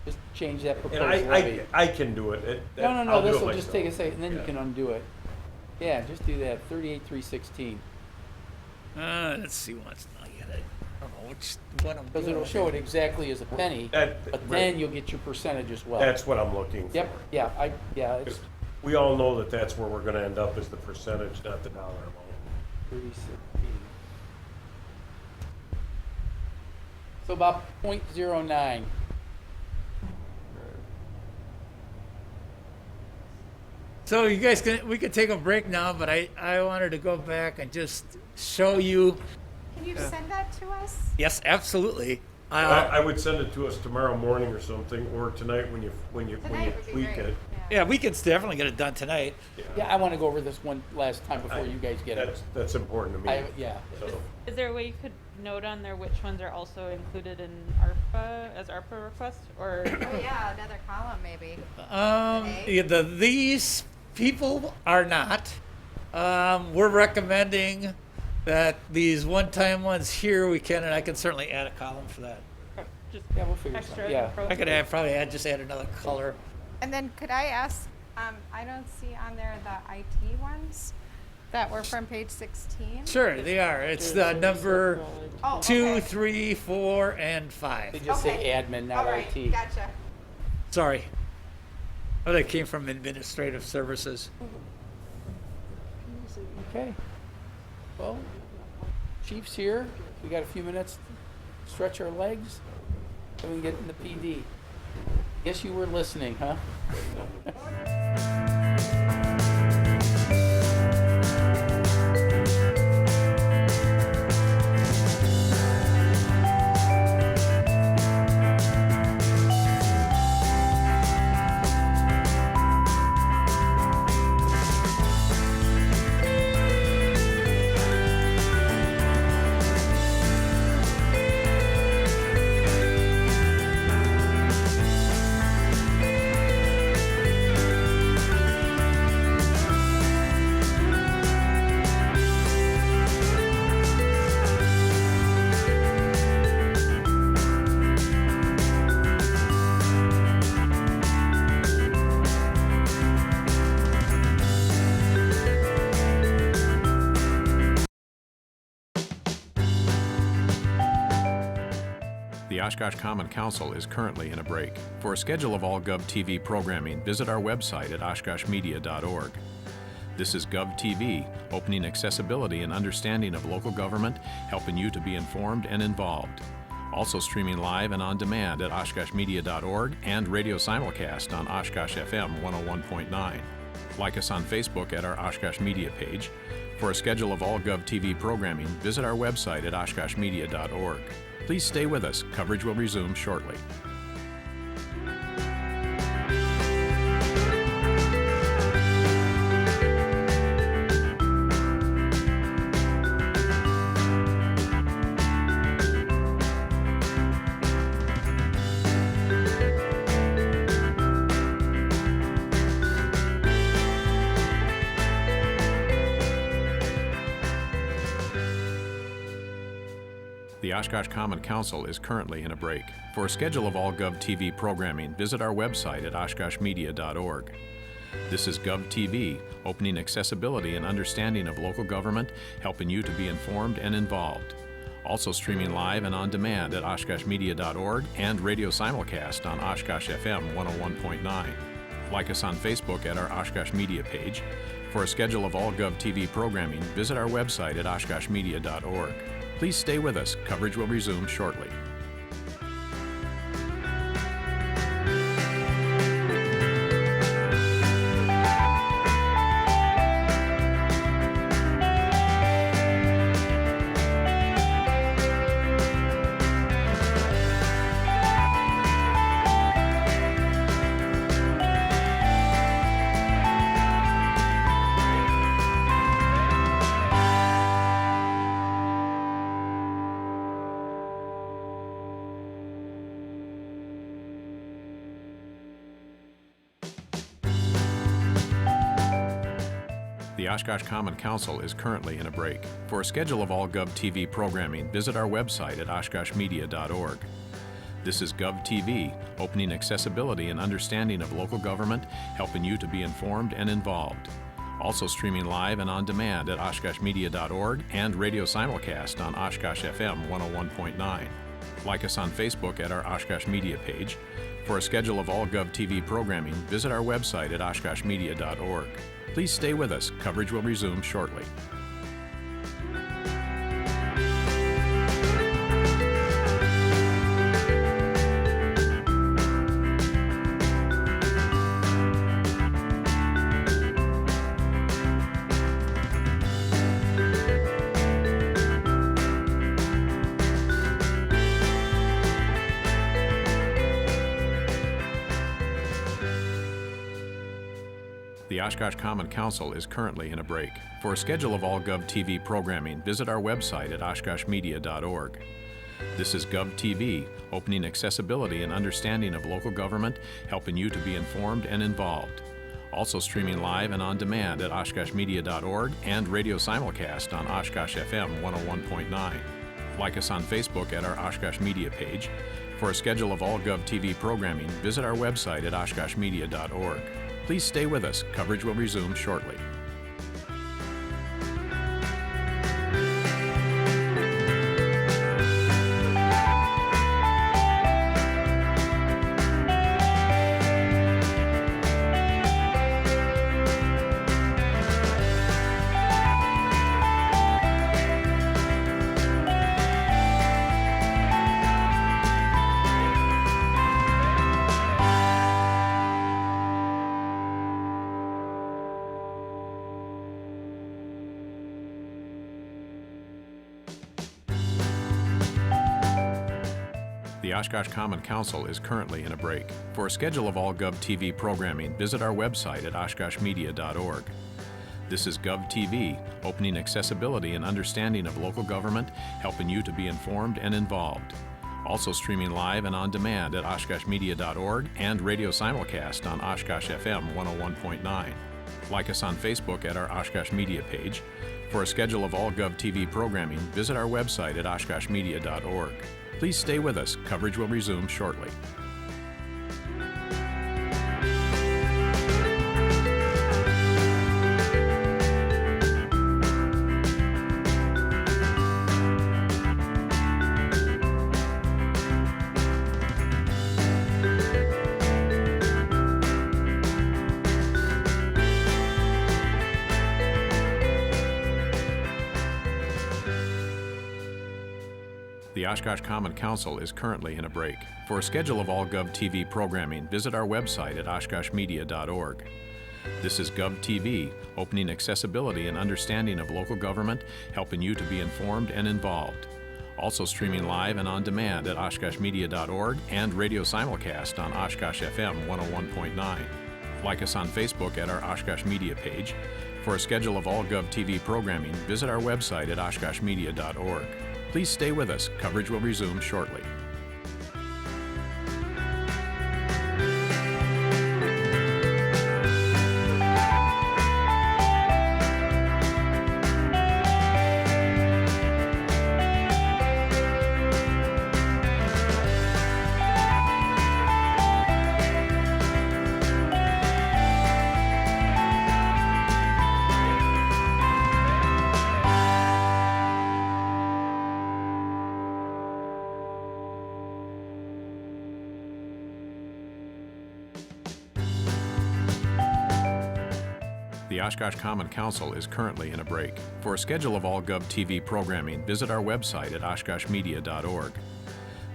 Just change that proposed And levy. I can do it. No, I'll do this it will just take a myself. second, and then you Yeah. can undo it. Yeah, just do that, 38,316. let's see what's not yet. I don't know what I'm Because doing. it'll show it exactly as a penny, That- but right. then you'll get your percentage as well. That's what I'm looking for. Yep, yeah, it's 'Cause we all know that that's where we're gonna end up is the percentage, not the dollar amount. 316. So about 0.09. So you guys we could take a break now, but I wanted to go back and just show you. Can you send that to us? Yes, absolutely. I would send it to us tomorrow morning or something, or tonight when you Tonight would be tweak great. it. Yeah, we can definitely get it done tonight. Yeah, I want to go over this one last time before you guys get it. That's important to me. Yeah. So, Is there a way you could note on there which ones are also included in ARPA, as ARPA requests, or? Oh, yeah, another column maybe. Yeah, these people are not. We're recommending that these one-time ones here we can, and I can certainly add a column for that. Just Yeah, we'll figure extra something. Yeah. info? I could just add another color. And then could I ask, I don't see on there the IT ones that were from page 16? Sure, they are. It's the number Oh, 2, okay. 3, 4, and They 5. just say Okay. admin, not All right, IT. gotcha. Sorry. Oh, they came from administrative services. Okay. Well, Chief's here. We got a few minutes to stretch our legs, then we can get in the PD. Guess you were listening, huh? The Oshkosh Common Council is currently in a break. For a schedule of all GovTV programming, visit our website at oshkoshmedia.org. This is GovTV, opening accessibility and understanding of local government, helping you to be informed and involved. Also streaming live and on demand at oshkoshmedia.org and radio simulcast on Oshkosh FM 101.9. Like us on Facebook at our Oshkosh Media page. For a schedule of all GovTV programming, visit our website at oshkoshmedia.org. Please stay with us. Coverage will resume shortly. The Oshkosh Common Council is currently in a break. For a schedule of all GovTV programming, visit our website at oshkoshmedia.org. This is GovTV, opening accessibility and understanding of local government, helping you to be informed and involved. Also streaming live and on demand at oshkoshmedia.org and radio simulcast on Oshkosh FM 101.9. Like us on Facebook at our Oshkosh Media page. For a schedule of all GovTV programming, visit our website at oshkoshmedia.org. Please stay with us. Coverage will resume shortly. The Oshkosh Common Council is currently in a break. For a schedule of all GovTV programming, visit our website at oshkoshmedia.org. This is GovTV, opening accessibility and understanding of local government, helping you to be informed and involved. Also streaming live and on demand at oshkoshmedia.org and radio simulcast on Oshkosh FM 101.9. Like us on Facebook at our Oshkosh Media page. For a schedule of all GovTV programming, visit our website at oshkoshmedia.org. Please stay with us. Coverage will resume shortly. The Oshkosh Common Council is currently in a break. For a schedule of all GovTV programming, visit our website at oshkoshmedia.org. This is GovTV, opening accessibility and understanding of local government, helping you to be informed and involved. Also streaming live and on demand at oshkoshmedia.org and radio simulcast on Oshkosh FM 101.9. Like us on Facebook at our Oshkosh Media page. For a schedule of all GovTV programming, visit our website at oshkoshmedia.org. Please stay with us. Coverage will resume shortly. The Oshkosh Common Council is currently in a break. For a schedule of all GovTV programming, visit our website at oshkoshmedia.org. This is GovTV, opening accessibility and understanding of local government, helping you to be informed and involved. Also streaming live and on demand at oshkoshmedia.org and radio simulcast on Oshkosh FM 101.9. Like us on Facebook at our Oshkosh Media page. For a schedule of all GovTV programming, visit our website at oshkoshmedia.org. Please stay with us. Coverage will resume shortly. The Oshkosh Common Council is currently in a break. For a schedule of all GovTV programming, visit our website at oshkoshmedia.org. This is GovTV, opening accessibility and understanding of local government, helping you to be informed and involved. Also streaming live and on demand at oshkoshmedia.org and radio simulcast on Oshkosh FM 101.9. Like us on Facebook at our Oshkosh Media page. For a schedule of all GovTV programming, visit our website at oshkoshmedia.org. Please stay with us. Coverage will resume shortly. The Oshkosh Common Council is currently in a break. For a schedule of all GovTV programming, visit our website at oshkoshmedia.org.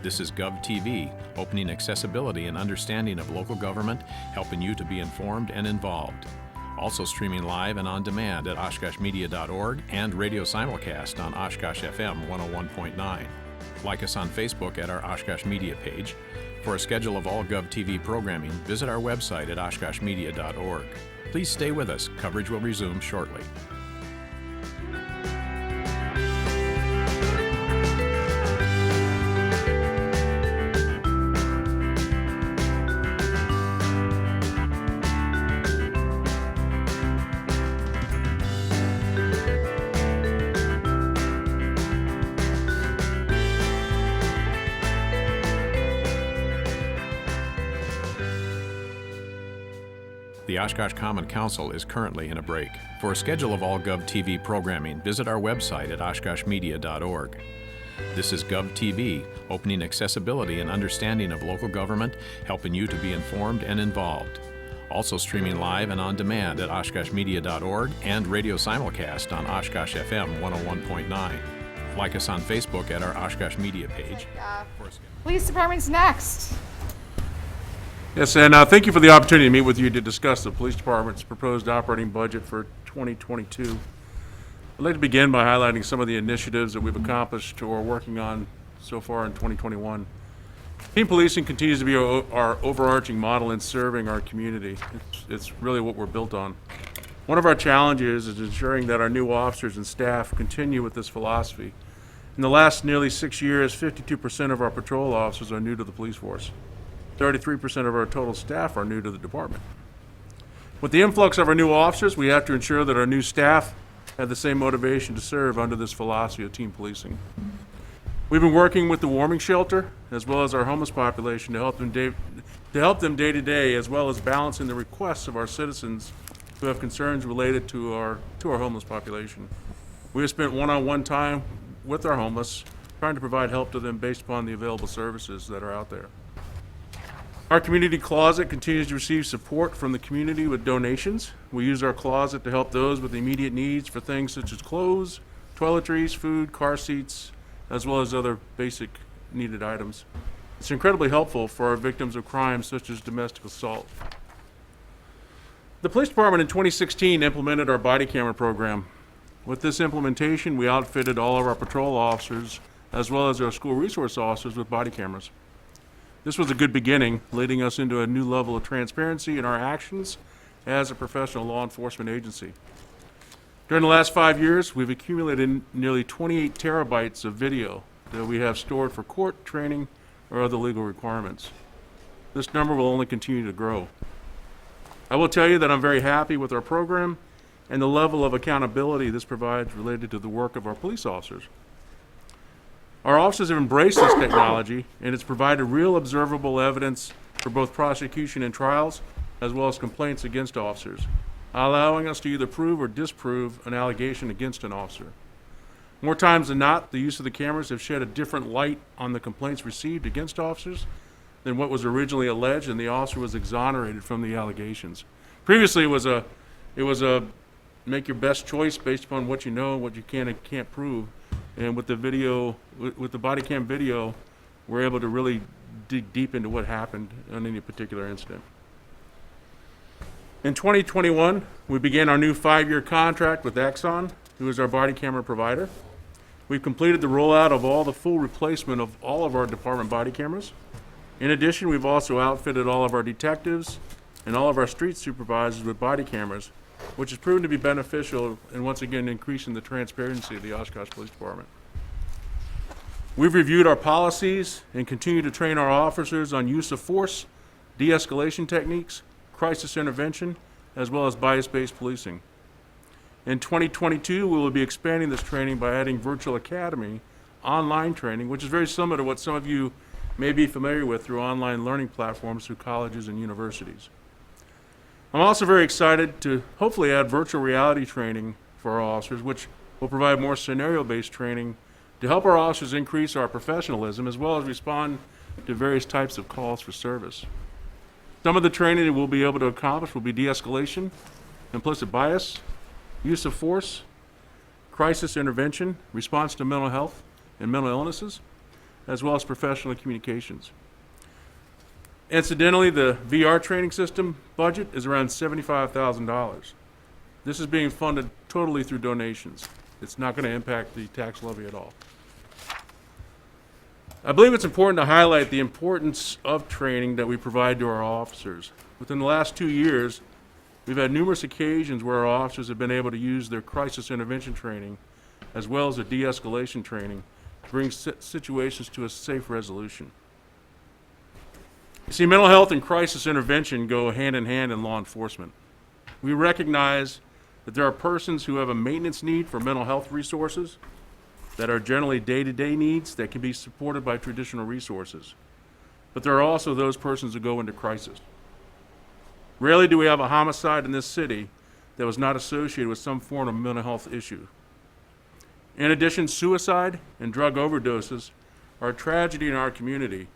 This is GovTV, opening accessibility and understanding of local government, helping you to be informed and involved. Also streaming live and on demand at oshkoshmedia.org and radio simulcast on Oshkosh FM 101.9. Like us on Facebook at our Oshkosh Media page. For a schedule of all GovTV programming, visit our website at oshkoshmedia.org. Please stay with us. Coverage will resume shortly. The Oshkosh Common Council is currently in a break. For a schedule of all GovTV programming, visit our website at oshkoshmedia.org. This is GovTV, opening accessibility and understanding of local government, helping you to be informed and involved. Also streaming live and on demand at oshkoshmedia.org and radio simulcast on Oshkosh FM 101.9. Like us on Facebook at our Oshkosh Media page. Police department's next. Yes, and thank you for the opportunity to meet with you to discuss the police department's proposed operating budget for 2022. I'd like to begin by highlighting some of the initiatives that we've accomplished or are working on so far in 2021. Team policing continues to be our overarching model in serving our community. It's really what we're built on. One of our challenges is ensuring that our new officers and staff continue with this philosophy. In the last nearly 6 years, 52% of our patrol officers are new to the police force. 33% of our total staff are new to the department. With the influx of our new officers, we have to ensure that our new staff have the same motivation to serve under this philosophy of team policing. We've been working with the warming shelter as well as our homeless population to help them day to day, as well as balancing the requests of our citizens who have concerns related to our homeless population. We have spent one-on-one time with our homeless, trying to provide help to them based upon the available services that are out there. Our community closet continues to receive support from the community with donations. We use our closet to help those with immediate needs for things such as clothes, toiletries, food, car seats, as well as other basic needed items. It's incredibly helpful for our victims of crime such as domestic assault. The police department in 2016 implemented our body camera program. With this implementation, we outfitted all of our patrol officers as well as our school resource officers with body cameras. This was a good beginning, leading us into a new level of transparency in our actions as a professional law enforcement agency. During the last 5 years, we've accumulated nearly 28 terabytes of video that we have stored for court, training, or other legal requirements. This number will only continue to grow. I will tell you that I'm very happy with our program and the level of accountability this provides related to the work of our police officers. Our officers have embraced this technology, and it's provided real observable evidence for both prosecution and trials, as well as complaints against officers, allowing us to either prove or disprove an allegation against an officer. More times than not, the use of the cameras have shed a different light on the complaints received against officers than what was originally alleged, and the officer was exonerated from the allegations. Previously, it was a make your best choice based upon what you know and what you can and can't prove. And with the video, with the body cam video, we're able to really dig deep into what happened on any particular incident. In 2021, we began our new 5-year contract with Exxon, who is our body camera provider. We've completed the rollout of all the full replacement of all of our department body cameras. In addition, we've also outfitted all of our detectives and all of our street supervisors with body cameras, which has proven to be beneficial and once again increasing the transparency of the Oshkosh Police Department. We've reviewed our policies and continue to train our officers on use of force, de-escalation techniques, crisis intervention, as well as bias-based policing. In 2022, we will be expanding this training by adding Virtual Academy online training, which is very similar to what some of you may be familiar with through online learning platforms through colleges and universities. I'm also very excited to hopefully add virtual reality training for our officers, which will provide more scenario-based training to help our officers increase our professionalism as well as respond to various types of calls for service. Some of the training that we'll be able to accomplish will be de-escalation, implicit bias, use of force, crisis intervention, response to mental health and mental illnesses, as well as professional communications. Incidentally, the VR training system budget is around $75,000. This is being funded totally through donations. It's not going to impact the tax levy at all. I believe it's important to highlight the importance of training that we provide to our officers. Within the last 2 years, we've had numerous occasions where our officers have been able to use their crisis intervention training as well as their de-escalation training to bring situations to a safe resolution. You see, mental health and crisis intervention go hand in hand in law enforcement. We recognize that there are persons who have a maintenance need for mental health resources that are generally day-to-day needs that can be supported by traditional resources. But there are also those persons who go into crisis. Rarely do we have a homicide in this city that was not associated with some form of mental health issue. In addition, suicide and drug overdoses are a tragedy in our community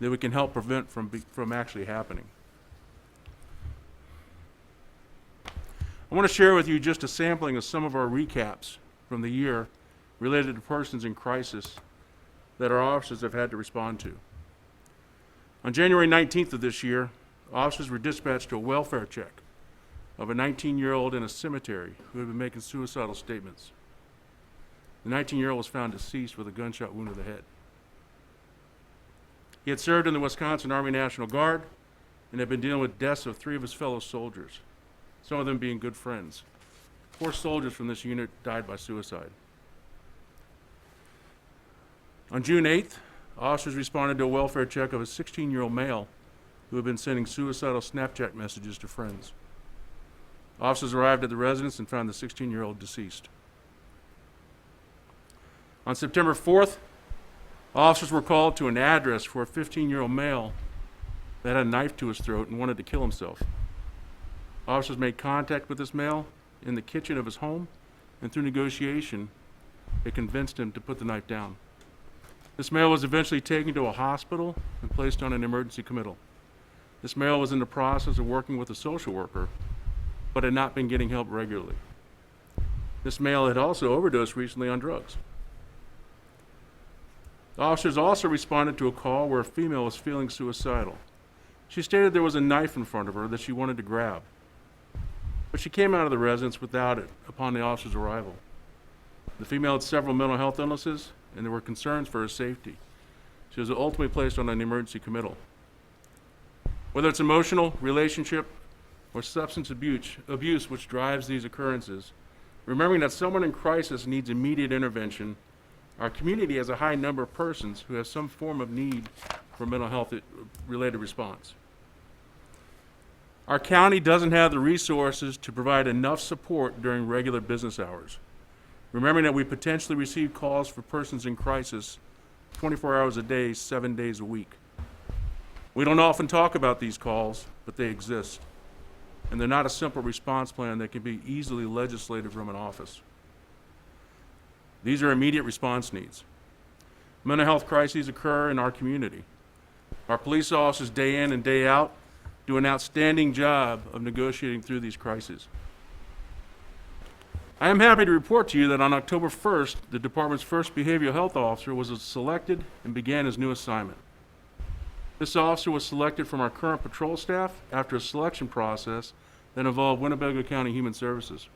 that we can help prevent from actually happening. I want to share with you just a sampling of some of our recaps from the year related to persons in crisis that our officers have had to respond to. On January 19th of this year, officers were dispatched to a welfare check of a 19-year-old in a cemetery who had been making suicidal statements. The 19-year-old was found deceased with a gunshot wound to the head. He had served in the Wisconsin Army National Guard and had been dealing with deaths of 3 of his fellow soldiers, some of them being good friends. 4 soldiers from this unit died by suicide. On June 8th, officers responded to a welfare check of a 16-year-old male who had been sending suicidal Snapchat messages to friends. Officers arrived at the residence and found the 16-year-old deceased. On September 4th, officers were called to an address for a 15-year-old male that had a knife to his throat and wanted to kill himself. Officers made contact with this male in the kitchen of his home, and through negotiation, they convinced him to put the knife down. This male was eventually taken to a hospital and placed on an emergency committal. This male was in the process of working with a social worker, but had not been getting help regularly. This male had also overdosed recently on drugs. The officers also responded to a call where a female was feeling suicidal. She stated there was a knife in front of her that she wanted to grab, but she came out of the residence without it upon the officer's arrival. The female had several mental health illnesses, and there were concerns for her safety. She was ultimately placed on an emergency committal. Whether it's emotional, relationship, or substance abuse which drives these occurrences, remembering that someone in crisis needs immediate intervention, our community has a high number of persons who have some form of need for mental health related response. Our county doesn't have the resources to provide enough support during regular business hours. Remembering that we potentially receive calls for persons in crisis 24 hours a day, 7 days a week. We don't often talk about these calls, but they exist. And they're not a simple response plan that can be easily legislated from an office. These are immediate response needs. Mental health crises occur in our community. Our police officers, day in and day out, do an outstanding job of negotiating through these crises. I am happy to report to you that on October 1st, the department's first behavioral health officer was selected and began his new assignment. This officer was selected from our current patrol staff after a selection process that involved Winnebago County Human Services.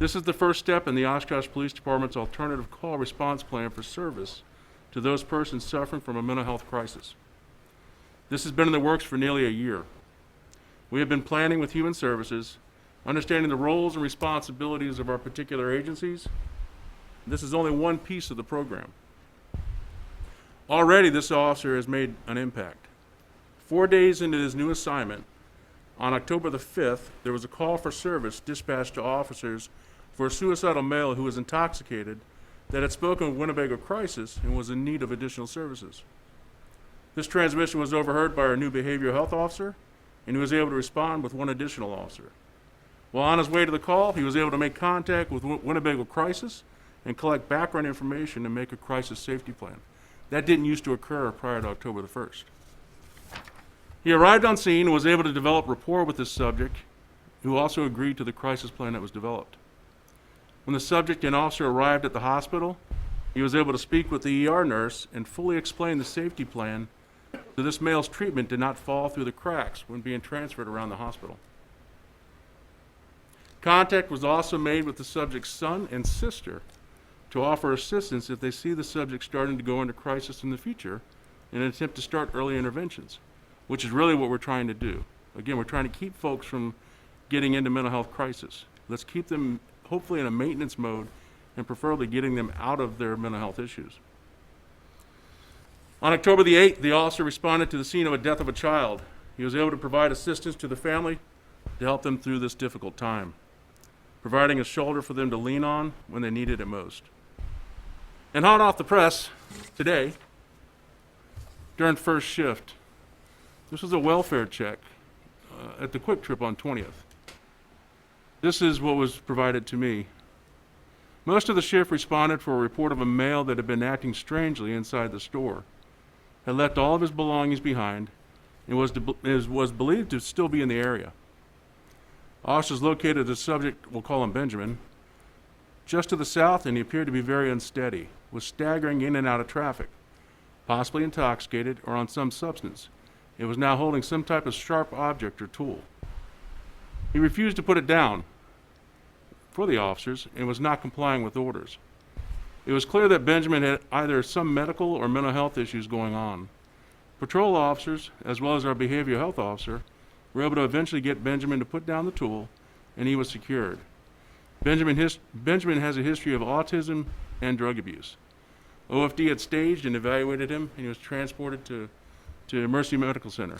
This is the first step in the Oshkosh Police Department's alternative call response plan for service to those persons suffering from a mental health crisis. This has been in the works for nearly a year. We have been planning with Human Services, understanding the roles and responsibilities of our particular agencies. This is only one piece of the program. Already, this officer has made an impact. 4 days into his new assignment, on October the 5th, there was a call for service dispatched to officers for a suicidal male who was intoxicated that had spoken with Winnebago Crisis and was in need of additional services. This transmission was overheard by our new behavioral health officer, and he was able to respond with one additional officer. While on his way to the call, he was able to make contact with Winnebago Crisis and collect background information and make a crisis safety plan. That didn't used to occur prior to October the 1st. He arrived on scene and was able to develop rapport with this subject, who also agreed to the crisis plan that was developed. When the subject and officer arrived at the hospital, he was able to speak with the ER nurse and fully explain the safety plan so this male's treatment did not fall through the cracks when being transferred around the hospital. Contact was also made with the subject's son and sister to offer assistance if they see the subject starting to go into crisis in the future in an attempt to start early interventions, which is really what we're trying to do. Again, we're trying to keep folks from getting into mental health crisis. Let's keep them hopefully in a maintenance mode and preferably getting them out of their mental health issues. On October the 8th, the officer responded to the scene of a death of a child. He was able to provide assistance to the family to help them through this difficult time, providing a shoulder for them to lean on when they needed it most. And hot off the press today, during first shift, this was a welfare check at the Quick Trip on 20th. This is what was provided to me. Most of the shift responded for a report of a male that had been acting strangely inside the store, had left all of his belongings behind, and was believed to still be in the area. Officers located the subject, we'll call him Benjamin, just to the south, and he appeared to be very unsteady, was staggering in and out of traffic, possibly intoxicated or on some substance. It was now holding some type of sharp object or tool. He refused to put it down for the officers and was not complying with orders. It was clear that Benjamin had either some medical or mental health issues going on. Patrol officers, as well as our behavioral health officer, were able to eventually get Benjamin to put down the tool, and he was secured. Benjamin has a history of autism and drug abuse. OFD had staged and evaluated him, and he was transported to Mercy Medical Center.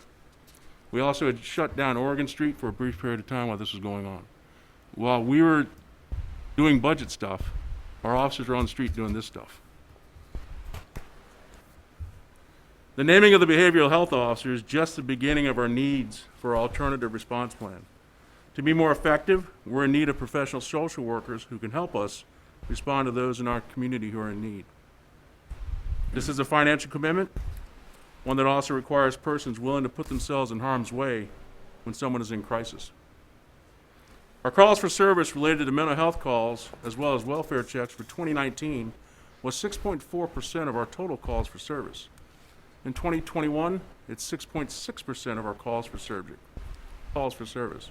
We also had shut down Oregon Street for a brief period of time while this was going on. While we were doing budget stuff, our officers were on the street doing this stuff. The naming of the behavioral health officer is just the beginning of our needs for our alternative response plan. To be more effective, we're in need of professional social workers who can help us respond to those in our community who are in need. This is a financial commitment, one that also requires persons willing to put themselves in harm's way when someone is in crisis. Our calls for service related to mental health calls, as well as welfare checks for 2019, was 6.4% of our total calls for service. In 2021, it's 6.6% of our calls for service.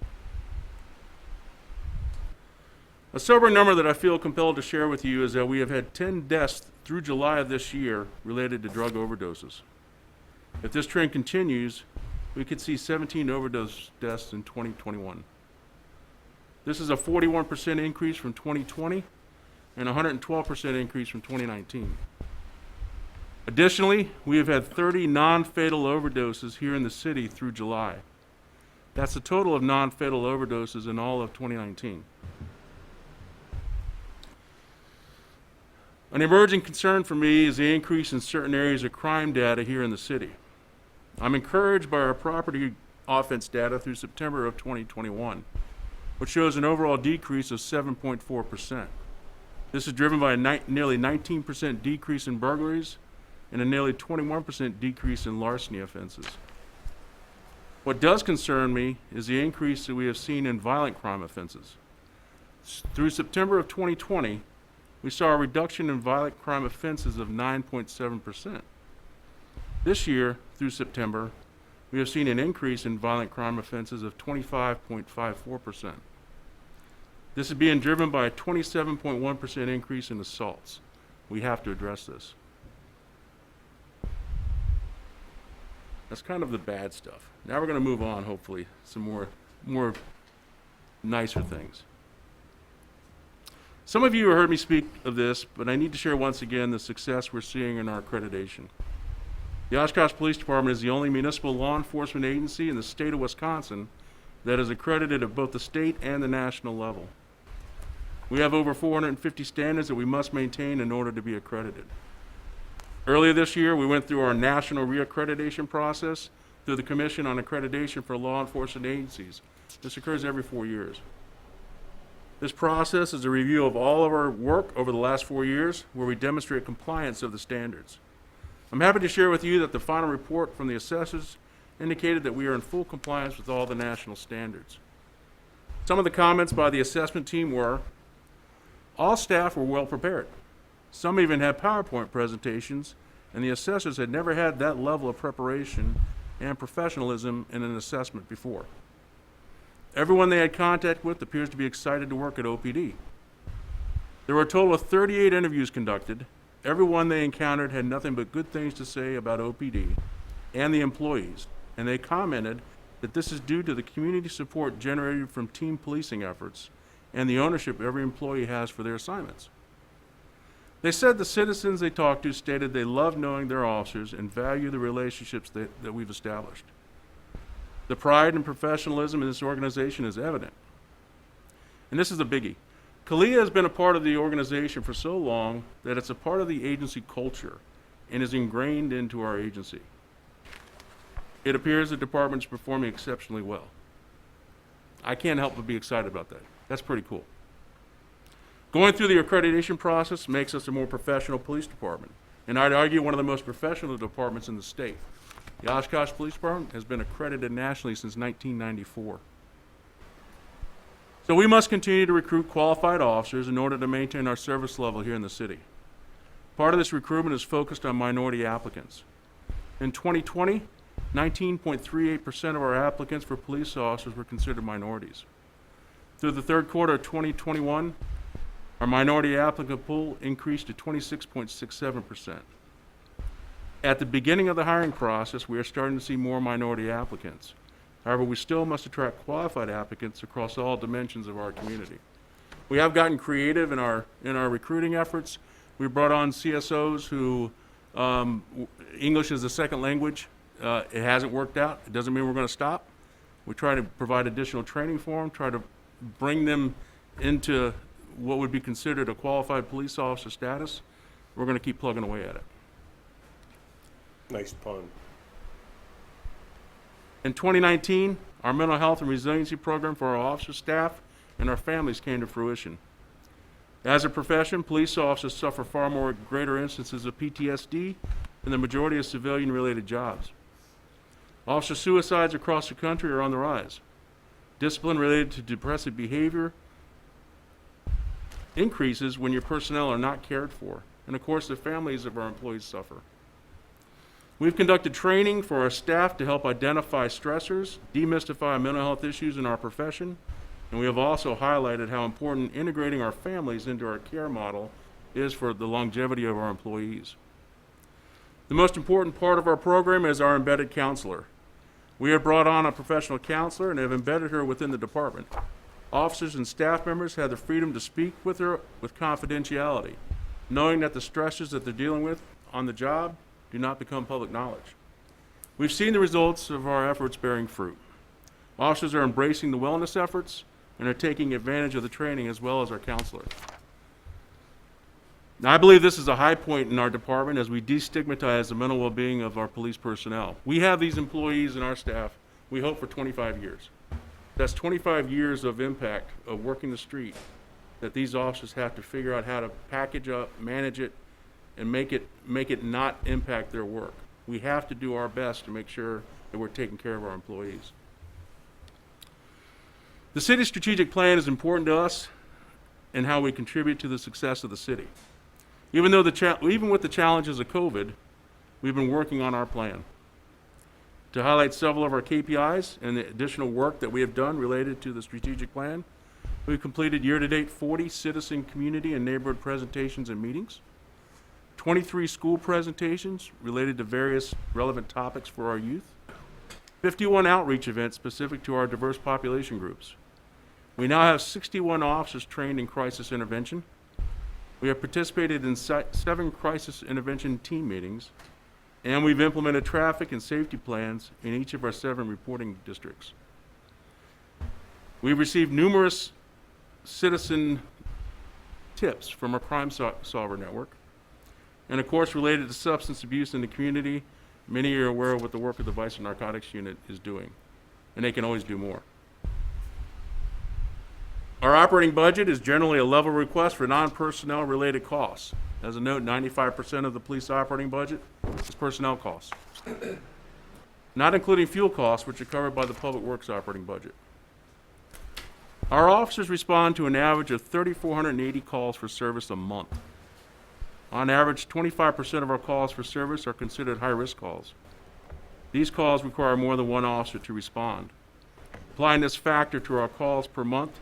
A sobering number that I feel compelled to share with you is that we have had 10 deaths through July of this year related to drug overdoses. If this trend continues, we could see 17 overdose deaths in 2021. This is a 41% increase from 2020 and a 112% increase from 2019. Additionally, we have had 30 non-fatal overdoses here in the city through July. That's a total of non-fatal overdoses in all of 2019. An emerging concern for me is the increase in certain areas of crime data here in the city. I'm encouraged by our property offense data through September of 2021, which shows an overall decrease of 7.4%. This is driven by a nearly 19% decrease in burglaries and a nearly 21% decrease in larceny offenses. What does concern me is the increase that we have seen in violent crime offenses. Through September of 2020, we saw a reduction in violent crime offenses of 9.7%. This year, through September, we have seen an increase in violent crime offenses of 25.54%. This is being driven by a 27.1% increase in assaults. We have to address this. That's kind of the bad stuff. Now we're going to move on, hopefully, some more nicer things. Some of you have heard me speak of this, but I need to share once again the success we're seeing in our accreditation. The Oshkosh Police Department is the only municipal law enforcement agency in the state of Wisconsin that is accredited at both the state and the national level. We have over 450 standards that we must maintain in order to be accredited. Earlier this year, we went through our national reaccreditation process through the Commission on Accreditation for Law Enforcement Agencies. This occurs every 4 years. This process is a review of all of our work over the last 4 years where we demonstrate compliance of the standards. I'm happy to share with you that the final report from the assessors indicated that we are in full compliance with all the national standards. Some of the comments by the assessment team were, all staff were well prepared. Some even had PowerPoint presentations, and the assessors had never had that level of preparation and professionalism in an assessment before. Everyone they had contact with appears to be excited to work at OPD. There were a total of 38 interviews conducted. Everyone they encountered had nothing but good things to say about OPD and the employees, and they commented that this is due to the community support generated from team policing efforts and the ownership every employee has for their assignments. They said the citizens they talked to stated they love knowing their officers and value the relationships that we've established. The pride and professionalism in this organization is evident. And this is a biggie. CALEA has been a part of the organization for so long that it's a part of the agency culture and is ingrained into our agency. It appears the department is performing exceptionally well. I can't help but be excited about that. That's pretty cool. Going through the accreditation process makes us a more professional police department, and I'd argue one of the most professional departments in the state. The Oshkosh Police Department has been accredited nationally since 1994. So we must continue to recruit qualified officers in order to maintain our service level here in the city. Part of this recruitment is focused on minority applicants. In 2020, 19.38% of our applicants for police officers were considered minorities. Through the third quarter of 2021, our minority applicant pool increased to 26.67%. At the beginning of the hiring process, we are starting to see more minority applicants. However, we still must attract qualified applicants across all dimensions of our community. We have gotten creative in our recruiting efforts. We brought on CSOs who English is a second language. It hasn't worked out. It doesn't mean we're going to stop. We try to provide additional training for them, try to bring them into what would be considered a qualified police officer status. We're going to keep plugging away at it. Nice pun. In 2019, our mental health and resiliency program for our officer staff and our families came to fruition. As a profession, police officers suffer far more greater instances of PTSD than the majority of civilian-related jobs. Officer suicides across the country are on the rise. Discipline related to depressive behavior increases when your personnel are not cared for. And of course, the families of our employees suffer. We've conducted training for our staff to help identify stressors, demystify mental health issues in our profession, and we have also highlighted how important integrating our families into our care model is for the longevity of our employees. The most important part of our program is our embedded counselor. We have brought on a professional counselor and have embedded her within the department. Officers and staff members have the freedom to speak with her with confidentiality, knowing that the stresses that they're dealing with on the job do not become public knowledge. We've seen the results of our efforts bearing fruit. Officers are embracing the wellness efforts and are taking advantage of the training as well as our counselor. Now, I believe this is a high point in our department as we destigmatize the mental well-being of our police personnel. We have these employees in our staff, we hope, for 25 years. That's 25 years of impact of working the street that these officers have to figure out how to package up, manage it, and make it not impact their work. We have to do our best to make sure that we're taking care of our employees. The city's strategic plan is important to us and how we contribute to the success of the city. Even with the challenges of COVID, we've been working on our plan. To highlight several of our KPIs and the additional work that we have done related to the strategic plan, we've completed year-to-date 40 citizen, community, and neighborhood presentations and meetings, 23 school presentations related to various relevant topics for our youth, 51 outreach events specific to our diverse population groups. We now have 61 officers trained in crisis intervention. We have participated in 7 crisis intervention team meetings, and we've implemented traffic and safety plans in each of our 7 reporting districts. We've received numerous citizen tips from our Crime Solver network. And of course, related to substance abuse in the community, many are aware of what the work of the Vice and Narcotics Unit is doing, and they can always do more. Our operating budget is generally a level request for non-personnel related costs. As a note, 95% of the police operating budget is personnel costs, not including fuel costs, which are covered by the Public Works operating budget. Our officers respond to an average of 3,480 calls for service a month. On average, 25% of our calls for service are considered high-risk calls. These calls require more than one officer to respond. Applying this factor to our calls per month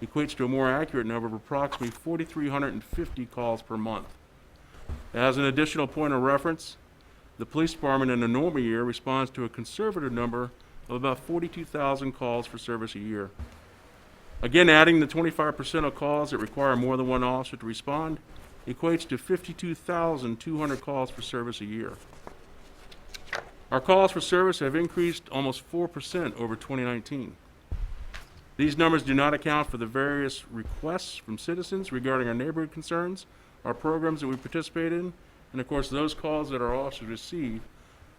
equates to a more accurate number of approximately 4,350 calls per month. As an additional point of reference, the police department in a normal year responds to a conservative number of about 42,000 calls for service a year. Again, adding the 25% of calls that require more than one officer to respond equates to 52,200 calls for service a year. Our calls for service have increased almost 4% over 2019. These numbers do not account for the various requests from citizens regarding our neighborhood concerns, our programs that we participate in, and of course those calls that our officers receive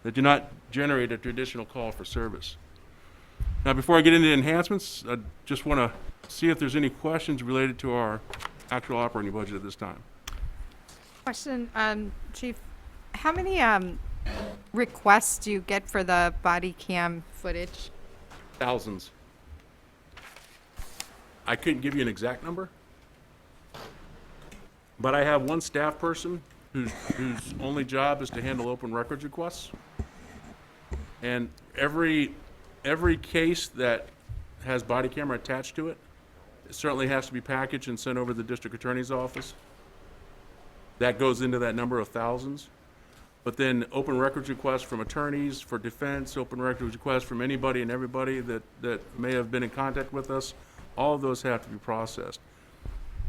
that do not generate a traditional call for service. Now, before I get into enhancements, I just want to see if there's any questions related to our actual operating budget at this time. Question, Chief, how many requests do you get for the body cam footage? Thousands. I couldn't give you an exact number, but I have one staff person whose only job is to handle open records requests. And every case that has body camera attached to it, it certainly has to be packaged and sent over to the district attorney's office. That goes into that number of thousands. But then open records requests from attorneys, for defense, open records requests from anybody and everybody that may have been in contact with us, all of those have to be processed.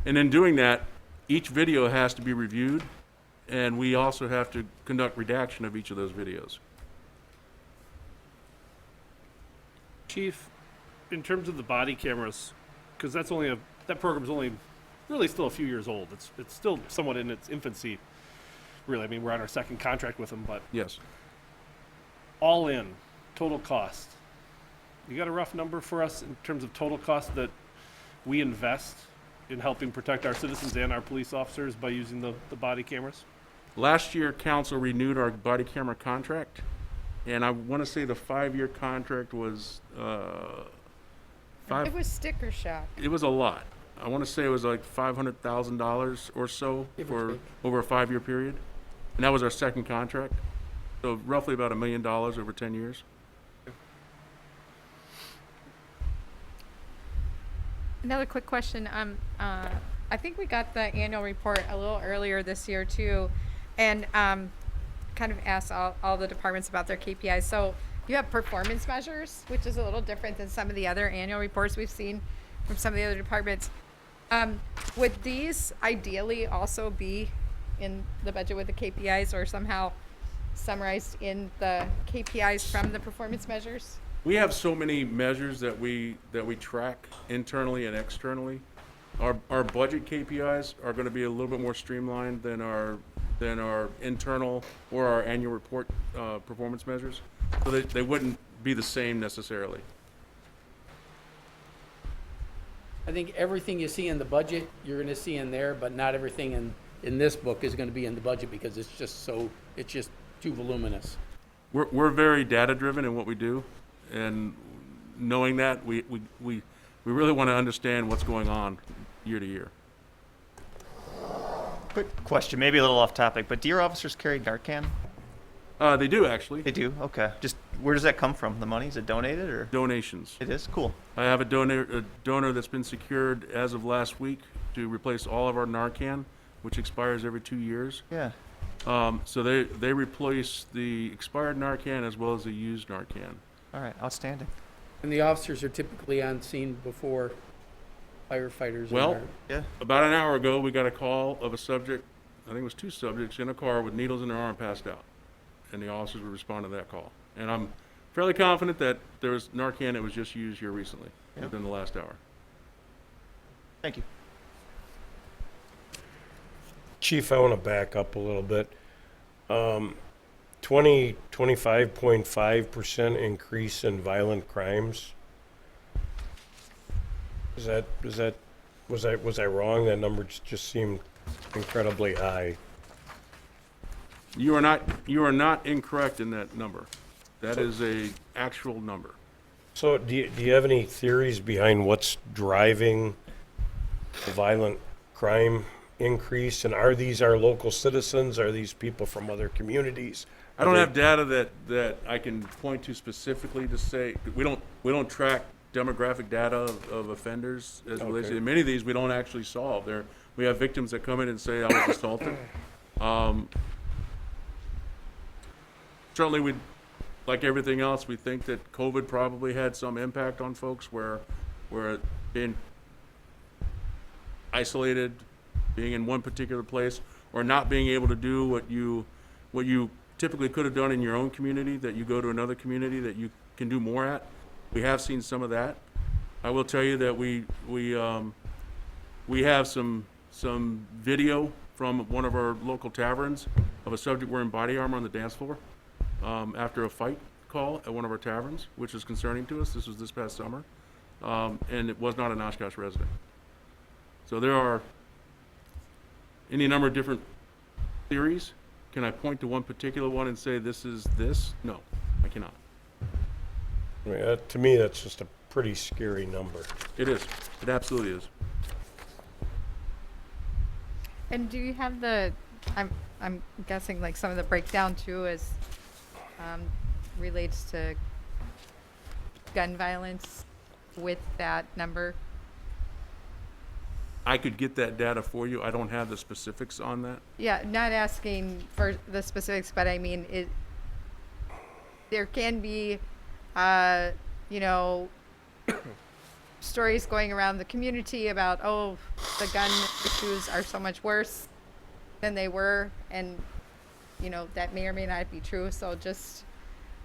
And in doing that, each video has to be reviewed, and we also have to conduct redaction of each of those videos. Chief, in terms of the body cameras, because that program's only really still a few years old. It's still somewhat in its infancy, really. I mean, we're on our second contract with them, but yes, all in, total cost. You got a rough number for us in terms of total cost that we invest in helping protect our citizens and our police officers by using the body cameras? Last year, council renewed our body camera contract, and I want to say the 5-year contract was It was sticker shock. It was a lot. I want to say it was like $500,000 or so for over a 5-year period, and that was our second contract. So roughly about $1 million over 10 years. Another quick question. I think we got the annual report a little earlier this year too, and kind of asked all the departments about their KPIs. So you have performance measures, which is a little different than some of the other annual reports we've seen from some of the other departments. Would these ideally also be in the budget with the KPIs, or somehow summarized in the KPIs from the performance measures? We have so many measures that we track internally and externally. Our budget KPIs are going to be a little bit more streamlined than our internal or our annual report performance measures, so they wouldn't be the same necessarily. I think everything you see in the budget, you're gonna see in there, but not everything in this book is gonna be in the budget because it's just too voluminous. We're very data-driven in what we do, and knowing that, we really want to understand what's going on year to year. Quick question, maybe a little off topic, but do your officers carry Narcan? They do, actually. They do? Okay. Just, where does that come from? The money? Is it donated or? Donations. It is? Cool. I have a donor that's been secured as of last week to replace all of our Narcan, which expires every 2 years. Yeah. So they replace the expired Narcan as well as the used Narcan. All right, outstanding. And the officers are typically on scene before firefighters. Well, about an hour ago, we got a call of a subject, I think it was 2 subjects, in a car with needles in their arm passed out. And the officers would respond to that call. And I'm fairly confident that there was Narcan that was just used here recently, within the last hour. Thank you. Chief, I want to back up a little bit. 25.5% increase in violent crimes. Was I wrong? That number just seemed incredibly high. You are not incorrect in that number. That is a actual number. So do you have any theories behind what's driving the violent crime increase? And are these our local citizens? Are these people from other communities? I don't have data that I can point to specifically to say, we don't track demographic data of offenders as relates to, many of these we don't actually solve. We have victims that come in and say, I was assaulted. Certainly we, like everything else, we think that COVID probably had some impact on folks where being isolated, being in one particular place, or not being able to do what you typically could have done in your own community, that you go to another community that you can do more at. We have seen some of that. I will tell you that we have some video from one of our local taverns of a subject wearing body armor on the dance floor after a fight call at one of our taverns, which is concerning to us. This was this past summer, and it was not an Oshkosh resident. So there are any number of different theories. Can I point to one particular one and say this is this? No, I cannot. I mean, to me, that's just a pretty scary number. It is. It absolutely is. And do you have I'm guessing like some of the breakdown too is relates to gun violence with that number? I could get that data for you. I don't have the specifics on that. Yeah, not asking for the specifics, but I mean, there can be, stories going around the community about, oh, the gun issues are so much worse than they were, and, that may or may not be true. So just,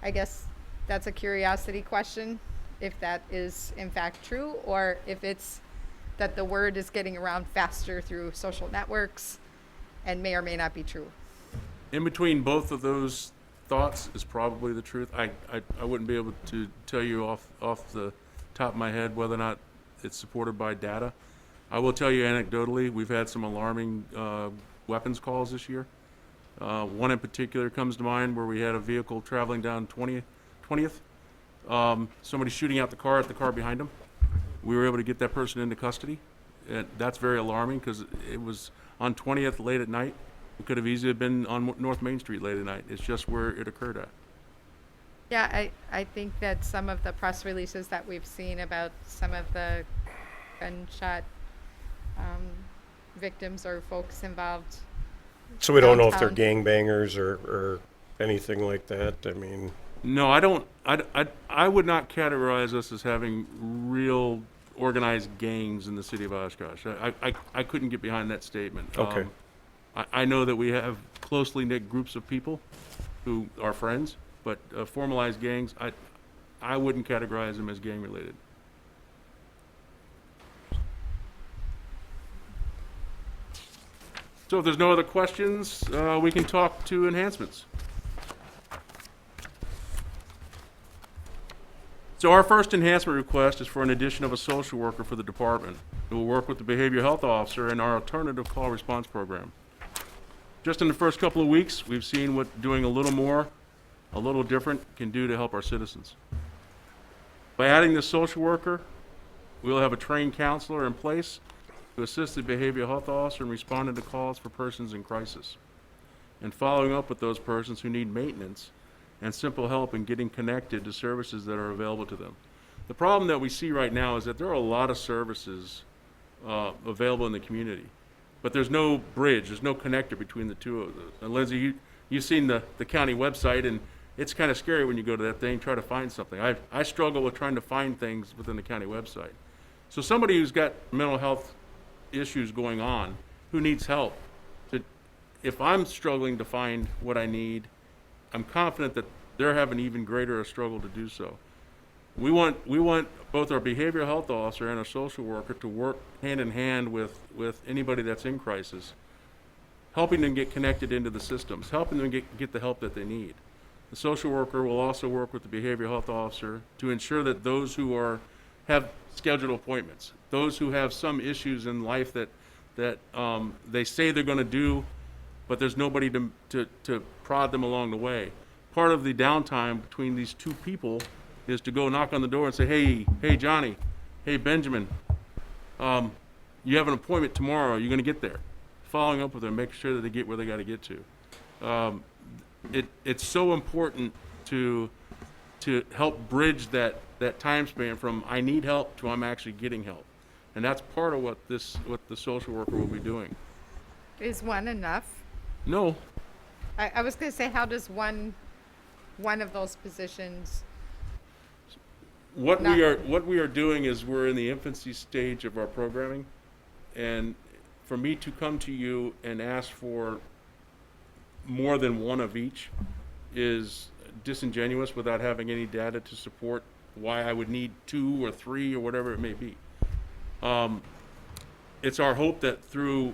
I guess that's a curiosity question, if that is in fact true, or if it's that the word is getting around faster through social networks and may or may not be true. In between both of those thoughts is probably the truth. I wouldn't be able to tell you off the top of my head whether or not it's supported by data. I will tell you anecdotally, we've had some alarming weapons calls this year. One in particular comes to mind where we had a vehicle traveling down 20th. Somebody shooting out the car at the car behind them. We were able to get that person into custody, and that's very alarming because it was on 20th late at night. It could have easily been on North Main Street late at night. It's just where it occurred at. Yeah, I think that some of the press releases that we've seen about some of the gunshot victims or folks involved. So we don't know if they're gangbangers or anything like that. I mean, no, I don't. I would not categorize us as having real organized gangs in the city of Oshkosh. I couldn't get behind that statement. Okay. I know that we have closely knit groups of people who are friends, but formalized gangs, I wouldn't categorize them as gang related. So if there's no other questions, we can talk to enhancements. So our first enhancement request is for an addition of a social worker for the department who will work with the behavioral health officer in our alternative call response program. Just in the first couple of weeks, we've seen what doing a little more, a little different can do to help our citizens. By adding this social worker, we'll have a trained counselor in place to assist the behavioral health officer in responding to calls for persons in crisis and following up with those persons who need maintenance and simple help in getting connected to services that are available to them. The problem that we see right now is that there are a lot of services available in the community, but there's no bridge, there's no connector between the two of those. And Lindsay, you've seen the county website, and it's kind of scary when you go to that thing, try to find something. I struggle with trying to find things within the county website. So somebody who's got mental health issues going on, who needs help, if I'm struggling to find what I need, I'm confident that they're having even greater a struggle to do so. We want both our behavioral health officer and our social worker to work hand in hand with anybody that's in crisis, helping them get connected into the systems, helping them get the help that they need. The social worker will also work with the behavioral health officer to ensure that those who have scheduled appointments, those who have some issues in life that they say they're going to do, but there's nobody to prod them along the way. Part of the downtime between these two people is to go knock on the door and say, hey, Johnny, hey, Benjamin, you have an appointment tomorrow. Are you going to get there? Following up with them, making sure that they get where they got to get to. It's so important to help bridge that time span from I need help to I'm actually getting help. And that's part of what the social worker will be doing. Is one enough? No. I was going to say, how does one of those positions? What we are doing is we're in the infancy stage of our programming, and for me to come to you and ask for more than one of each is disingenuous without having any data to support why I would need 2 or 3 or whatever it may be. It's our hope that through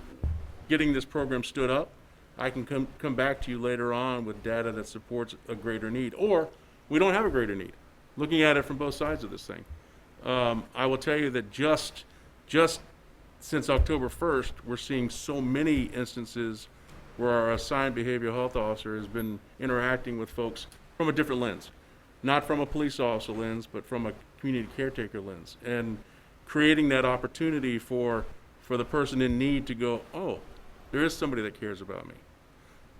getting this program stood up, I can come back to you later on with data that supports a greater need, or we don't have a greater need. Looking at it from both sides of this thing, I will tell you that just since October 1st, we're seeing so many instances where our assigned behavioral health officer has been interacting with folks from a different lens, not from a police officer lens, but from a community caretaker lens, and creating that opportunity for the person in need to go, oh, there is somebody that cares about me.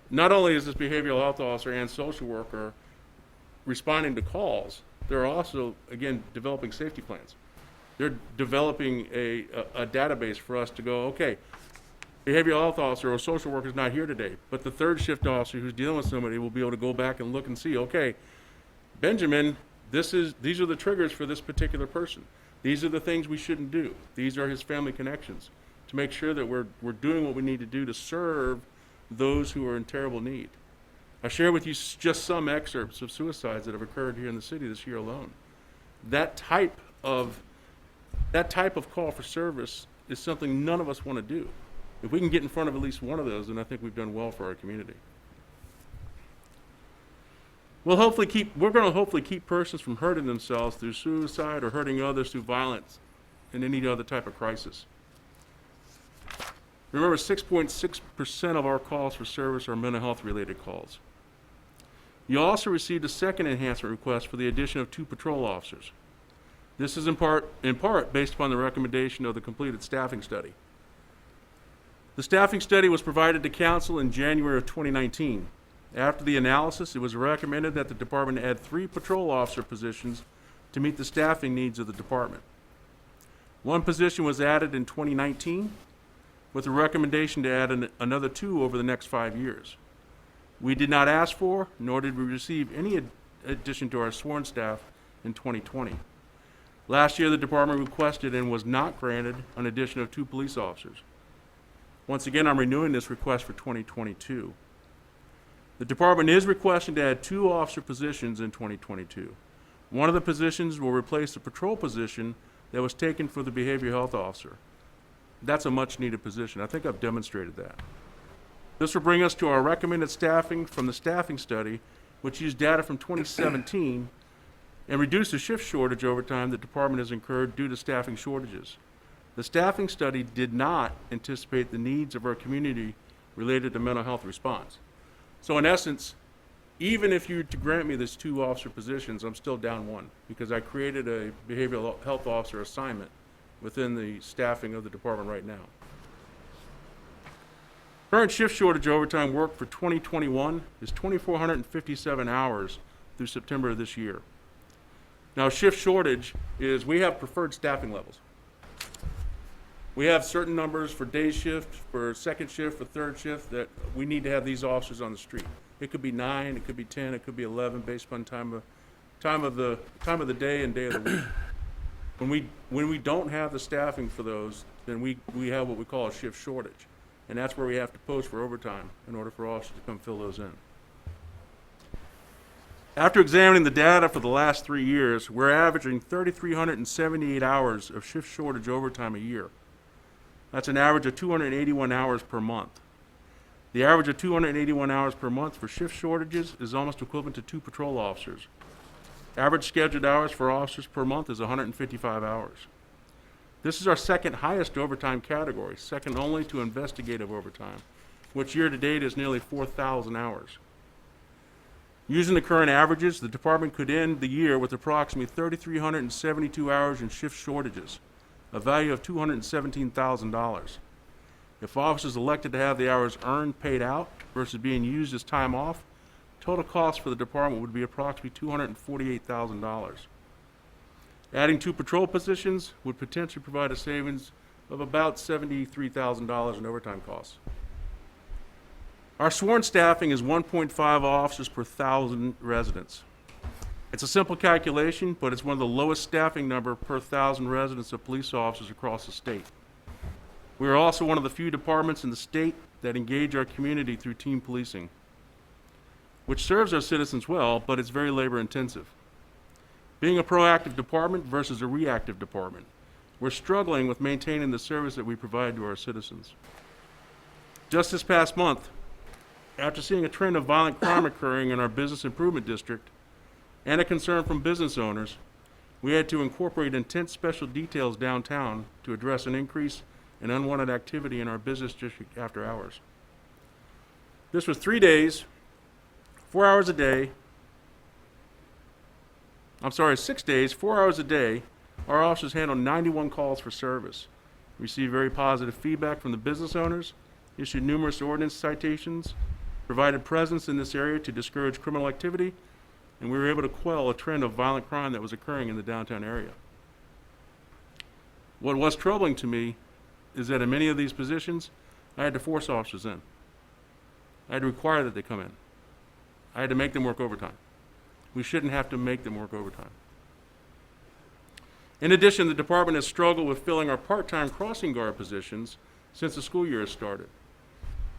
Not only is this behavioral health officer and social worker responding to calls, they're also, again, developing safety plans. They're developing a database for us to go, okay, behavioral health officer or social worker is not here today, but the third shift officer who's dealing with somebody will be able to go back and look and see, okay, Benjamin, these are the triggers for this particular person. These are the things we shouldn't do. These are his family connections, to make sure that we're doing what we need to do to serve those who are in terrible need. I share with you just some excerpts of suicides that have occurred here in the city this year alone. That type of call for service is something none of us want to do. If we can get in front of at least one of those, then I think we've done well for our community. We're going to hopefully keep persons from hurting themselves through suicide or hurting others through violence and any other type of crisis. Remember, 6.6% of our calls for service are mental health related calls. You also received a second enhancement request for the addition of 2 patrol officers. This is in part based upon the recommendation of the completed staffing study. The staffing study was provided to council in January of 2019. After the analysis, it was recommended that the department add 3 patrol officer positions to meet the staffing needs of the department. 1 position was added in 2019, with a recommendation to add another 2 over the next 5 years. We did not ask for, nor did we receive any addition to our sworn staff in 2020. Last year, the department requested and was not granted an addition of 2 police officers. Once again, I'm renewing this request for 2022. The department is requesting to add 2 officer positions in 2022. One of the positions will replace the patrol position that was taken for the behavioral health officer. That's a much-needed position. I think I've demonstrated that. This will bring us to our recommended staffing from the staffing study, which used data from 2017, and reduce the shift shortage over time the department has incurred due to staffing shortages. The staffing study did not anticipate the needs of our community related to mental health response. So in essence, even if you were to grant me this 2 officer positions, I'm still down 1 because I created a behavioral health officer assignment within the staffing of the department right now. Current shift shortage overtime work for 2021 is 2,457 hours through September of this year. Now, shift shortage is we have preferred staffing levels. We have certain numbers for day shift, for second shift, for third shift that we need to have these officers on the street. It could be 9, it could be 10, it could be 11, based upon time of the day and day of the week. When we don't have the staffing for those, then we have what we call a shift shortage, and that's where we have to post for overtime in order for officers to come fill those in. After examining the data for the last 3 years, we're averaging 3,378 hours of shift shortage overtime a year. That's an average of 281 hours per month. The average of 281 hours per month for shift shortages is almost equivalent to 2 patrol officers. Average scheduled hours for officers per month is 155 hours. This is our second highest overtime category, second only to investigative overtime, which year to date is nearly 4,000 hours. Using the current averages, the department could end the year with approximately 3,372 hours in shift shortages, a value of $217,000. If officers elected to have the hours earned paid out versus being used as time off, total cost for the department would be approximately $248,000. Adding 2 patrol positions would potentially provide a savings of about $73,000 in overtime costs. Our sworn staffing is 1.5 officers per 1,000 residents. It's a simple calculation, but it's one of the lowest staffing number per 1,000 residents of police officers across the state. We are also one of the few departments in the state that engage our community through team policing, which serves our citizens well, but it's very labor intensive. Being a proactive department versus a reactive department, we're struggling with maintaining the service that we provide to our citizens. Just this past month, after seeing a trend of violent crime occurring in our business improvement district and a concern from business owners, we had to incorporate intense special details downtown to address an increase in unwanted activity in our business district after hours. This was 3 days, 4 hours a day. 6 days, 4 hours a day. Our officers handled 91 calls for service, received very positive feedback from the business owners, issued numerous ordinance citations, provided presence in this area to discourage criminal activity, and we were able to quell a trend of violent crime that was occurring in the downtown area. What was troubling to me is that in many of these positions, I had to force officers in. I had to require that they come in. I had to make them work overtime. We shouldn't have to make them work overtime. In addition, the department has struggled with filling our part-time crossing guard positions since the school year has started.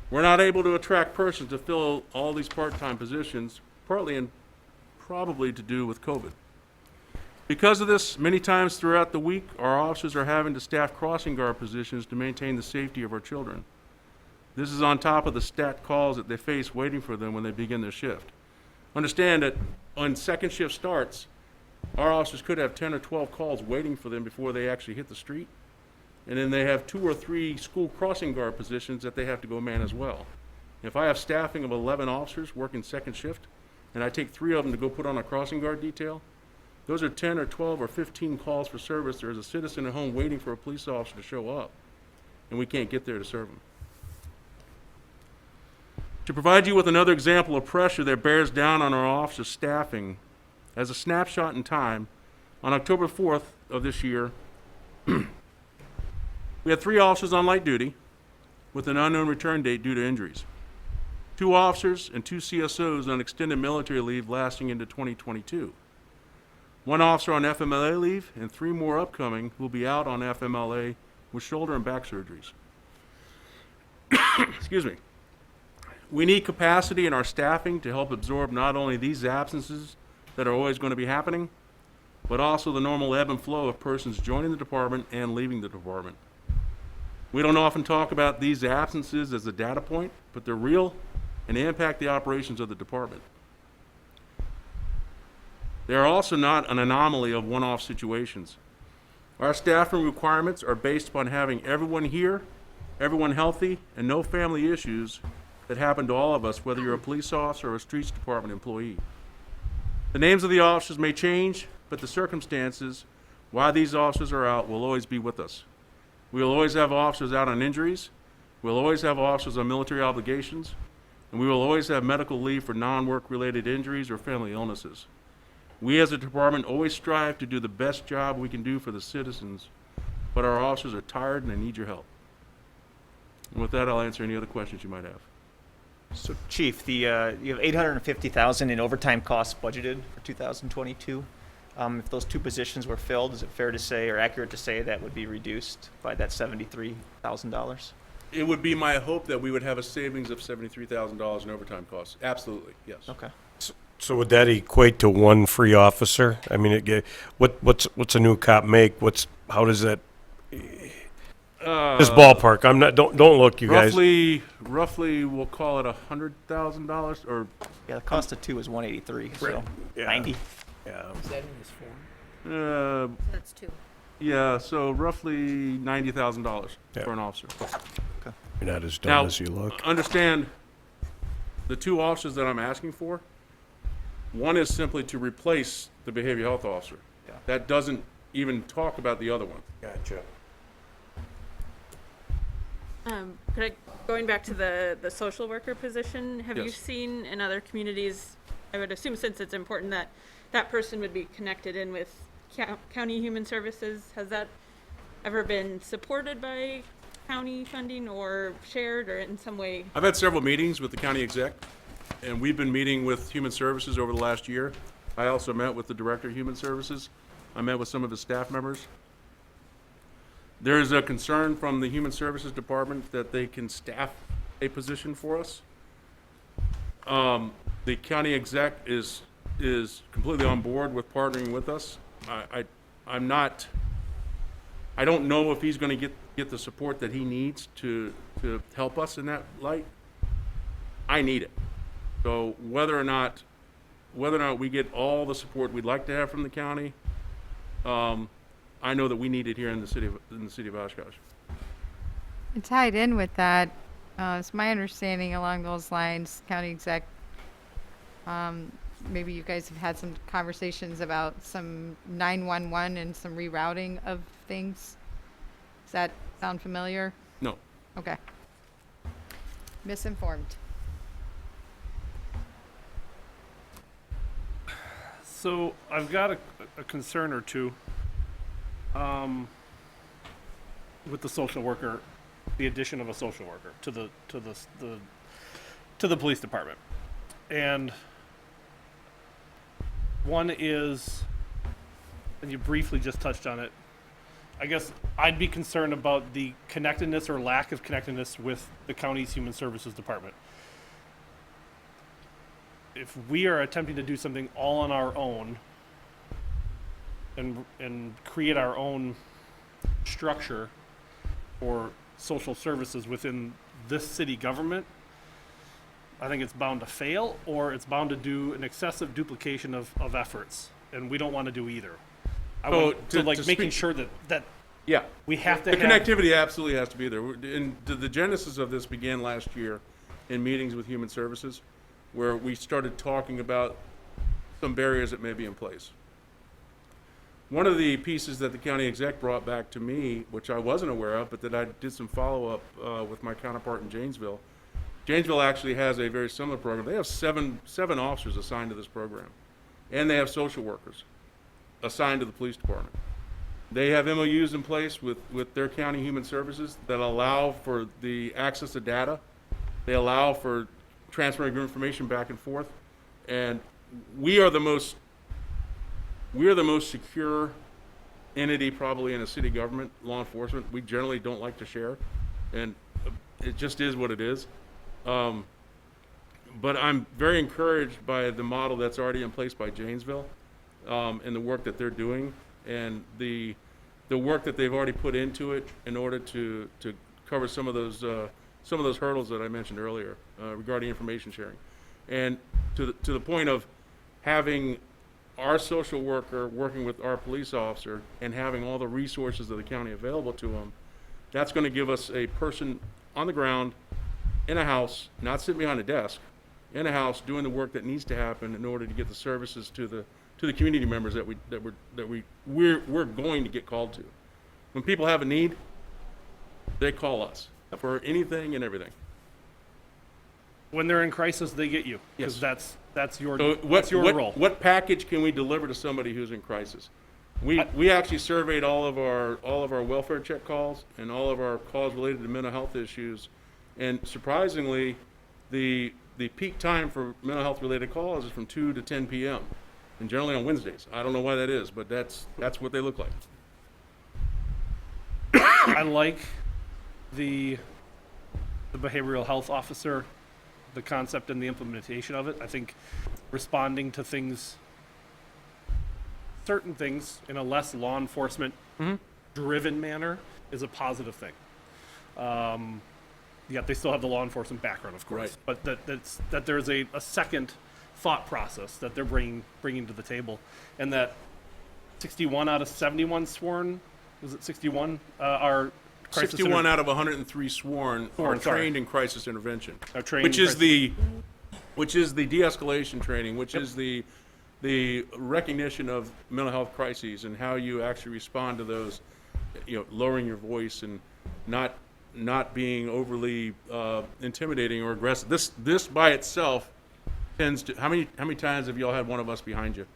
We're not able to attract persons to fill all these part-time positions, partly and probably to do with COVID. Because of this, many times throughout the week, our officers are having to staff crossing guard positions to maintain the safety of our children. This is on top of the stat calls that they face waiting for them when they begin their shift. Understand that when second shift starts, our officers could have 10 or 12 calls waiting for them before they actually hit the street. And then they have 2 or 3 school crossing guard positions that they have to go man as well. If I have staffing of 11 officers working second shift, and I take 3 of them to go put on a crossing guard detail, those are 10 or 12 or 15 calls for service. There is a citizen at home waiting for a police officer to show up, and we can't get there to serve them. To provide you with another example of pressure that bears down on our officer staffing, as a snapshot in time, on October 4th of this year, we had 3 officers on light duty with an unknown return date due to injuries. 2 officers and 2 CSOs on extended military leave lasting into 2022. 1 officer on FMLA leave and 3 more upcoming who will be out on FMLA with shoulder and back surgeries. Excuse me. We need capacity in our staffing to help absorb not only these absences that are always going to be happening, but also the normal ebb and flow of persons joining the department and leaving the department. We don't often talk about these absences as a data point, but they're real and they impact the operations of the department. They are also not an anomaly of one-off situations. Our staffing requirements are based upon having everyone here, everyone healthy, and no family issues that happen to all of us, whether you're a police officer or a streets department employee. The names of the officers may change, but the circumstances why these officers are out will always be with us. We will always have officers out on injuries. We'll always have officers on military obligations. And we will always have medical leave for non-work related injuries or family illnesses. We as a department always strive to do the best job we can do for the citizens, but our officers are tired and they need your help. And with that, I'll answer any other questions you might have. So Chief, you have $850,000 in overtime costs budgeted for 2022. If those 2 positions were filled, is it fair to say or accurate to say that would be reduced by that $73,000? It would be my hope that we would have a savings of $73,000 in overtime costs. Absolutely, yes. Okay. So would that equate to 1 free officer? I mean, what's a new cop make? How does that? This ballpark. I'm not. Don't look, you guys. Roughly, we'll call it $100,000 or. Yeah, the cost of 2 is $183. So yeah. 90. Is Yeah. that in this form? That's 2. Yeah, so roughly $90,000 for an officer. Okay. You're not as dumb Now, as you look. Understand, the 2 officers that I'm asking for, One is simply to replace the behavioral health officer. That doesn't even talk about the other one. Gotcha. Going back to the social worker position, have you Yes. seen in other communities, I would assume since it's important that that person would be connected in with county human services, has that ever been supported by county funding or shared or in some way? I've had several meetings with the county exec, and we've been meeting with human services over the last year. I also met with the director of human services. I met with some of his staff members. There is a concern from the human services department that they can staff a position for us. The county exec is completely on board with partnering with us. I'm not, I don't know if he's gonna get the support that he needs to help us in that light. I need it. So whether or not we get all the support we'd like to have from the county, I know that we need it here in the city of Oshkosh. And tied in with that, it's my understanding along those lines, county exec, maybe you guys have had some conversations about some 911 and some rerouting of things. Does that sound familiar? No. Okay. Misinformed. So I've got a concern or two with the social worker, the addition of a social worker to the police department. And one is, and you briefly just touched on it, I guess I'd be concerned about the connectedness or lack of connectedness with the county's human services department. If we are attempting to do something all on our own and create our own structure for social services within this city government, I think it's bound to fail, or it's bound to do an excessive duplication of efforts, and we don't want to do either. Making sure that yeah, we have to the connectivity absolutely has to be there. And the genesis of this began last year in meetings with human services, where we started talking about some barriers that may be in place. One of the pieces that the county exec brought back to me, which I wasn't aware of, but that I did some follow-up with my counterpart in Janesville. Janesville actually has a very similar program. They have seven officers assigned to this program, and they have social workers assigned to the police department. They have MOUs in place with their county human services that allow for the access to data. They allow for transferring information back and forth, and we are the most secure entity probably in a city government, law enforcement. We generally don't like to share, and it just is what it is. But I'm very encouraged by the model that's already in place by Janesville, and the work that they're doing, and the work that they've already put into it in order to cover some of those hurdles that I mentioned earlier regarding information sharing, and to the point of having our social worker working with our police officer and having all the resources of the county available to them. That's going to give us a person on the ground in a house, not sitting behind a desk, in a house doing the work that needs to happen in order to get the services to the community members that we're going to get called to. When people have a need, they call us for anything and everything. When they're in crisis, they get you. Yes. Because that's your role. What package can we deliver to somebody who's in crisis? We actually surveyed all of our welfare check calls and all of our calls related to mental health issues, and surprisingly, the peak time for mental health related calls is from 2 to 10 p.m. and generally on Wednesdays. I don't know why that is, but that's what they look like. I like the behavioral health officer, the concept and the implementation of it. I think responding to certain things in a less law enforcement driven manner is a positive thing. Yet they still have the law enforcement background, of course, Right. but that there's a second thought process that they're bringing to the table, and that 61 out of 71 sworn, was it 61 are crisis 61 out of 103 sworn are sorry. trained in crisis intervention, Are trained which in is the which is the de-escalation training, which is the recognition of mental health crises and how you actually respond to those, lowering your voice and not being overly intimidating or aggressive. This by itself tends to. How many times have y'all had one of us behind you,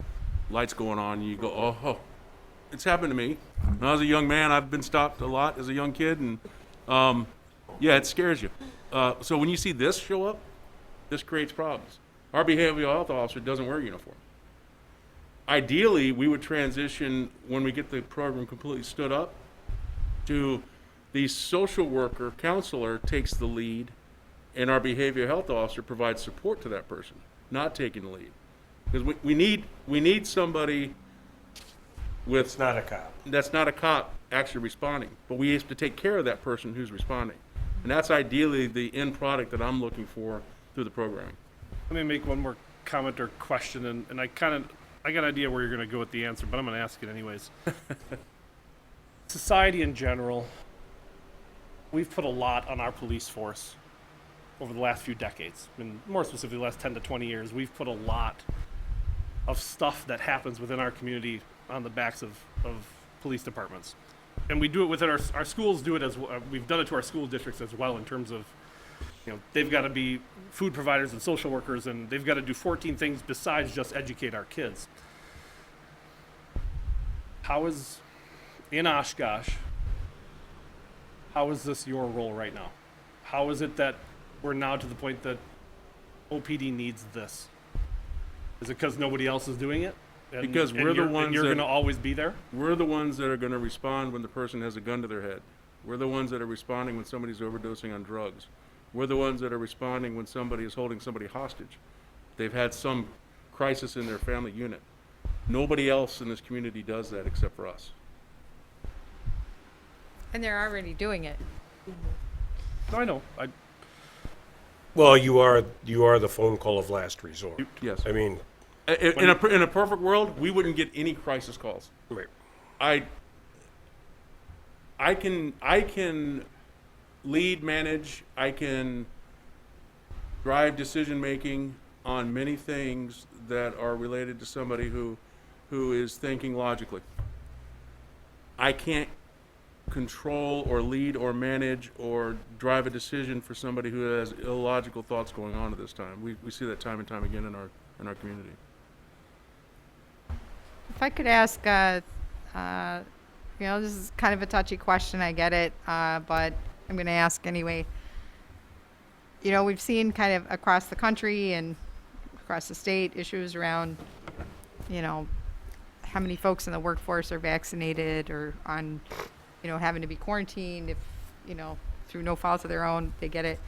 lights going on, and you go, oh. It's happened to me. When I was a young man, I've been stopped a lot as a young kid, and it scares you. So when you see this show up, this creates problems. Our behavioral health officer doesn't wear a uniform. Ideally, we would transition, when we get the program completely stood up, to the social worker, counselor takes the lead, and our behavioral health officer provides support to that person, not taking the lead. Because we need somebody with... It's not a cop. That's not a cop actually responding, but we have to take care of that person who's responding. And that's ideally the end product that I'm looking for through the programming. Let me make one more comment or question, and I got an idea where you're going to go with the answer, but I'm going to ask it anyways. Society in general, we've put a lot on our police force over the last few decades, and more specifically the last 10 to 20 years. We've put a lot of stuff that happens within our community on the backs of police departments. And we do it within our schools do it as well. We've done it to our school districts as well in terms of, they've got to be food providers and social workers, and they've got to do 14 things besides just educate our kids. In Oshkosh, how is this your role right now? How is it that we're now to the point that OPD needs this? Is it because nobody else is doing it? Because we're the ones you're going to always be there? We're the ones that are going to respond when the person has a gun to their head. We're the ones that are responding when somebody's overdosing on drugs. We're the ones that are responding when somebody is holding somebody hostage. They've had some crisis in their family unit. Nobody else in this community does that except for us. And they're already doing it. No, I know. Well, you are the phone call of last resort. Yes. I mean, in a perfect world, we wouldn't get any crisis calls. Right. I can lead, manage, I can drive decision making on many things that are related to somebody who is thinking logically. I can't control or lead or manage or drive a decision for somebody who has illogical thoughts going on at this time. We see that time and time again in our community. If I could ask, this is kind of a touchy question, I get it, but I'm going to ask anyway. We've seen kind of across the country and across the state issues around, how many folks in the workforce are vaccinated or on, having to be quarantined if, through no fault of their own, they get it.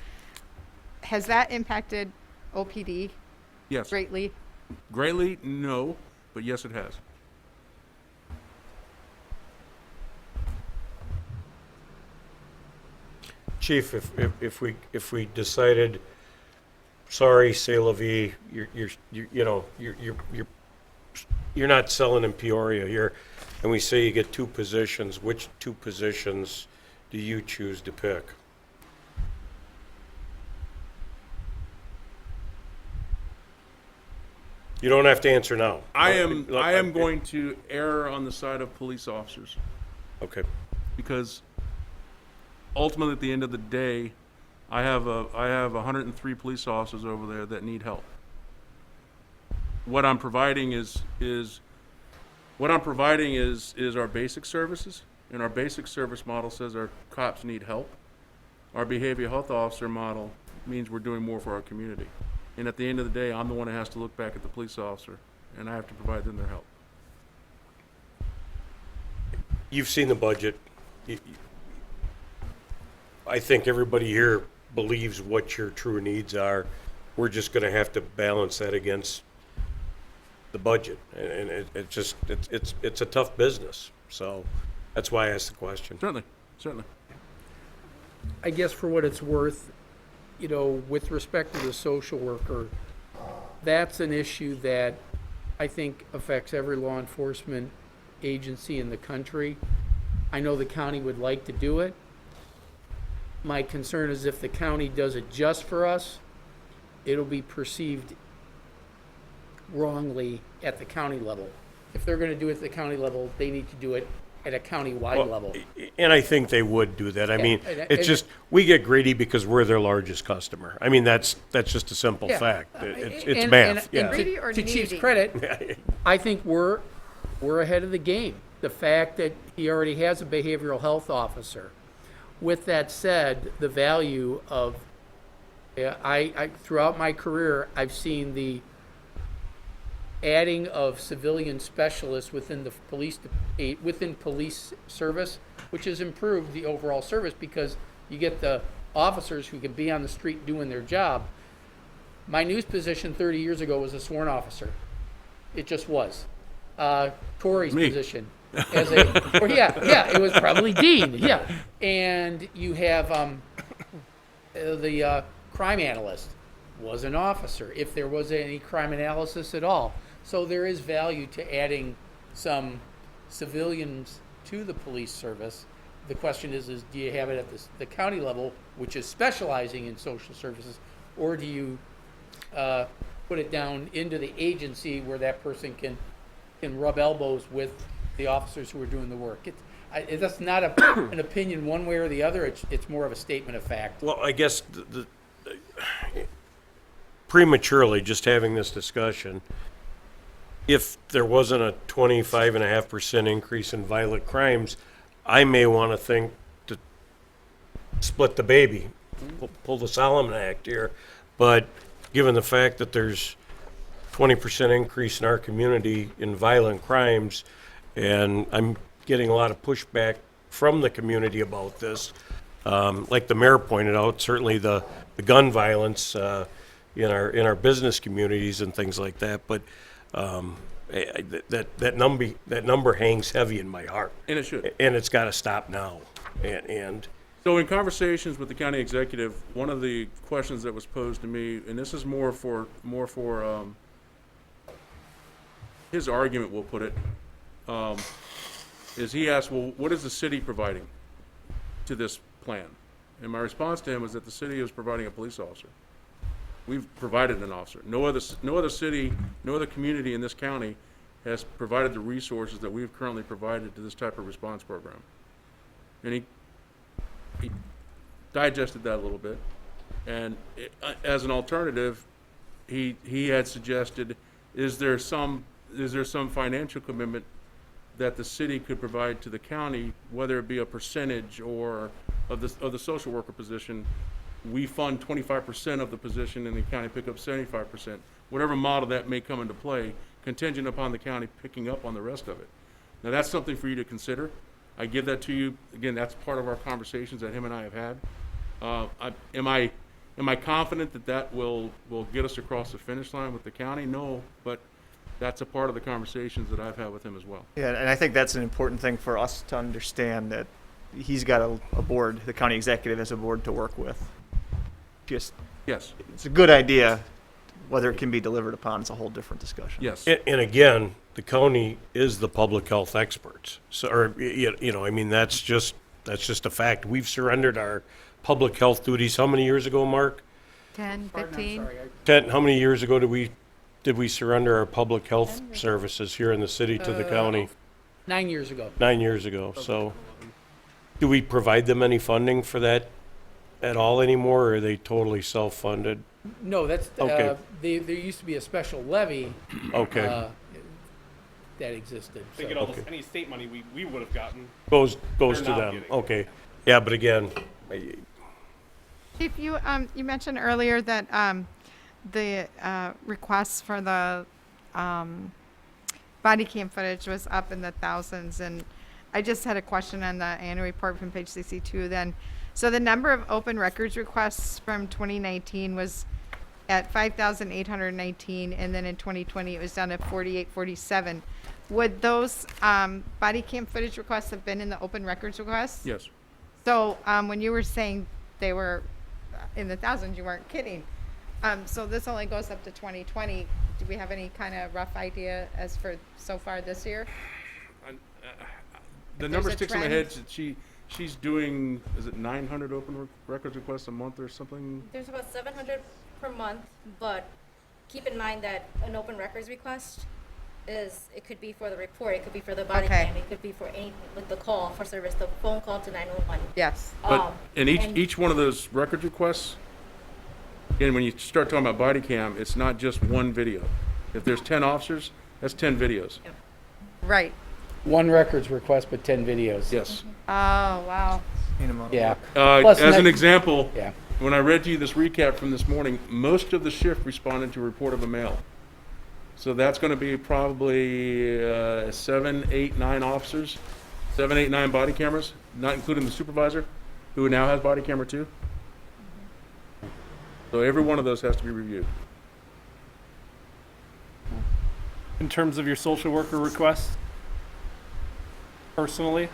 Has that impacted OPD? Yes. Greatly? Greatly, no, but yes, it has. Chief, if we decided, sorry, c'est la vie, you're not selling in Peoria, and we say you get two positions, which two positions do you choose to pick? You don't have to answer now. I am going to err on the side of police officers. Okay. Because ultimately, at the end of the day, I have 103 police officers over there that need help. What I'm providing is our basic services, and our basic service model says our cops need help. Our behavioral health officer model means we're doing more for our community. And at the end of the day, I'm the one who has to look back at the police officer, and I have to provide them their help. You've seen the budget. I think everybody here believes what your true needs are. We're just going to have to balance that against the budget, and it's a tough business. So that's why I asked the question. Certainly. I guess for what it's worth, with respect to the social worker, that's an issue that I think affects every law enforcement agency in the country. I know the county would like to do it. My concern is if the county does it just for us, it'll be perceived wrongly at the county level. If they're gonna do it at the county level, they need to do it at a county-wide level. And I think they would do that. I mean, and- it's just, we get greedy because we're their largest customer. I mean, that's just a simple Yeah. fact. It's And- math, and yeah. Greedy or to Chief's needy? credit, I think we're ahead of the game. The fact that he already has a behavioral health officer. With that said, the value of, I throughout my career, I've seen the adding of civilian specialists within the within police service, which has improved the overall service because you get the officers who can be on the street doing their job. My news position 30 years ago was a sworn officer. It just was. Corey's Me. position as a, or it was probably Dean, yeah. And you have the crime analyst was an officer, if there was any crime analysis at all. So there is value to adding some civilians to the police service. The question is do you have it at the county level, which is specializing in social services, or do you put it down into the agency where that person can rub elbows with the officers who are doing the work? That's not an opinion one way or the other. It's more of a statement of fact. Well, I guess the prematurely just having this discussion, if there wasn't a 25.5% increase in violent crimes, I may want to think to split the baby, pull the Solomon Act here. But given the fact that there's 20% increase in our community in violent crimes, and I'm getting a lot of pushback from the community about this, like the mayor pointed out, certainly the gun violence in our business communities and things like that. But that number hangs heavy in my heart, And it should. and it's got to stop now. And So in conversations with the county executive, one of the questions that was posed to me, and this is more for his argument, we'll put it, is he asked, well, what is the city providing to this plan? And my response to him was that the city is providing a police officer. We've provided an officer. No other city, no other community in this county has provided the resources that we've currently provided to this type of response program. And he digested that a little bit, and as an alternative, he had suggested, is there some financial commitment that the city could provide to the county, whether it be a percentage or of the social worker position? We fund 25% of the position and the county pick up 75%. Whatever model that may come into play, contingent upon the county picking up on the rest of it. Now that's something for you to consider. I give that to you. Again, that's part of our conversations that him and I have had. Am I confident that will get us across the finish line with the county? No, but that's a part of the conversations that I've had with him as well. Yeah, and I think that's an important thing for us to understand, that he's got a board, the county executive has a board to work with. Just, Yes. it's a good idea. Whether it can be delivered upon is a whole different discussion. Yes. And again, the county is the public health experts. So, or, I mean, that's just a fact. We've surrendered our public health duties how many years ago, Mark? 10, 15? 10, how many years ago did we surrender our public health services here in the city to the county? 9 years ago. 9 years ago. So do we provide them any funding for that at all anymore, or are they totally self-funded? No, that's, Okay. there used to be a special levy. Okay. That existed. They get all this, any state money we would have gotten. Goes They're to not them. getting. Okay. Yeah, but again, Chief, you mentioned earlier that the requests for the body cam footage was up in the thousands, and I just had a question on the annual report from page 62 then. So the number of open records requests from 2019 was at 5,819, and then in 2020 it was down to 4,847. Would those body cam footage requests have been in the open records requests? Yes. So when you were saying they were in the thousands, you weren't kidding. So this only goes up to 2020. Do we have any kind of rough idea as for so far this year? The number there's a sticks in my trend? head. She she's doing, is it 900 open records requests a month or something? There's about 700 per month, but keep in mind that an open records request it could be for the report, it could be for the body Okay. cam, it could be for any, like the call for service, the phone call to 911. Yes. But, and and- each one of those records requests, again, when you start talking about body cam, it's not just one video. If there's 10 officers, that's 10 videos. Right. One records request, but 10 videos. Yes. Oh, wow. Yeah. As an next- example, Yeah. when I read to you this recap from this morning, most of the shift responded to a report of a male. So that's going to be probably 7, 8, 9 officers, 7, 8, 9 body cameras, not including the supervisor, who now has body camera too. So every one of those has to be reviewed. In terms of your social worker requests, personally,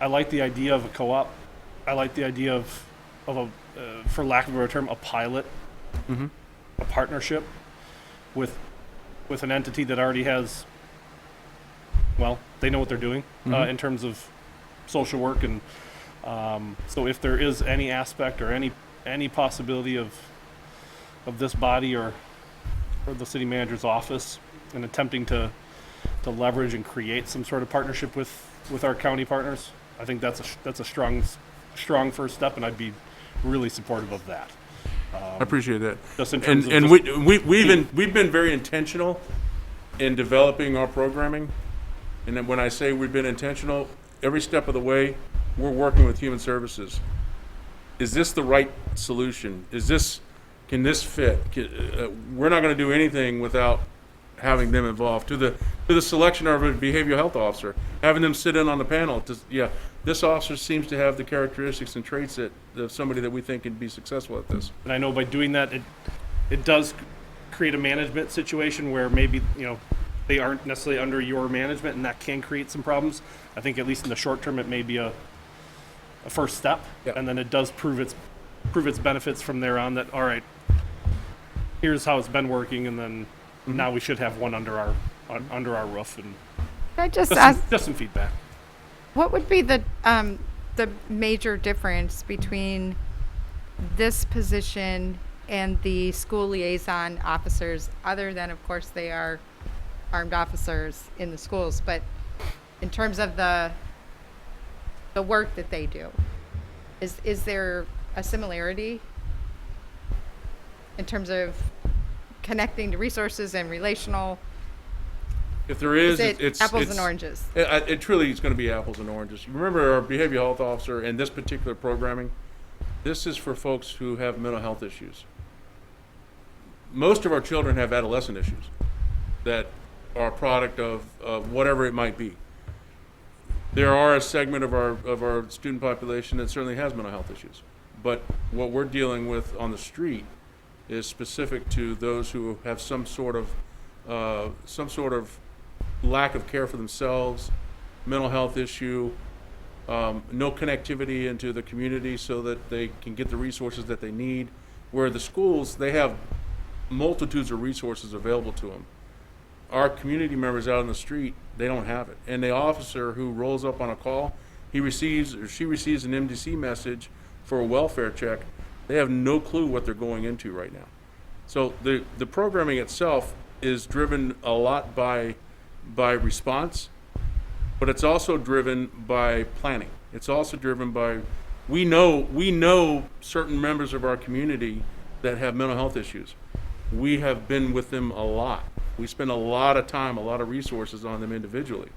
I like the idea of a co-op. I like the idea of a, for lack of a better term, a pilot, a partnership with an entity that already has, well, they know what they're doing in terms of social work, and so if there is any aspect or any possibility of this body or the city manager's office in attempting to leverage and create some sort of partnership with our county partners, I think that's a strong first step, and I'd be really supportive of that. I appreciate that. Just in terms of And just we've been very intentional in developing our programming. And then when I say we've been intentional, every step of the way, we're working with Human Services. Is this the right solution? Can this fit? We're not going to do anything without having them involved. To the selection of a behavioral health officer, having them sit in on the panel. This officer seems to have the characteristics and traits of somebody that we think can be successful at this. And I know by doing that, it does create a management situation where maybe, they aren't necessarily under your management, and that can create some problems. I think at least in the short term, it may be a first step, and then it does prove its benefits from there on, that, all right, here's how it's been working, and then now we should have one under our roof, and Can I just ask, just some feedback. what would be the major difference between this position and the school liaison officers, other than, of course, they are armed officers in the schools, but in terms of the work that they do, is there a similarity in terms of connecting to resources and relational? If there is, it apples and oranges? It truly is going to be apples and oranges. Remember, our behavioral health officer and this particular programming, this is for folks who have mental health issues. Most of our children have adolescent issues that are a product of whatever it might be. There are a segment of our student population that certainly has mental health issues. But what we're dealing with on the street is specific to those who have some sort of lack of care for themselves, mental health issue, no connectivity into the community so that they can get the resources that they need. Where the schools, they have multitudes of resources available to them. Our community members out on the street, they don't have it. And the officer who rolls up on a call, she receives an MDC message for a welfare check. They have no clue what they're going into right now. So the programming itself is driven a lot by response, but it's also driven by planning. It's also driven by, we know certain members of our community that have mental health issues. We have been with them a lot. We spend a lot of time, a lot of resources on them individually.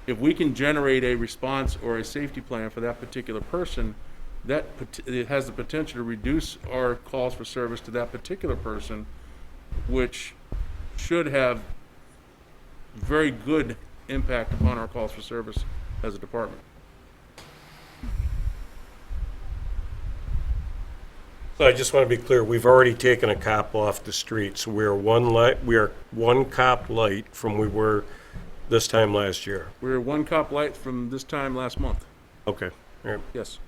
If we can generate a response or a safety plan for that particular person, it has the potential to reduce our calls for service to that particular person, which should have very good impact upon our calls for service as a department. So I just want to be clear, we've already taken a cop off the street, so we are one cop light from we were this time last year. We're one cop light from this time last month. Okay, all right. Yes.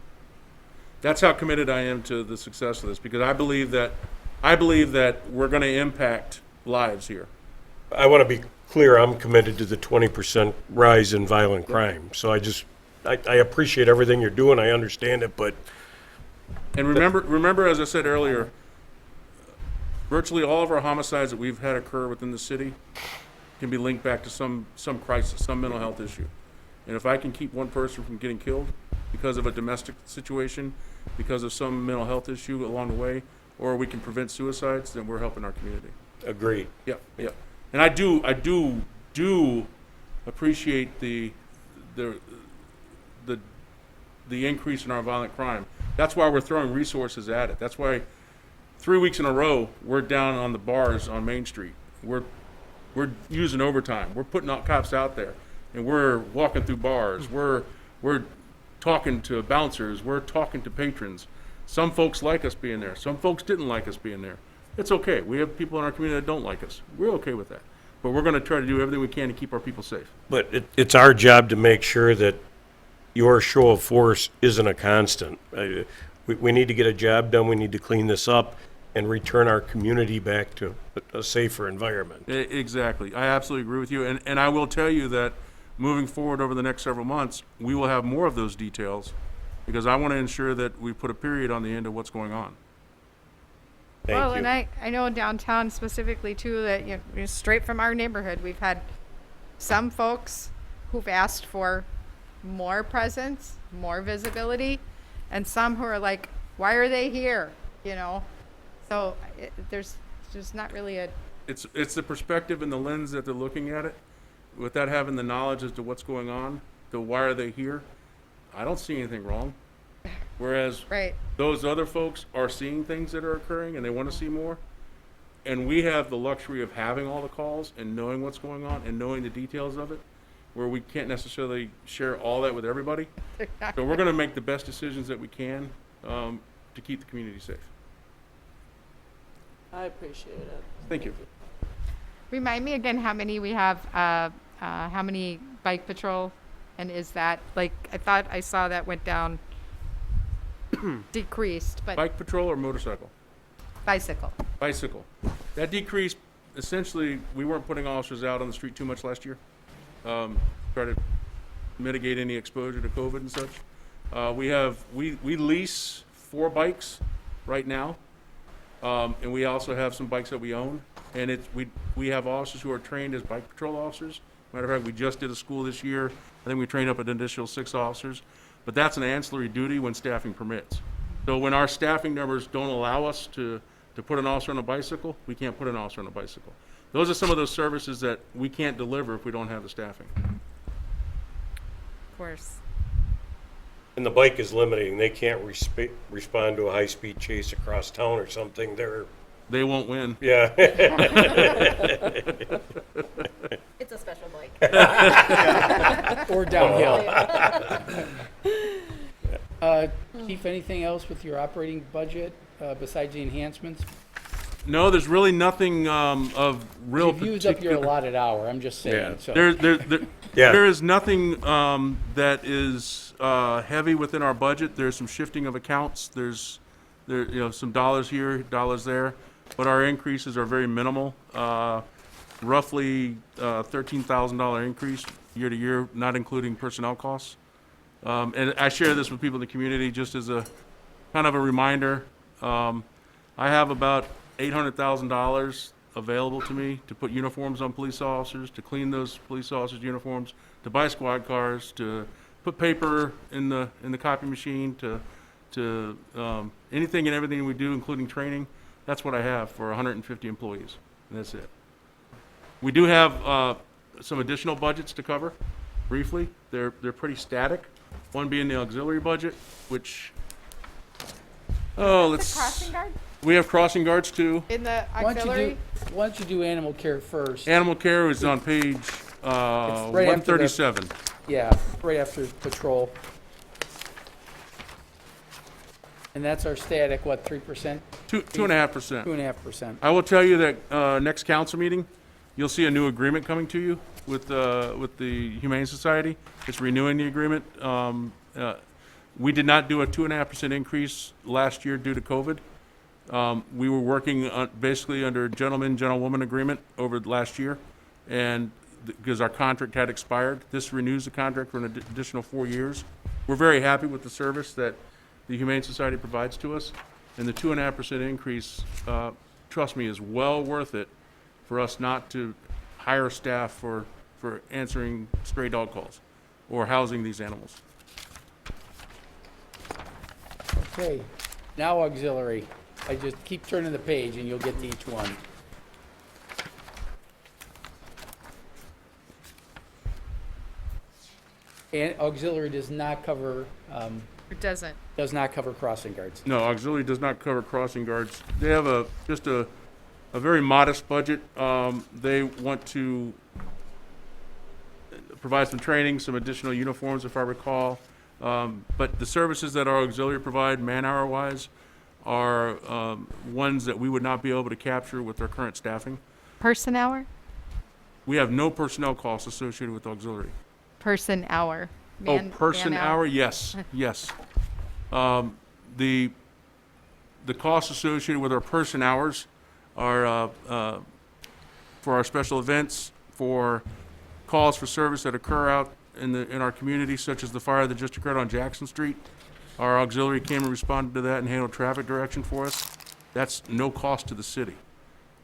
That's how committed I am to the success of this, because I believe that we're going to impact lives here. I want to be clear, I'm committed to the 20% rise in violent crime, so I just I appreciate everything you're doing, I understand it, but And remember, as I said earlier, virtually all of our homicides that we've had occur within the city can be linked back to some crisis, some mental health issue. And if I can keep one person from getting killed because of a domestic situation, because of some mental health issue along the way, or we can prevent suicides, then we're helping our community. agreed. Yeah, yeah. And I do appreciate the increase in our violent crime. That's why we're throwing resources at it. That's why 3 weeks in a row we're down on the bars on Main Street. We're using overtime. We're putting cops out there, and we're walking through bars. We're talking to bouncers. We're talking to patrons. Some folks like us being there. Some folks didn't like us being there. It's okay. We have people in our community that don't like us. We're okay with that. But we're going to try to do everything we can to keep our people safe. But it's our job to make sure that your show of force isn't a constant. We need to get a job done. We need to clean this up and return our community back to a safer environment. Exactly. I absolutely agree with you. And I will tell you that moving forward over the next several months, we will have more of those details because I want to ensure that we put a period on the end of what's going on. Thank Well, you. and I know downtown specifically too that straight from our neighborhood, we've had some folks who've asked for more presence, more visibility, and some who are like, why are they here? So there's not really a. It's the perspective and the lens that they're looking at it, without having the knowledge as to what's going on. The why are they here? I don't see anything wrong. Whereas Right. those other folks are seeing things that are occurring and they want to see more. And we have the luxury of having all the calls and knowing what's going on and knowing the details of it, where we can't necessarily share all that with everybody. So we're going to make the best decisions that we can to keep the community safe. I appreciate it. Thank you. Remind me again how many we have, how many bike patrol, and is that, like, I thought I saw that went down, decreased, but Bike patrol or motorcycle? bicycle. Bicycle. That decreased, essentially, we weren't putting officers out on the street too much last year. Try to mitigate any exposure to COVID and such. We lease 4 bikes right now. And we also have some bikes that we own. And we have officers who are trained as bike patrol officers. Matter of fact, we just did a school this year. I think we trained up an additional 6 officers. But that's an ancillary duty when staffing permits. So when our staffing numbers don't allow us to put an officer on a bicycle, we can't put an officer on a bicycle. Those are some of those services that we can't deliver if we don't have the staffing. Of course. And the bike is limiting. They can't respond to a high-speed chase across town or something. They won't win. Yeah. It's a special bike. Or downhill. Chief, anything else with your operating budget besides the enhancements? No, there's really nothing of real You've used up your allotted hour, I'm just saying. So. There is nothing that is heavy within our budget. There's some shifting of accounts. There's some dollars here, dollars there, but our increases are very minimal. Roughly $13,000 increase year to year, not including personnel costs. And I share this with people in the community just as a kind of a reminder. I have about $800,000 available to me to put uniforms on police officers, to clean those police officers' uniforms, to buy squad cars, to put paper in the copy machine, to anything and everything we do, including training. That's what I have for 150 employees, and that's it. We do have some additional budgets to cover. Briefly, they're pretty static. One being the auxiliary budget, which Crossing guard? we have crossing guards too. In the auxiliary? Why don't you do animal care first? Animal care is on page right after the- 137. Yeah, right after patrol. And that's our static, what, 3%? 2.5%. 2.5%. I will tell you that next council meeting, you'll see a new agreement coming to you with the Humane Society. It's renewing the agreement. We did not do a 2.5% increase last year due to COVID. We were working basically under gentleman-gentlewoman agreement over last year, and because our contract had expired. This renews the contract for an additional 4 years. We're very happy with the service that the Humane Society provides to us, and the 2.5% increase, trust me, is well worth it for us not to hire staff for answering stray dog calls or housing these animals. Okay, now auxiliary. I just keep turning the page and you'll get to each one. And auxiliary does not cover, It doesn't. does not cover crossing guards. No, auxiliary does not cover crossing guards. They have just a very modest budget. They want to provide some training, some additional uniforms, if I recall. But the services that our auxiliary provide, man-hour-wise, are ones that we would not be able to capture with our current staffing. Person hour? We have no personnel costs associated with auxiliary. Person hour. Person hour? Yes, yes. The costs associated with our person hours are for our special events, for calls for service that occur out in our community, such as the fire that just occurred on Jackson Street. Our auxiliary came and responded to that and handled traffic direction for us. That's no cost to the city.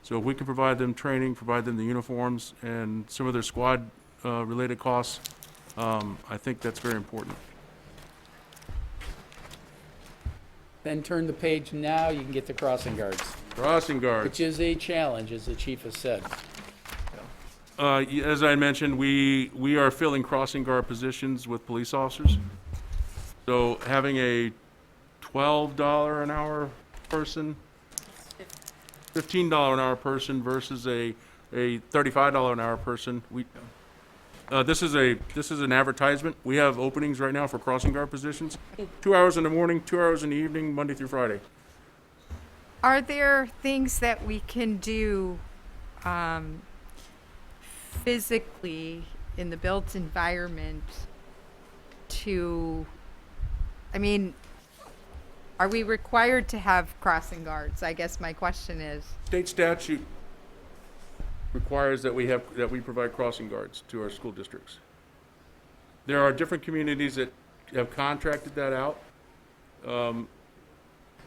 So if we can provide them training, provide them the uniforms and some of their squad related costs, I think that's very important. Then turn the page now, you can get to crossing guards, Crossing guards. which is a challenge, as the chief has said. As I mentioned, we are filling crossing guard positions with police officers. So having a $12 an hour person, $15 an hour person versus a $35 an hour person, this is an advertisement. We have openings right now for crossing guard positions. 2 hours in the morning, 2 hours in the evening, Monday through Friday. Are there things that we can do physically in the built environment to, I mean, are we required to have crossing guards? I guess my question is. State statute requires that we provide crossing guards to our school districts. There are different communities that have contracted that out.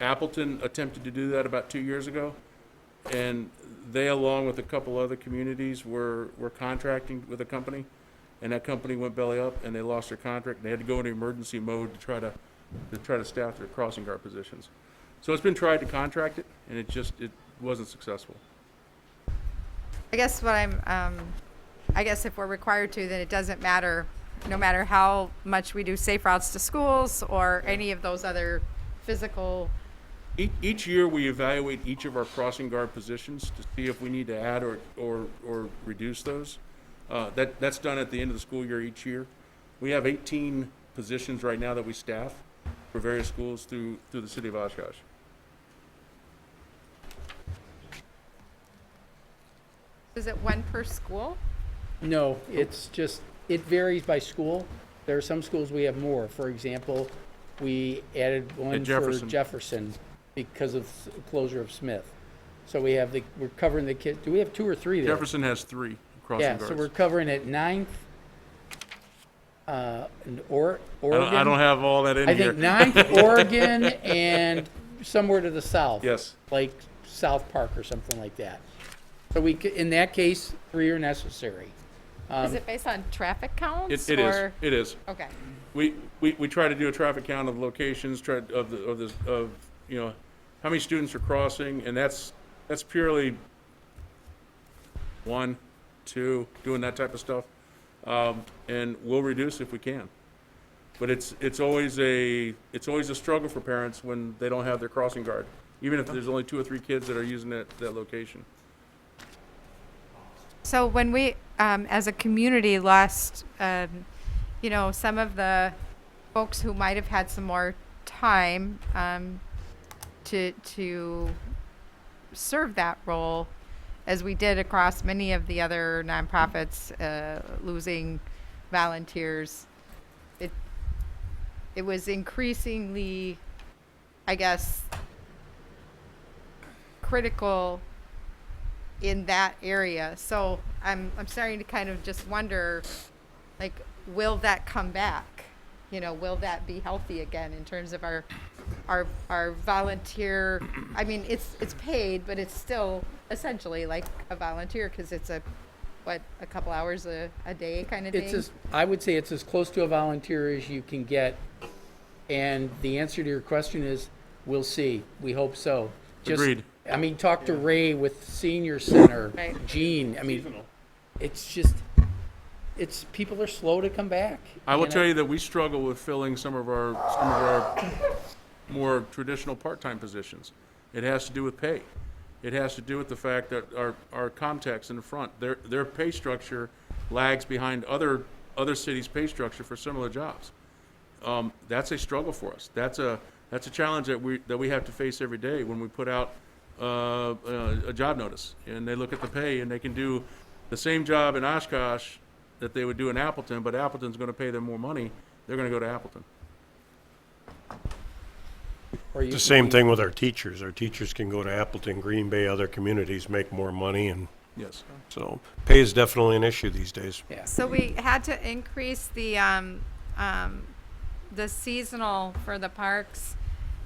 Appleton attempted to do that about 2 years ago, and they, along with a couple other communities, were contracting with a company, and that company went belly up, and they lost their contract, and they had to go into emergency mode to try to staff their crossing guard positions. So it's been tried to contract it, and it wasn't successful. I guess what I guess if we're required to, then it doesn't matter, no matter how much we do safe routes to schools or any of those other physical. Each year, we evaluate each of our crossing guard positions to see if we need to add or reduce those. That's done at the end of the school year each year. We have 18 positions right now that we staff for various schools through the city of Oshkosh. Is it one per school? No, it's just, it varies by school. There are some schools we have more. For example, we added one for Jefferson. Jefferson because of closure of Smith. So we're covering the kids. Do we have 2 or 3 there? Jefferson has 3 crossing Yeah, guards. so we're covering at 9th, and Oregon. I don't have all that in I here. think 9th, Oregon, and somewhere to the south. Yes. Like South Park or something like that. So in that case, 3 are necessary. Is it based on traffic counts? It is. or? It is. Okay. We try to do a traffic count of locations, of how many students are crossing, and that's purely 1, 2, doing that type of stuff, and we'll reduce if we can. But it's always a struggle for parents when they don't have their crossing guard, even if there's only 2 or 3 kids that are using that location. So when we, as a community, lost, some of the folks who might have had some more time to serve that role, as we did across many of the other nonprofits, losing volunteers, it was increasingly, I guess, critical in that area. So I'm starting to kind of just wonder, like, will that come back? You know, will that be healthy again in terms of our volunteer? I mean, it's paid, but it's still essentially like a volunteer because it's a couple hours a day kind of thing. I would say it's as close to a volunteer as you can get. And the answer to your question is, we'll see. We hope so. Agreed. I mean, talk to Ray with Senior Center, Right. Gene. I mean, Seasonal. it's people are slow to come back. I will And tell you that we struggle with filling some of our more traditional part-time positions. It has to do with pay. It has to do with the fact that our contacts in the front, their pay structure lags behind other cities' pay structure for similar jobs. That's a struggle for us. That's a challenge that we have to face every day when we put out a job notice and they look at the pay and they can do the same job in Oshkosh that they would do in Appleton, but Appleton's going to pay them more money. They're going to go to Appleton. The same thing with our teachers. Our teachers can go to Appleton, Green Bay, other communities, make more money, and Yes. so pay is definitely an issue these days. Yeah. So we had to increase the seasonal for the parks.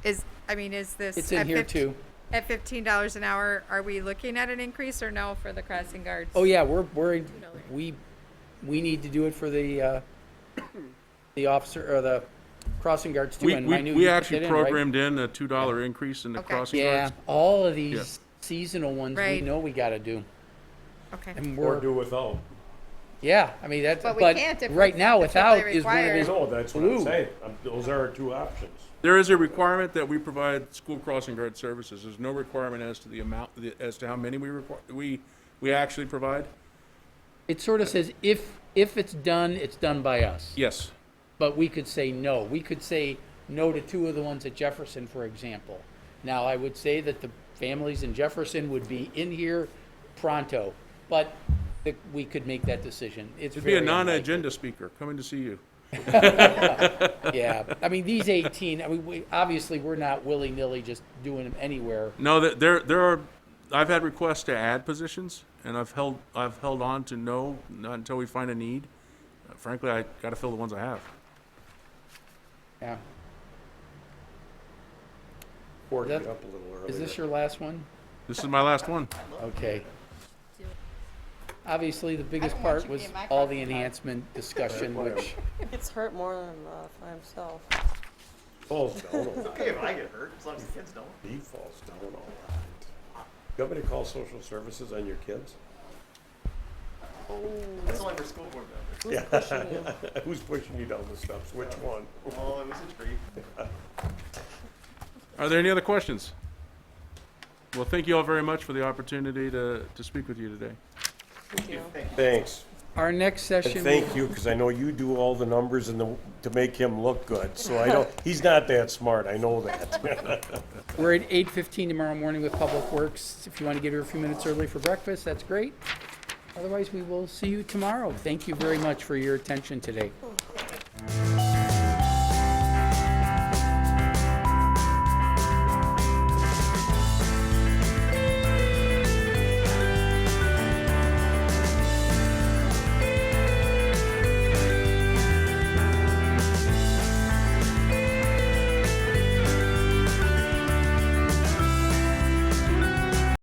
Is this? It's in here too. At $15 an hour, are we looking at an increase or no for the crossing guards? Oh yeah, we need to do it for the officer or the crossing guards too. We and I knew we you put actually that in, right? programmed in a $2 increase in the Okay. crossing Yeah, guards. all of these seasonal ones Right. we know we got to do. Okay. And Or we're do without. yeah, I mean that's But we can't if right we- now if what without they is one of require. his No, that's what I'm blue. saying. Those are our two options. There is a requirement that we provide school crossing guard services. There's no requirement as to the amount, as to how many we actually provide. It sort of says if it's done by us. Yes. But we could say no. We could say no to two of the ones at Jefferson, for example. Now, I would say that the families in Jefferson would be in here pronto, but we could make that decision. It's It'd be a very unlikely. non-agenda speaker coming to see you. Yeah, I mean, these 18, I mean, obviously, we're not willy-nilly just doing them anywhere. No, there are. I've had requests to add positions, and I've held on to no, not until we find a need. Frankly, I got to fill the ones I have. Yeah. Or That- get up a little earlier. Is this your last one? This is my last one. Okay. Obviously, the biggest don't want part you was being my all the crossing guard. enhancement discussion, which, It's hurt more than by himself. Falls down a lot. Okay if I get hurt, as long as the kids don't. He falls down a lot. You want me to call social services on your kids? That's only for school board members. Yeah. pushing you? Who's pushing you down the steps? Which one? Oh, it was a tree. Are there any other questions? Well, thank you all very much for the opportunity to speak with you today. Thank you. Thanks. our next And session. thank you, because I know you do all the numbers and to make him look good. So I don't, he's not that smart, I know that. We're at 8:15 tomorrow morning with Public Works. If you want to get here a few minutes early for breakfast, that's great. Otherwise, we will see you tomorrow. Thank you very much for your attention today.